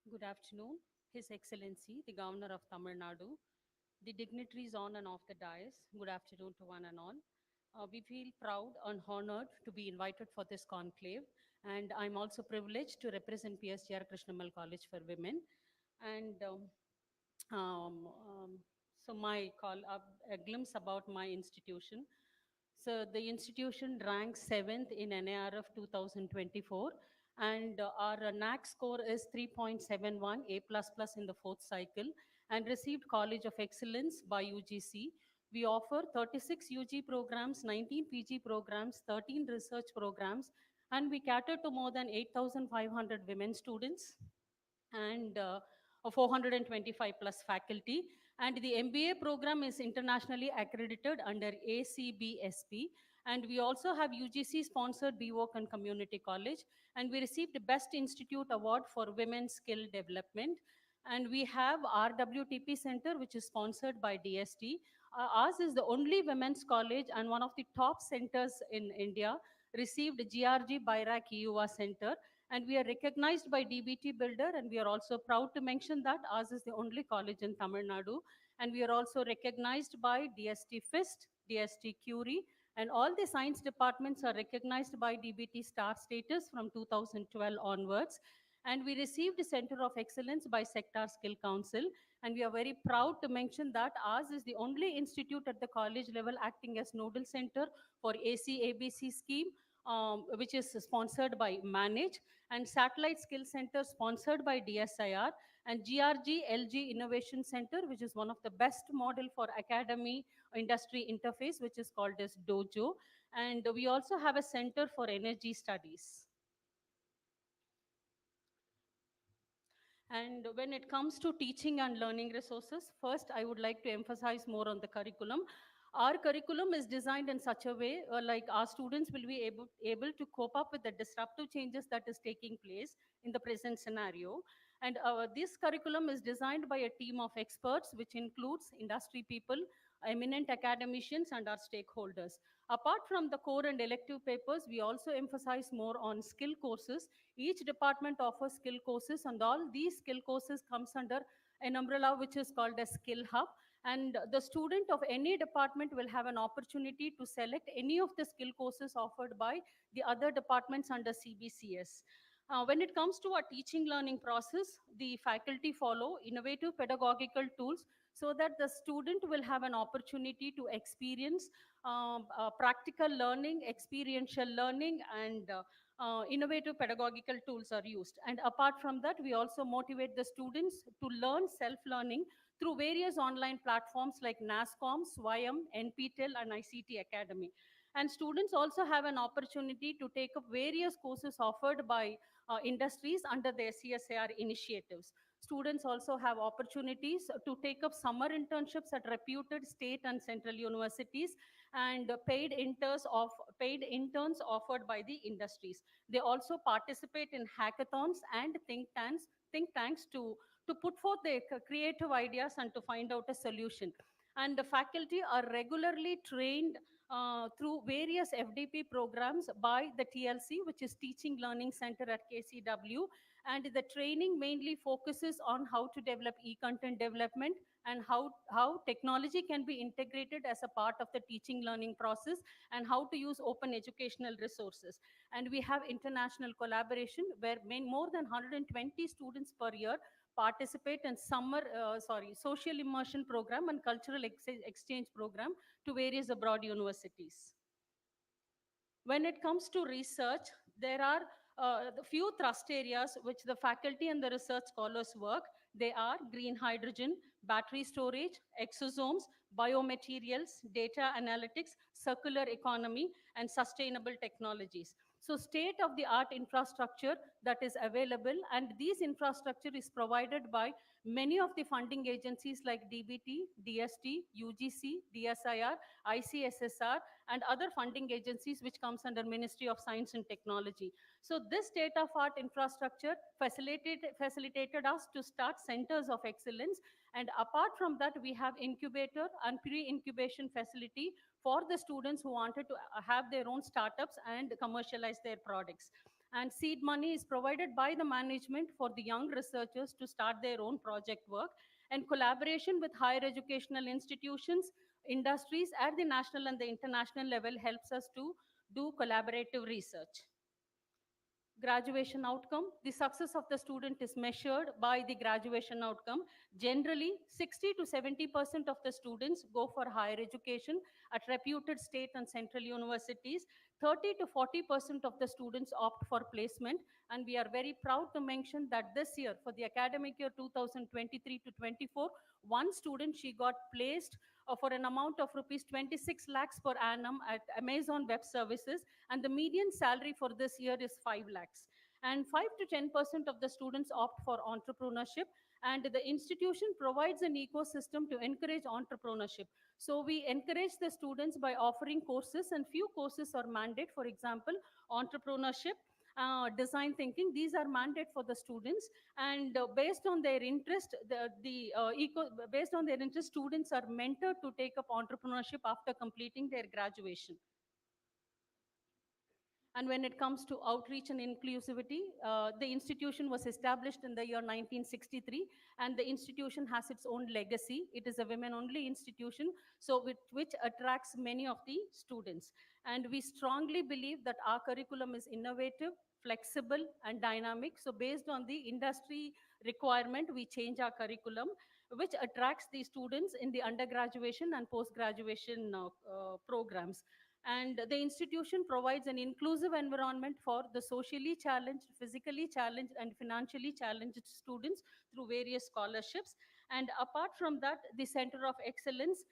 Good afternoon, His Excellency, the Governor of Tamil Nadu, the dignitaries on and off the dais. Good afternoon to one and all. We feel proud and honored to be invited for this conclave, and I'm also privileged to represent PSGR Krishnammal College for Women. And so a glimpse about my institution. So the institution ranks 7th in NARF 2024, and our NAC score is 3.71, A++ in the 4th cycle, and received College of Excellence by UGC. We offer 36 UG programs, 19 PG programs, 13 research programs, and we cater to more than 8,500 women students and 425 plus faculty. And the MBA program is internationally accredited under ACBSP. And we also have UGC sponsored BWOC and Community College. And we received the Best Institute Award for Women's Skill Development. And we have RWTP Center, which is sponsored by DST. Ours is the only women's college and one of the top centers in India, received GRG Bairak EUA Center, and we are recognized by DBT Builder, and we are also proud to mention that ours is the only college in Tamil Nadu, and we are also recognized by DST FIST, DST Curie, and all the science departments are recognized by DBT Star status from 2012 onwards. And we received the Center of Excellence by Sector Skill Council, and we are very proud to mention that ours is the only institute at the college level acting as nodal center for AC-ABC scheme, which is sponsored by Manage, and Satellite Skill Center sponsored by DSIR, and GRG LG Innovation Center, which is one of the best model for academy industry interface, which is called as Dojo. And we also have a center for energy studies. And when it comes to teaching and learning resources, first I would like to emphasize more on the curriculum. Our curriculum is designed in such a way like our students will be able to cope up with the disruptive changes that is taking place in the present scenario. And this curriculum is designed by a team of experts, which includes industry people, eminent academicians and our stakeholders. Apart from the core and elective papers, we also emphasize more on skill courses. Each department offers skill courses, and all these skill courses comes under an umbrella which is called a skill hub. And the student of any department will have an opportunity to select any of the skill courses offered by the other departments under CBCS. When it comes to our teaching learning process, the faculty follow innovative pedagogical tools so that the student will have an opportunity to experience practical learning, experiential learning, and innovative pedagogical tools are used. And apart from that, we also motivate the students to learn self-learning through various online platforms like NASCOM, SWAYAM, NPTEL, and ICT Academy. And students also have an opportunity to take up various courses offered by industries under the CSAR initiatives. Students also have opportunities to take up summer internships at reputed state and central universities, and paid interns offered by the industries. They also participate in hackathons and think tanks to put forth their creative ideas and to find out a solution. And the faculty are regularly trained through various FDP programs by the TLC, which is Teaching Learning Center at KCW. And the training mainly focuses on how to develop e-content development and how technology can be integrated as a part of the teaching learning process, and how to use open educational resources. And we have international collaboration where more than 120 students per year participate in social immersion program and cultural exchange program to various abroad universities. When it comes to research, there are the few thrust areas which the faculty and the research scholars work. They are green hydrogen, battery storage, exosomes, biomaterials, data analytics, circular economy, and sustainable technologies. So state of the art infrastructure that is available, and these infrastructure is provided by many of the funding agencies like DBT, DST, UGC, DSIR, ICSSR, and other funding agencies which comes under Ministry of Science and Technology. So this state-of-art infrastructure facilitated us to start centers of excellence. And apart from that, we have incubator and pre-incubation facility for the students who wanted to have their own startups and commercialize their products. And seed money is provided by the management for the young researchers to start their own project work. And collaboration with higher educational institutions, industries at the national and the international level helps us to do collaborative research. Graduation outcome. The success of the student is measured by the graduation outcome. Generally, 60 to 70% of the students go for higher education at reputed state and central universities. 30 to 40% of the students opt for placement. And we are very proud to mention that this year, for the academic year 2023 to 24, one student, she got placed for an amount of rupees 26 lakhs per annum at Amazon Web Services, and the median salary for this year is 5 lakhs. And 5 to 10% of the students opt for entrepreneurship, and the institution provides an ecosystem to encourage entrepreneurship. So we encourage the students by offering courses, and few courses are mandate. For example, entrepreneurship, design thinking, these are mandate for the students. And based on their interest, based on their interest, students are mentored to take up entrepreneurship after completing their graduation. And when it comes to outreach and inclusivity, the institution was established in the year 1963, and the institution has its own legacy. It is a women-only institution, so which attracts many of the students. And we strongly believe that our curriculum is innovative, flexible, and dynamic. So based on the industry requirement, we change our curriculum, which attracts the students in the undergraduation and post-graduation programs. And the institution provides an inclusive environment for the socially challenged, physically challenged, and financially challenged students through various scholarships. And apart from that, the Center of Excellence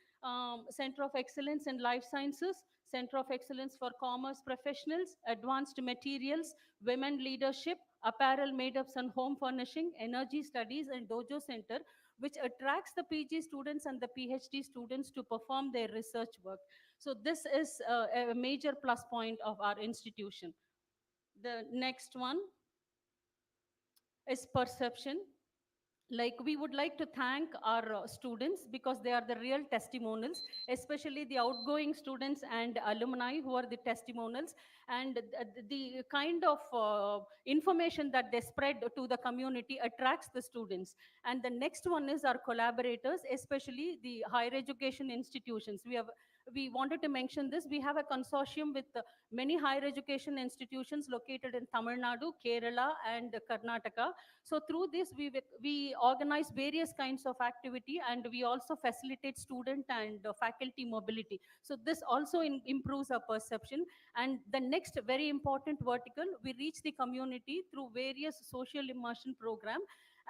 in Life Sciences, Center of Excellence for Commerce Professionals, Advanced Materials, Women Leadership, Apparel, Made-ups and Home Furnishing, Energy Studies, and Dojo Center, which attracts the PG students and the PhD students to perform their research work. So this is a major plus point of our institution. The next one is perception. like we would like to thank our students because they are the real testimonials, especially the outgoing students and alumni who are the testimonials, and the kind of information that they spread to the community attracts the students. And the next one is our collaborators, especially the higher education institutions. We wanted to mention this. We have a consortium with many higher education institutions located in Tamil Nadu, Kerala, and Karnataka. So through this, we organize various kinds of activity, and we also facilitate student and faculty mobility. So this also improves our perception. And the next very important vertical, we reach the community through various social immersion program.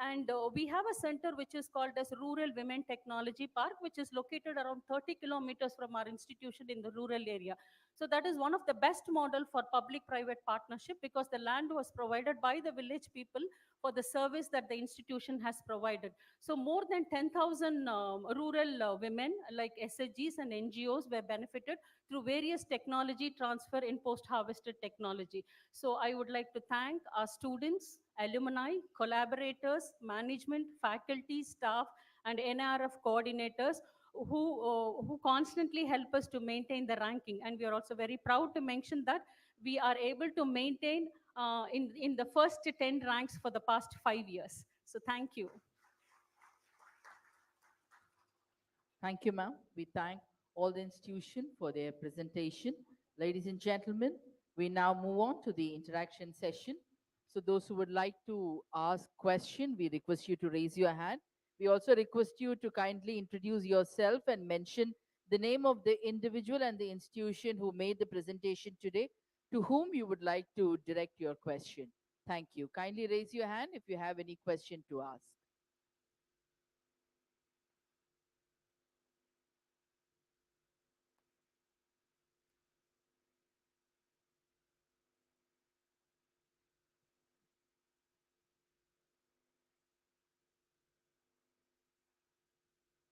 And we have a center which is called as Rural Women Technology Park, which is located around 30 kilometers from our institution in the rural area. So that is one of the best model for public-private partnership, because the land was provided by the village people for the service that the institution has provided. So more than 10,000 rural women like SHGs and NGOs were benefited through various technology transfer in post-harvested technology. So I would like to thank our students, alumni, collaborators, management, faculty, staff, and NRF coordinators who constantly help us to maintain the ranking. And we are also very proud to mention that we are able to maintain in the first 10 ranks for the past 5 years. So thank you. Thank you, ma'am. We thank all the institution for their presentation. Ladies and gentlemen, we now move on to the interaction session. So those who would like to ask question, we request you to raise your hand. We also request you to kindly introduce yourself and mention the name of the individual and the institution who made the presentation today, to whom you would like to direct your question. Thank you. Kindly raise your hand if you have any question to ask.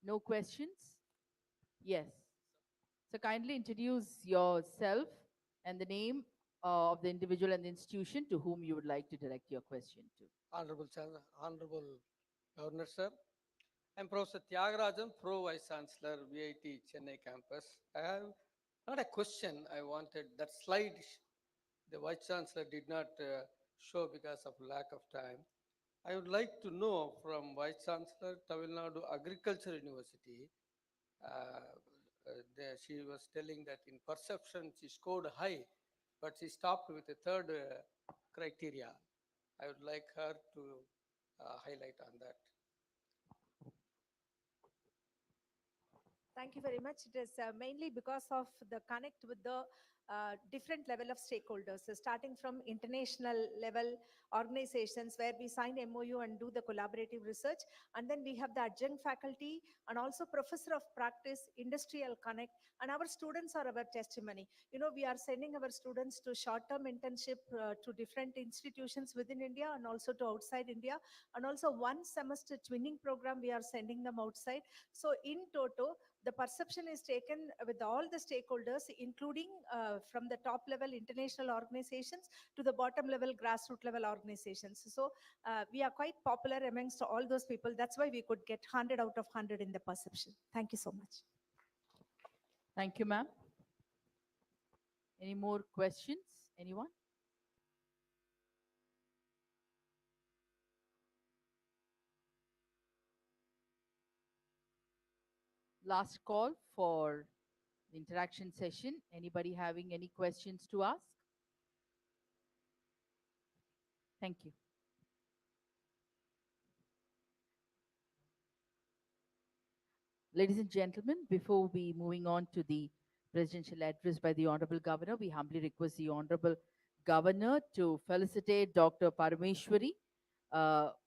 No questions? Yes. So kindly introduce yourself and the name of the individual and the institution to whom you would like to direct your question to. Honorable Governor Sir, I'm Professor Tyagarajan, Pro Vice Chancellor, VIT Chennai campus. I have not a question. I wanted that slide. The Vice Chancellor did not show because of lack of time. I would like to know from Vice Chancellor, Tamil Nadu Agriculture University. She was telling that in perception she scored high, but she stopped with the third criteria. I would like her to highlight on that. Thank you very much. It is mainly because of the connect with the different level of stakeholders, so starting from international level organizations where we sign MOU and do the collaborative research, and then we have the adjunct faculty and also professor of practice, industrial connect, and our students are our testimony. You know, we are sending our students to short-term internship to different institutions within India and also to outside India, and also one semester twinning program we are sending them outside. So in toto, the perception is taken with all the stakeholders, including from the top level international organizations to the bottom level grassroots level organizations. So we are quite popular amongst all those people. That's why we could get 100 out of 100 in the perception. Thank you so much. Thank you, ma'am. Any more questions? Anyone? Last call for the interaction session. Anybody having any questions to ask? Thank you. Ladies and gentlemen, before we moving on to the presidential address by the Honorable Governor, we humbly request the Honorable Governor to felicitate Dr. Parameshwari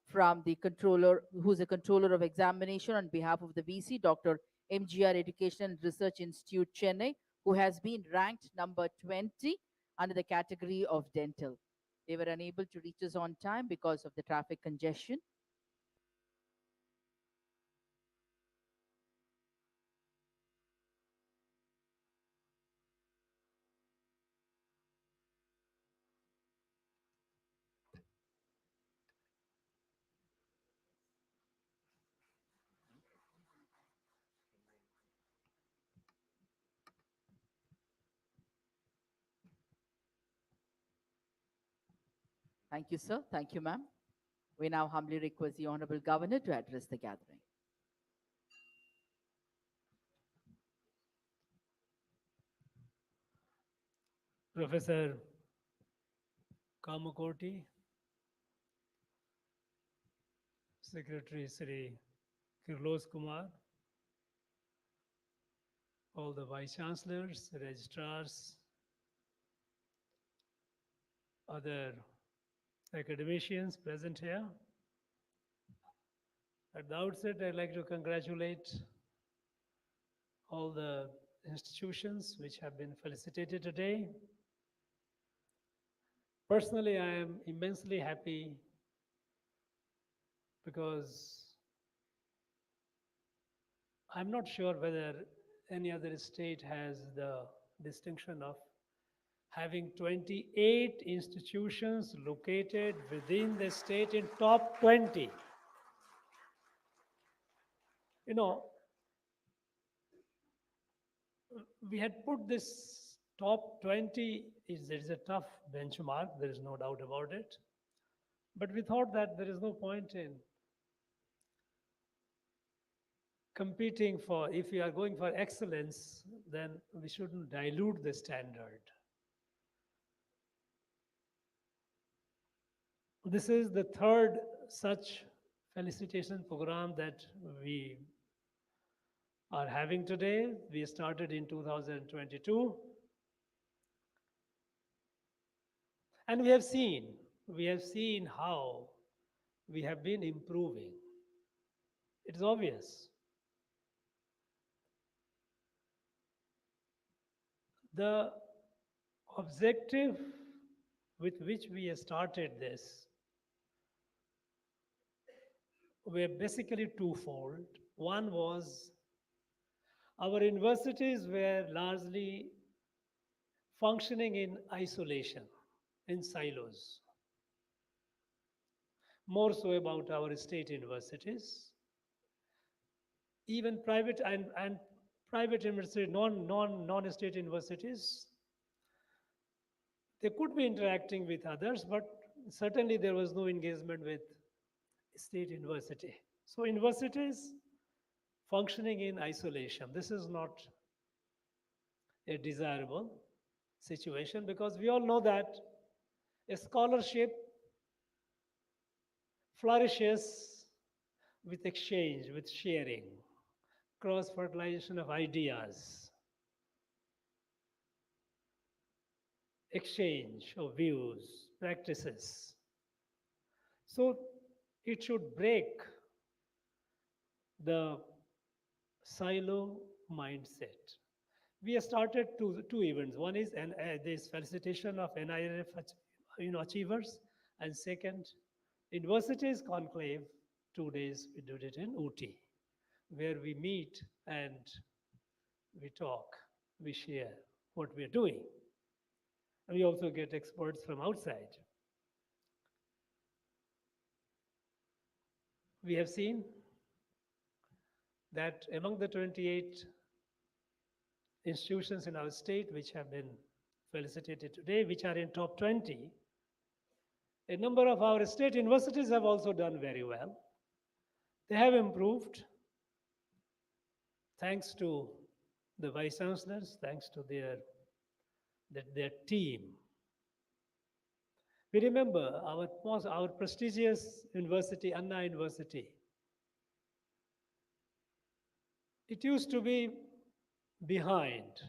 from the controller, who's a controller of examination on behalf of the VC, Dr. MGR Education and Research Institute, Chennai, who has been ranked number 20 under the category of dental. They were unable to reach us on time because of the traffic congestion. Thank you, sir. Thank you, ma'am. We now humbly request the Honorable Governor to address the gathering. Professor Kamakoti, Secretary Sri Kirlos Kumar, all the Vice Chancellors, registrars, other academicians present here. At the outset, I'd like to congratulate all the institutions which have been felicitated today. Personally, I am immensely happy because I'm not sure whether any other state has the distinction of having 28 institutions located within the state in top 20. You know, we had put this top 20 is a tough benchmark, there is no doubt about it. But we thought that there is no point in competing for, if we are going for excellence, then we shouldn't dilute the standard. This is the third such felicitation program that we are having today. We started in 2022. And we have seen how we have been improving. It is obvious. The objective with which we started this were basically twofold. One was our universities were largely functioning in isolation, in silos. More so about our state universities. Even private and private universities, non-state universities, they could be interacting with others, but certainly there was no engagement with state university. So universities functioning in isolation. This is not a desirable situation because we all know that a scholarship flourishes with exchange, with sharing, cross-fertilization of ideas, exchange of views, practices. So it should break the silo mindset. We have started two events. One is this felicitation of NIRF achievers, and second, Universities Conclave, 2 days we did it in Ooty, where we meet and we talk, we share what we are doing. And we also get experts from outside. We have seen that among the 28 institutions in our state which have been felicitated today, which are in top 20, a number of our state universities have also done very well. They have improved thanks to the vice chancellors, thanks to their team. We remember our prestigious university, Anna University. It used to be behind,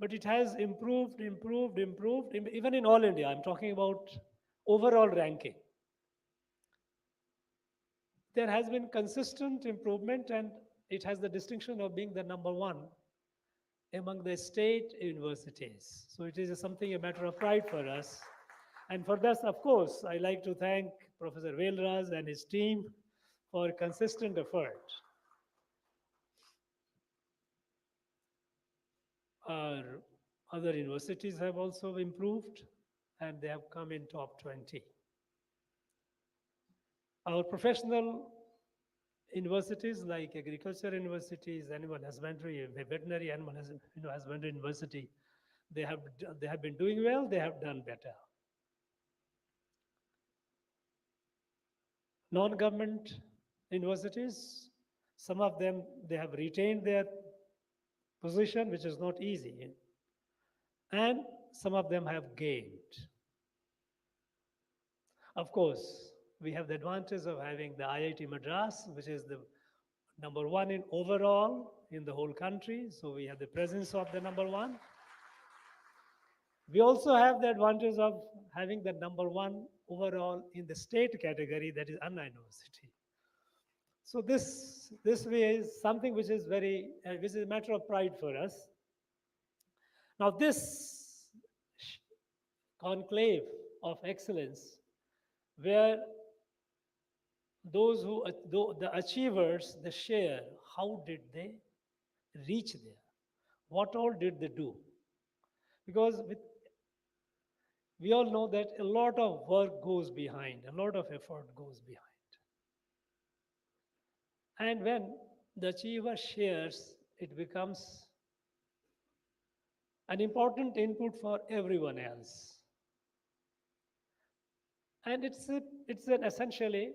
but it has improved, even in all India. I'm talking about overall ranking. There has been consistent improvement, and it has the distinction of being the number one among the state universities. So it is something, a matter of pride for us. And for this, of course, I like to thank Professor Velraj and his team for consistent effort. Our other universities have also improved, and they have come in top 20. Our professional universities like agriculture universities, animal husbandry, veterinary animal husbandry university, they have been doing well, they have done better. Non-government universities, some of them, they have retained their position, which is not easy. And some of them have gained. Of course, we have the advantage of having the IIT Madras, which is the number one in overall in the whole country. So we have the presence of the number one. We also have the advantage of having the number one overall in the state category, that is Anna University. So this way is something which is which is a matter of pride for us. Now this conclave of excellence, where those who, the achievers, they share how did they reach there, what all did they do, because we all know that a lot of work goes behind, a lot of effort goes behind. And when the achiever shares, it becomes an important input for everyone else. And it's an essentially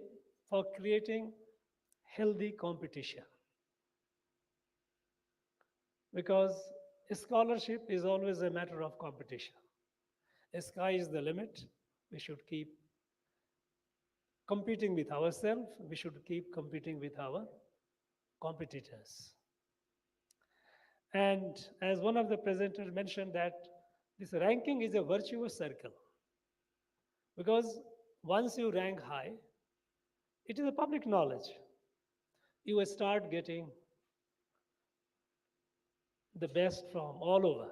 for creating healthy competition. Because scholarship is always a matter of competition. The sky is the limit. We should keep competing with ourselves. We should keep competing with our competitors. And as one of the presenters mentioned, that this ranking is a virtuous circle. Because once you rank high, it is a public knowledge. You will start getting the best from all over.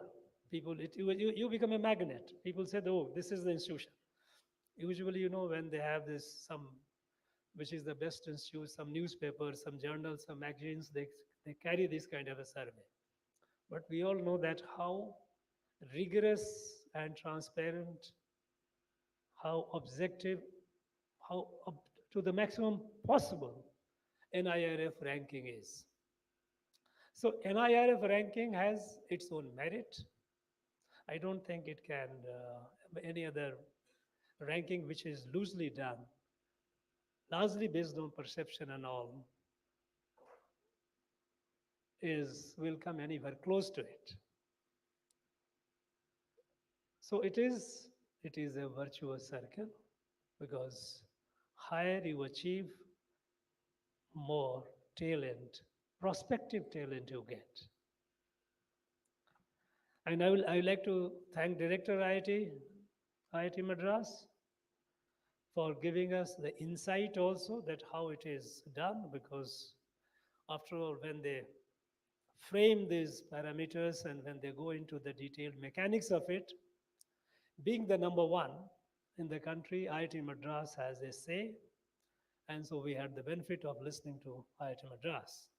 People, you become a magnet. People say, oh, this is the institution. Usually, you know, when they have this, which is the best institute, some newspapers, some journals, some magazines, they carry this kind of a survey. But we all know that how rigorous and transparent, how objective, how up to the maximum possible NIRF ranking is. So NIRF ranking has its own merit. I don't think it can, any other ranking which is loosely done, largely based on perception and all, will come anywhere close to it. So it is a virtuous circle, because higher you achieve, more talent, prospective talent you get. And I would like to thank Director IIT Madras for giving us the insight also that how it is done, because after all, when they frame these parameters and when they go into the detailed mechanics of it, being the number one in the country, IIT Madras has a say. And so we had the benefit of listening to IIT Madras.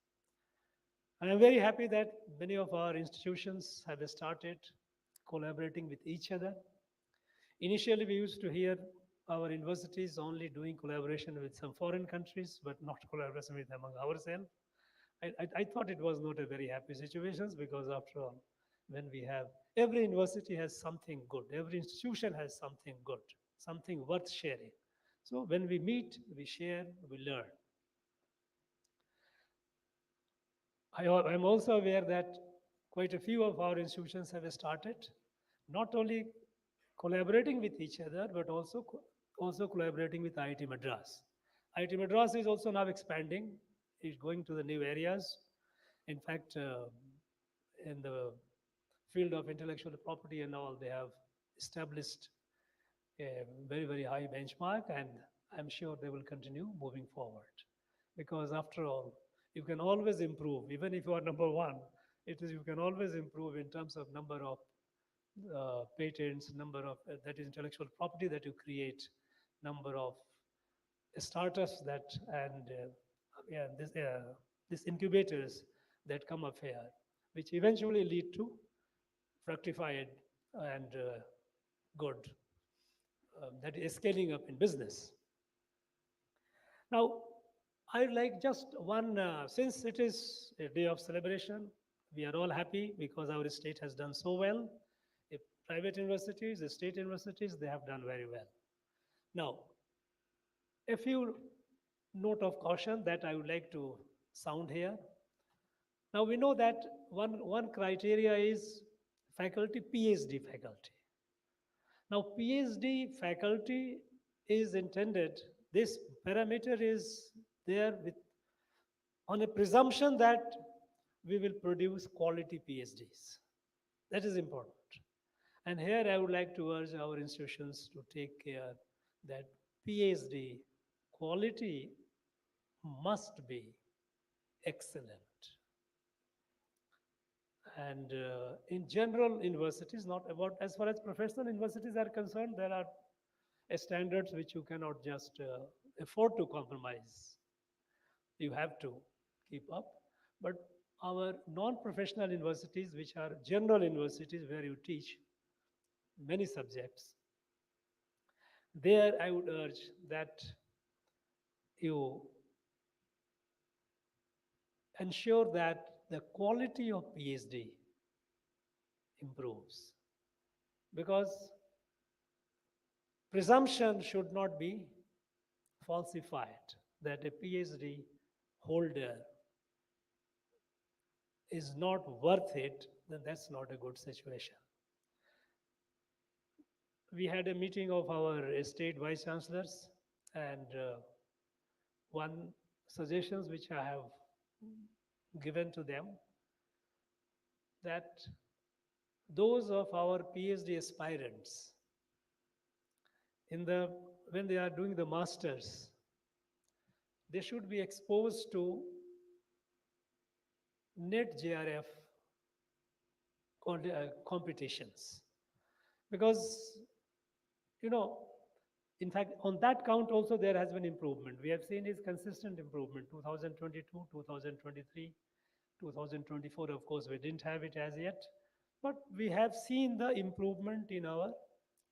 I am very happy that many of our institutions have started collaborating with each other. Initially, we used to hear our universities only doing collaboration with some foreign countries, but not collaboration with among ourselves. I thought it was not a very happy situation, because after all, when we have, every university has something good, every institution has something good, something worth sharing. So when we meet, we share, we learn. I'm also aware that quite a few of our institutions have started not only collaborating with each other, but also collaborating with IIT Madras. IIT Madras is also now expanding, is going to the new areas. In fact, in the field of intellectual property and all, they have established a very, very high benchmark, and I'm sure they will continue moving forward. Because after all, you can always improve, even if you are number one, you can always improve in terms of number of patents, number of, that is intellectual property that you create, number of startups that, and these incubators that come up here, which eventually lead to fructified and good, that is scaling up in business. Now, I'd like just one, since it is a day of celebration, we are all happy because our state has done so well. The private universities, the state universities, they have done very well. Now, a few note of caution that I would like to sound here. Now we know that one criteria is faculty, PhD faculty. Now PhD faculty is intended, this parameter is there with on a presumption that we will produce quality PhDs. That is important. And here I would like to urge our institutions to take care that PhD quality must be excellent. And in general universities, not about as far as professional universities are concerned, there are standards which you cannot just afford to compromise. You have to keep up. But our non-professional universities, which are general universities where you teach many subjects, there I would urge that you ensure that the quality of PhD improves. Because presumption should not be falsified that a PhD holder is not worth it, then that's not a good situation. We had a meeting of our state vice chancellors, and one suggestions which I have given to them, that those of our PhD aspirants when they are doing the masters, they should be exposed to NET JRF competitions. Because, in fact, on that count also there has been improvement. We have seen is consistent improvement, 2022, 2023, 2024, of course, we didn't have it as yet. But we have seen the improvement in our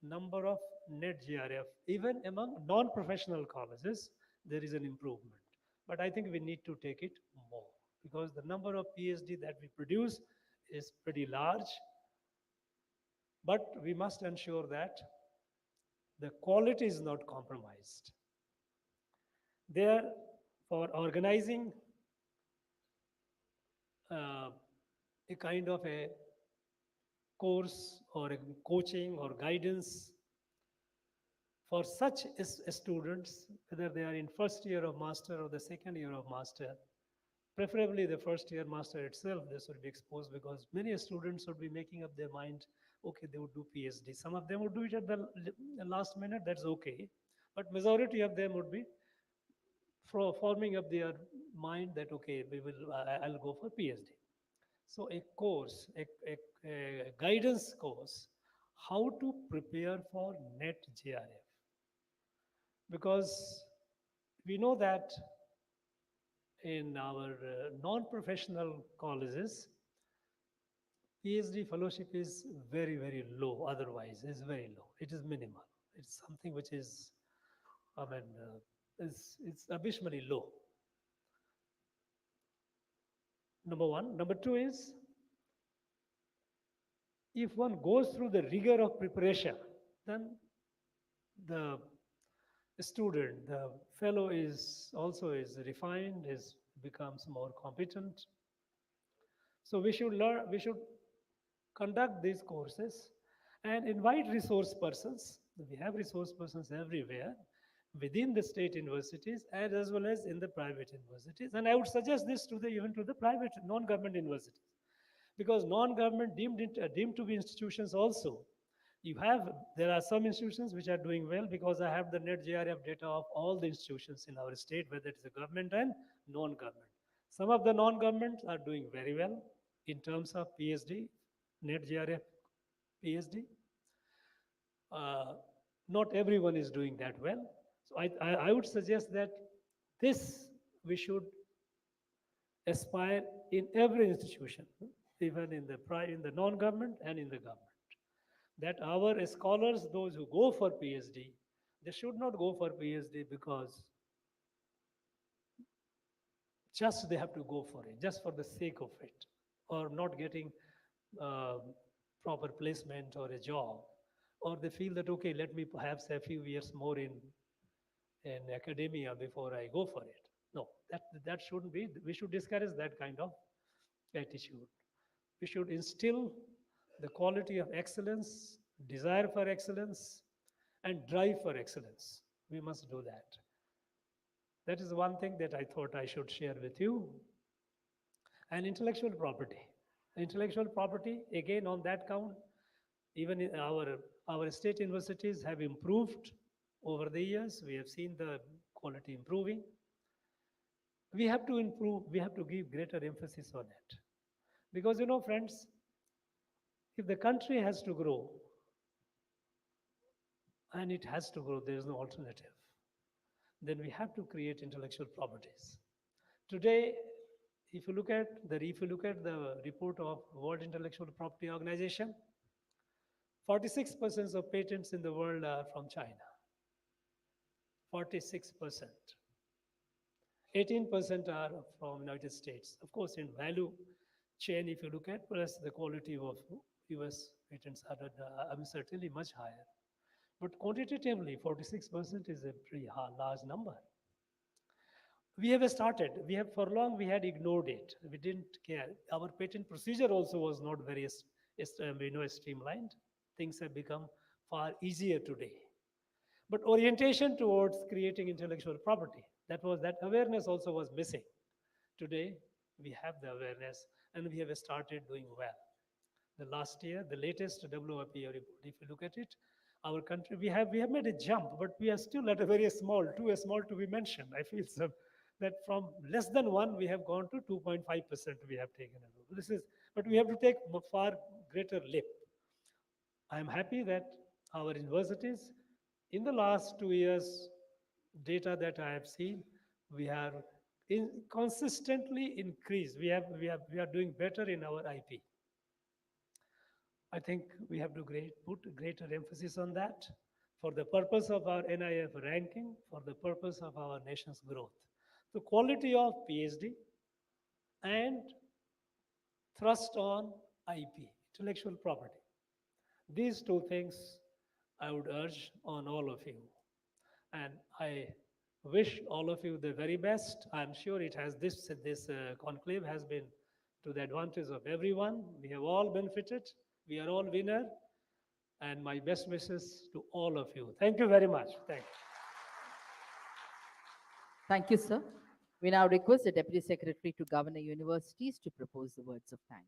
number of NET JRF. Even among non-professional colleges, there is an improvement. But I think we need to take it more, because the number of PhD that we produce is pretty large. But we must ensure that the quality is not compromised. There, for organizing a kind of a course or a coaching or guidance for such students, whether they are in first year of master or the second year of master, preferably the first year master itself, they should be exposed, because many students would be making up their mind, okay, they would do PhD. Some of them would do it at the last minute, that's okay. But majority of them would be forming up their mind that, okay, I'll go for PhD. So a course, a guidance course, how to prepare for NET JRF. Because we know that in our non-professional colleges, PhD fellowship is very, very low. Otherwise, it's very low. It is minimal. It's something which is, it's abysmally low. Number one. Number two is, if one goes through the rigor of preparation, then the student, the fellow is refined, becomes more competent. So we should learn, we should conduct these courses and invite resource persons. We have resource persons everywhere within the state universities and as well as in the private universities. And I would suggest this to even to the private non-government universities, because non-government deemed to be institutions also. There are some institutions which are doing well, because I have the NET JRF data of all the institutions in our state, whether it is a government and non-government. Some of the non-governments are doing very well in terms of PhD, NET JRF PhD. Not everyone is doing that well. So I would suggest that this we should aspire in every institution, even in the non-government and in the government, that our scholars, those who go for PhD, they should not go for PhD because just they have to go for it, just for the sake of it, or not getting proper placement or a job, or they feel that, okay, let me perhaps a few years more in in academia before I go for it. No, that shouldn't be. We should discourage that kind of attitude. We should instill the quality of excellence, desire for excellence, and drive for excellence. We must do that. That is one thing that I thought I should share with you. And intellectual property. Intellectual property, again, on that count, even in our state universities have improved over the years. We have seen the quality improving. We have to improve, we have to give greater emphasis on it. Because, you know, friends, if the country has to grow, and it has to grow, there is no alternative, then we have to create intellectual properties. Today, if you look at the report of World Intellectual Property Organization, 46% of patents in the world are from China. 46%. 18% are from United States. Of course, in value chain, if you look at, plus the quality of US patents are certainly much higher. But quantitatively, 46% is a pretty large number. We have started, for long we had ignored it. We didn't care. Our patent procedure also was not very streamlined. Things have become far easier today. But orientation towards creating intellectual property, that awareness also was missing. Today, we have the awareness and we have started doing well. The last year, the latest WIP report, if you look at it, our country, we have made a jump, but we are still at a very small, too small to be mentioned. I feel so that from less than 1, we have gone to 2.5% we have taken. But we have to take far greater leap. I am happy that our universities, in the last 2 years, data that I have seen, we are consistently increased. We are doing better in our IP. I think we have to put greater emphasis on that for the purpose of our NIF ranking, for the purpose of our nation's growth. The quality of PhD and thrust on IP, intellectual property. These 2 things I would urge on all of you. And I wish all of you the very best. I'm sure it has this conclave has been to the advantage of everyone. We have all benefited. We are all winner. And my best wishes to all of you. Thank you very much. Thank you. Thank you, sir. We now request the Deputy Secretary to Governor Universities to propose the words of thanks.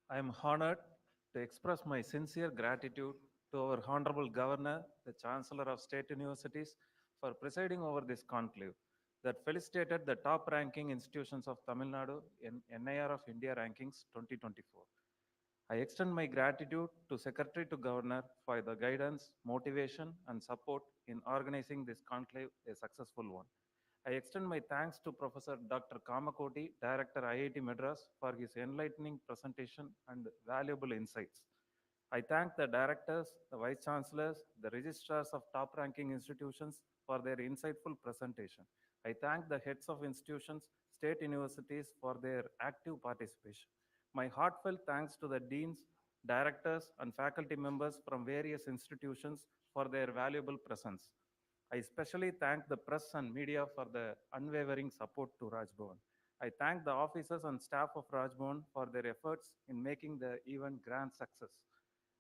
I am honored to express my sincere gratitude to our Honorable Governor, the Chancellor of State Universities, for presiding over this conclave that felicitated the top-ranking institutions of Tamil Nadu in NIR of India Rankings 2024. I extend my gratitude to Secretary to Governor for the guidance, motivation, and support in organizing this conclave a successful one. I extend my thanks to Professor Dr. Kamakoti, Director IIT Madras, for his enlightening presentation and valuable insights. I thank the directors, the vice chancellors, the registrars of top-ranking institutions for their insightful presentation. I thank the heads of institutions, state universities for their active participation. My heartfelt thanks to the deans, directors, and faculty members from various institutions for their valuable presence. I especially thank the press and media for the unwavering support to Raj Bhavan. I thank the officers and staff of Raj Bhavan for their efforts in making the event grand success.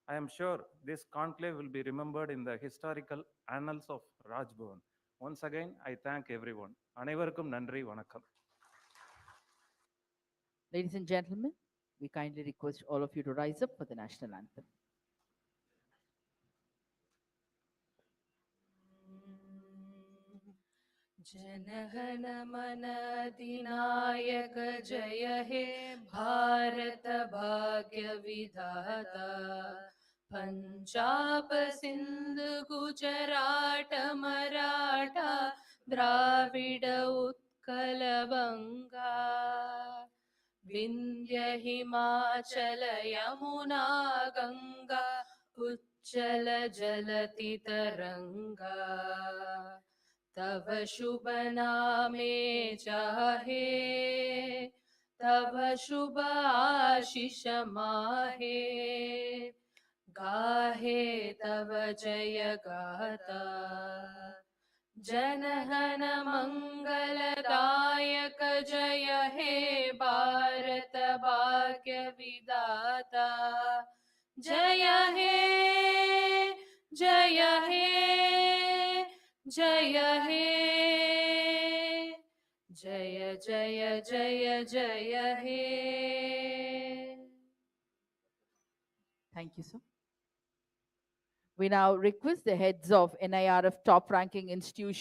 I am sure this conclave will be remembered in the historical annals of Raj Bhavan. Once again, I thank everyone. Anevarukkum nandri vanakkam. Ladies and gentlemen, we kindly request all of you to rise up for the national anthem. जनगण मन अधिनायक जय हे भारत भाग्य विधाता पंजाब सिंध गुजरात मराठा द्राविड उत्कल बंगा विंध्य हिमाचल यमुना गंगा उच्चल जलति तरंगा तव शुभ नामे चाहे तव शुभ आशीष माहे गाहे तव जय गाथा जनहन मंगलदायक जय हे भारत भाग्य विधाता जय हे जय हे जय हे जय जय जय जय हे. Thank you, sir. We now request the heads of NIRF top ranking institutions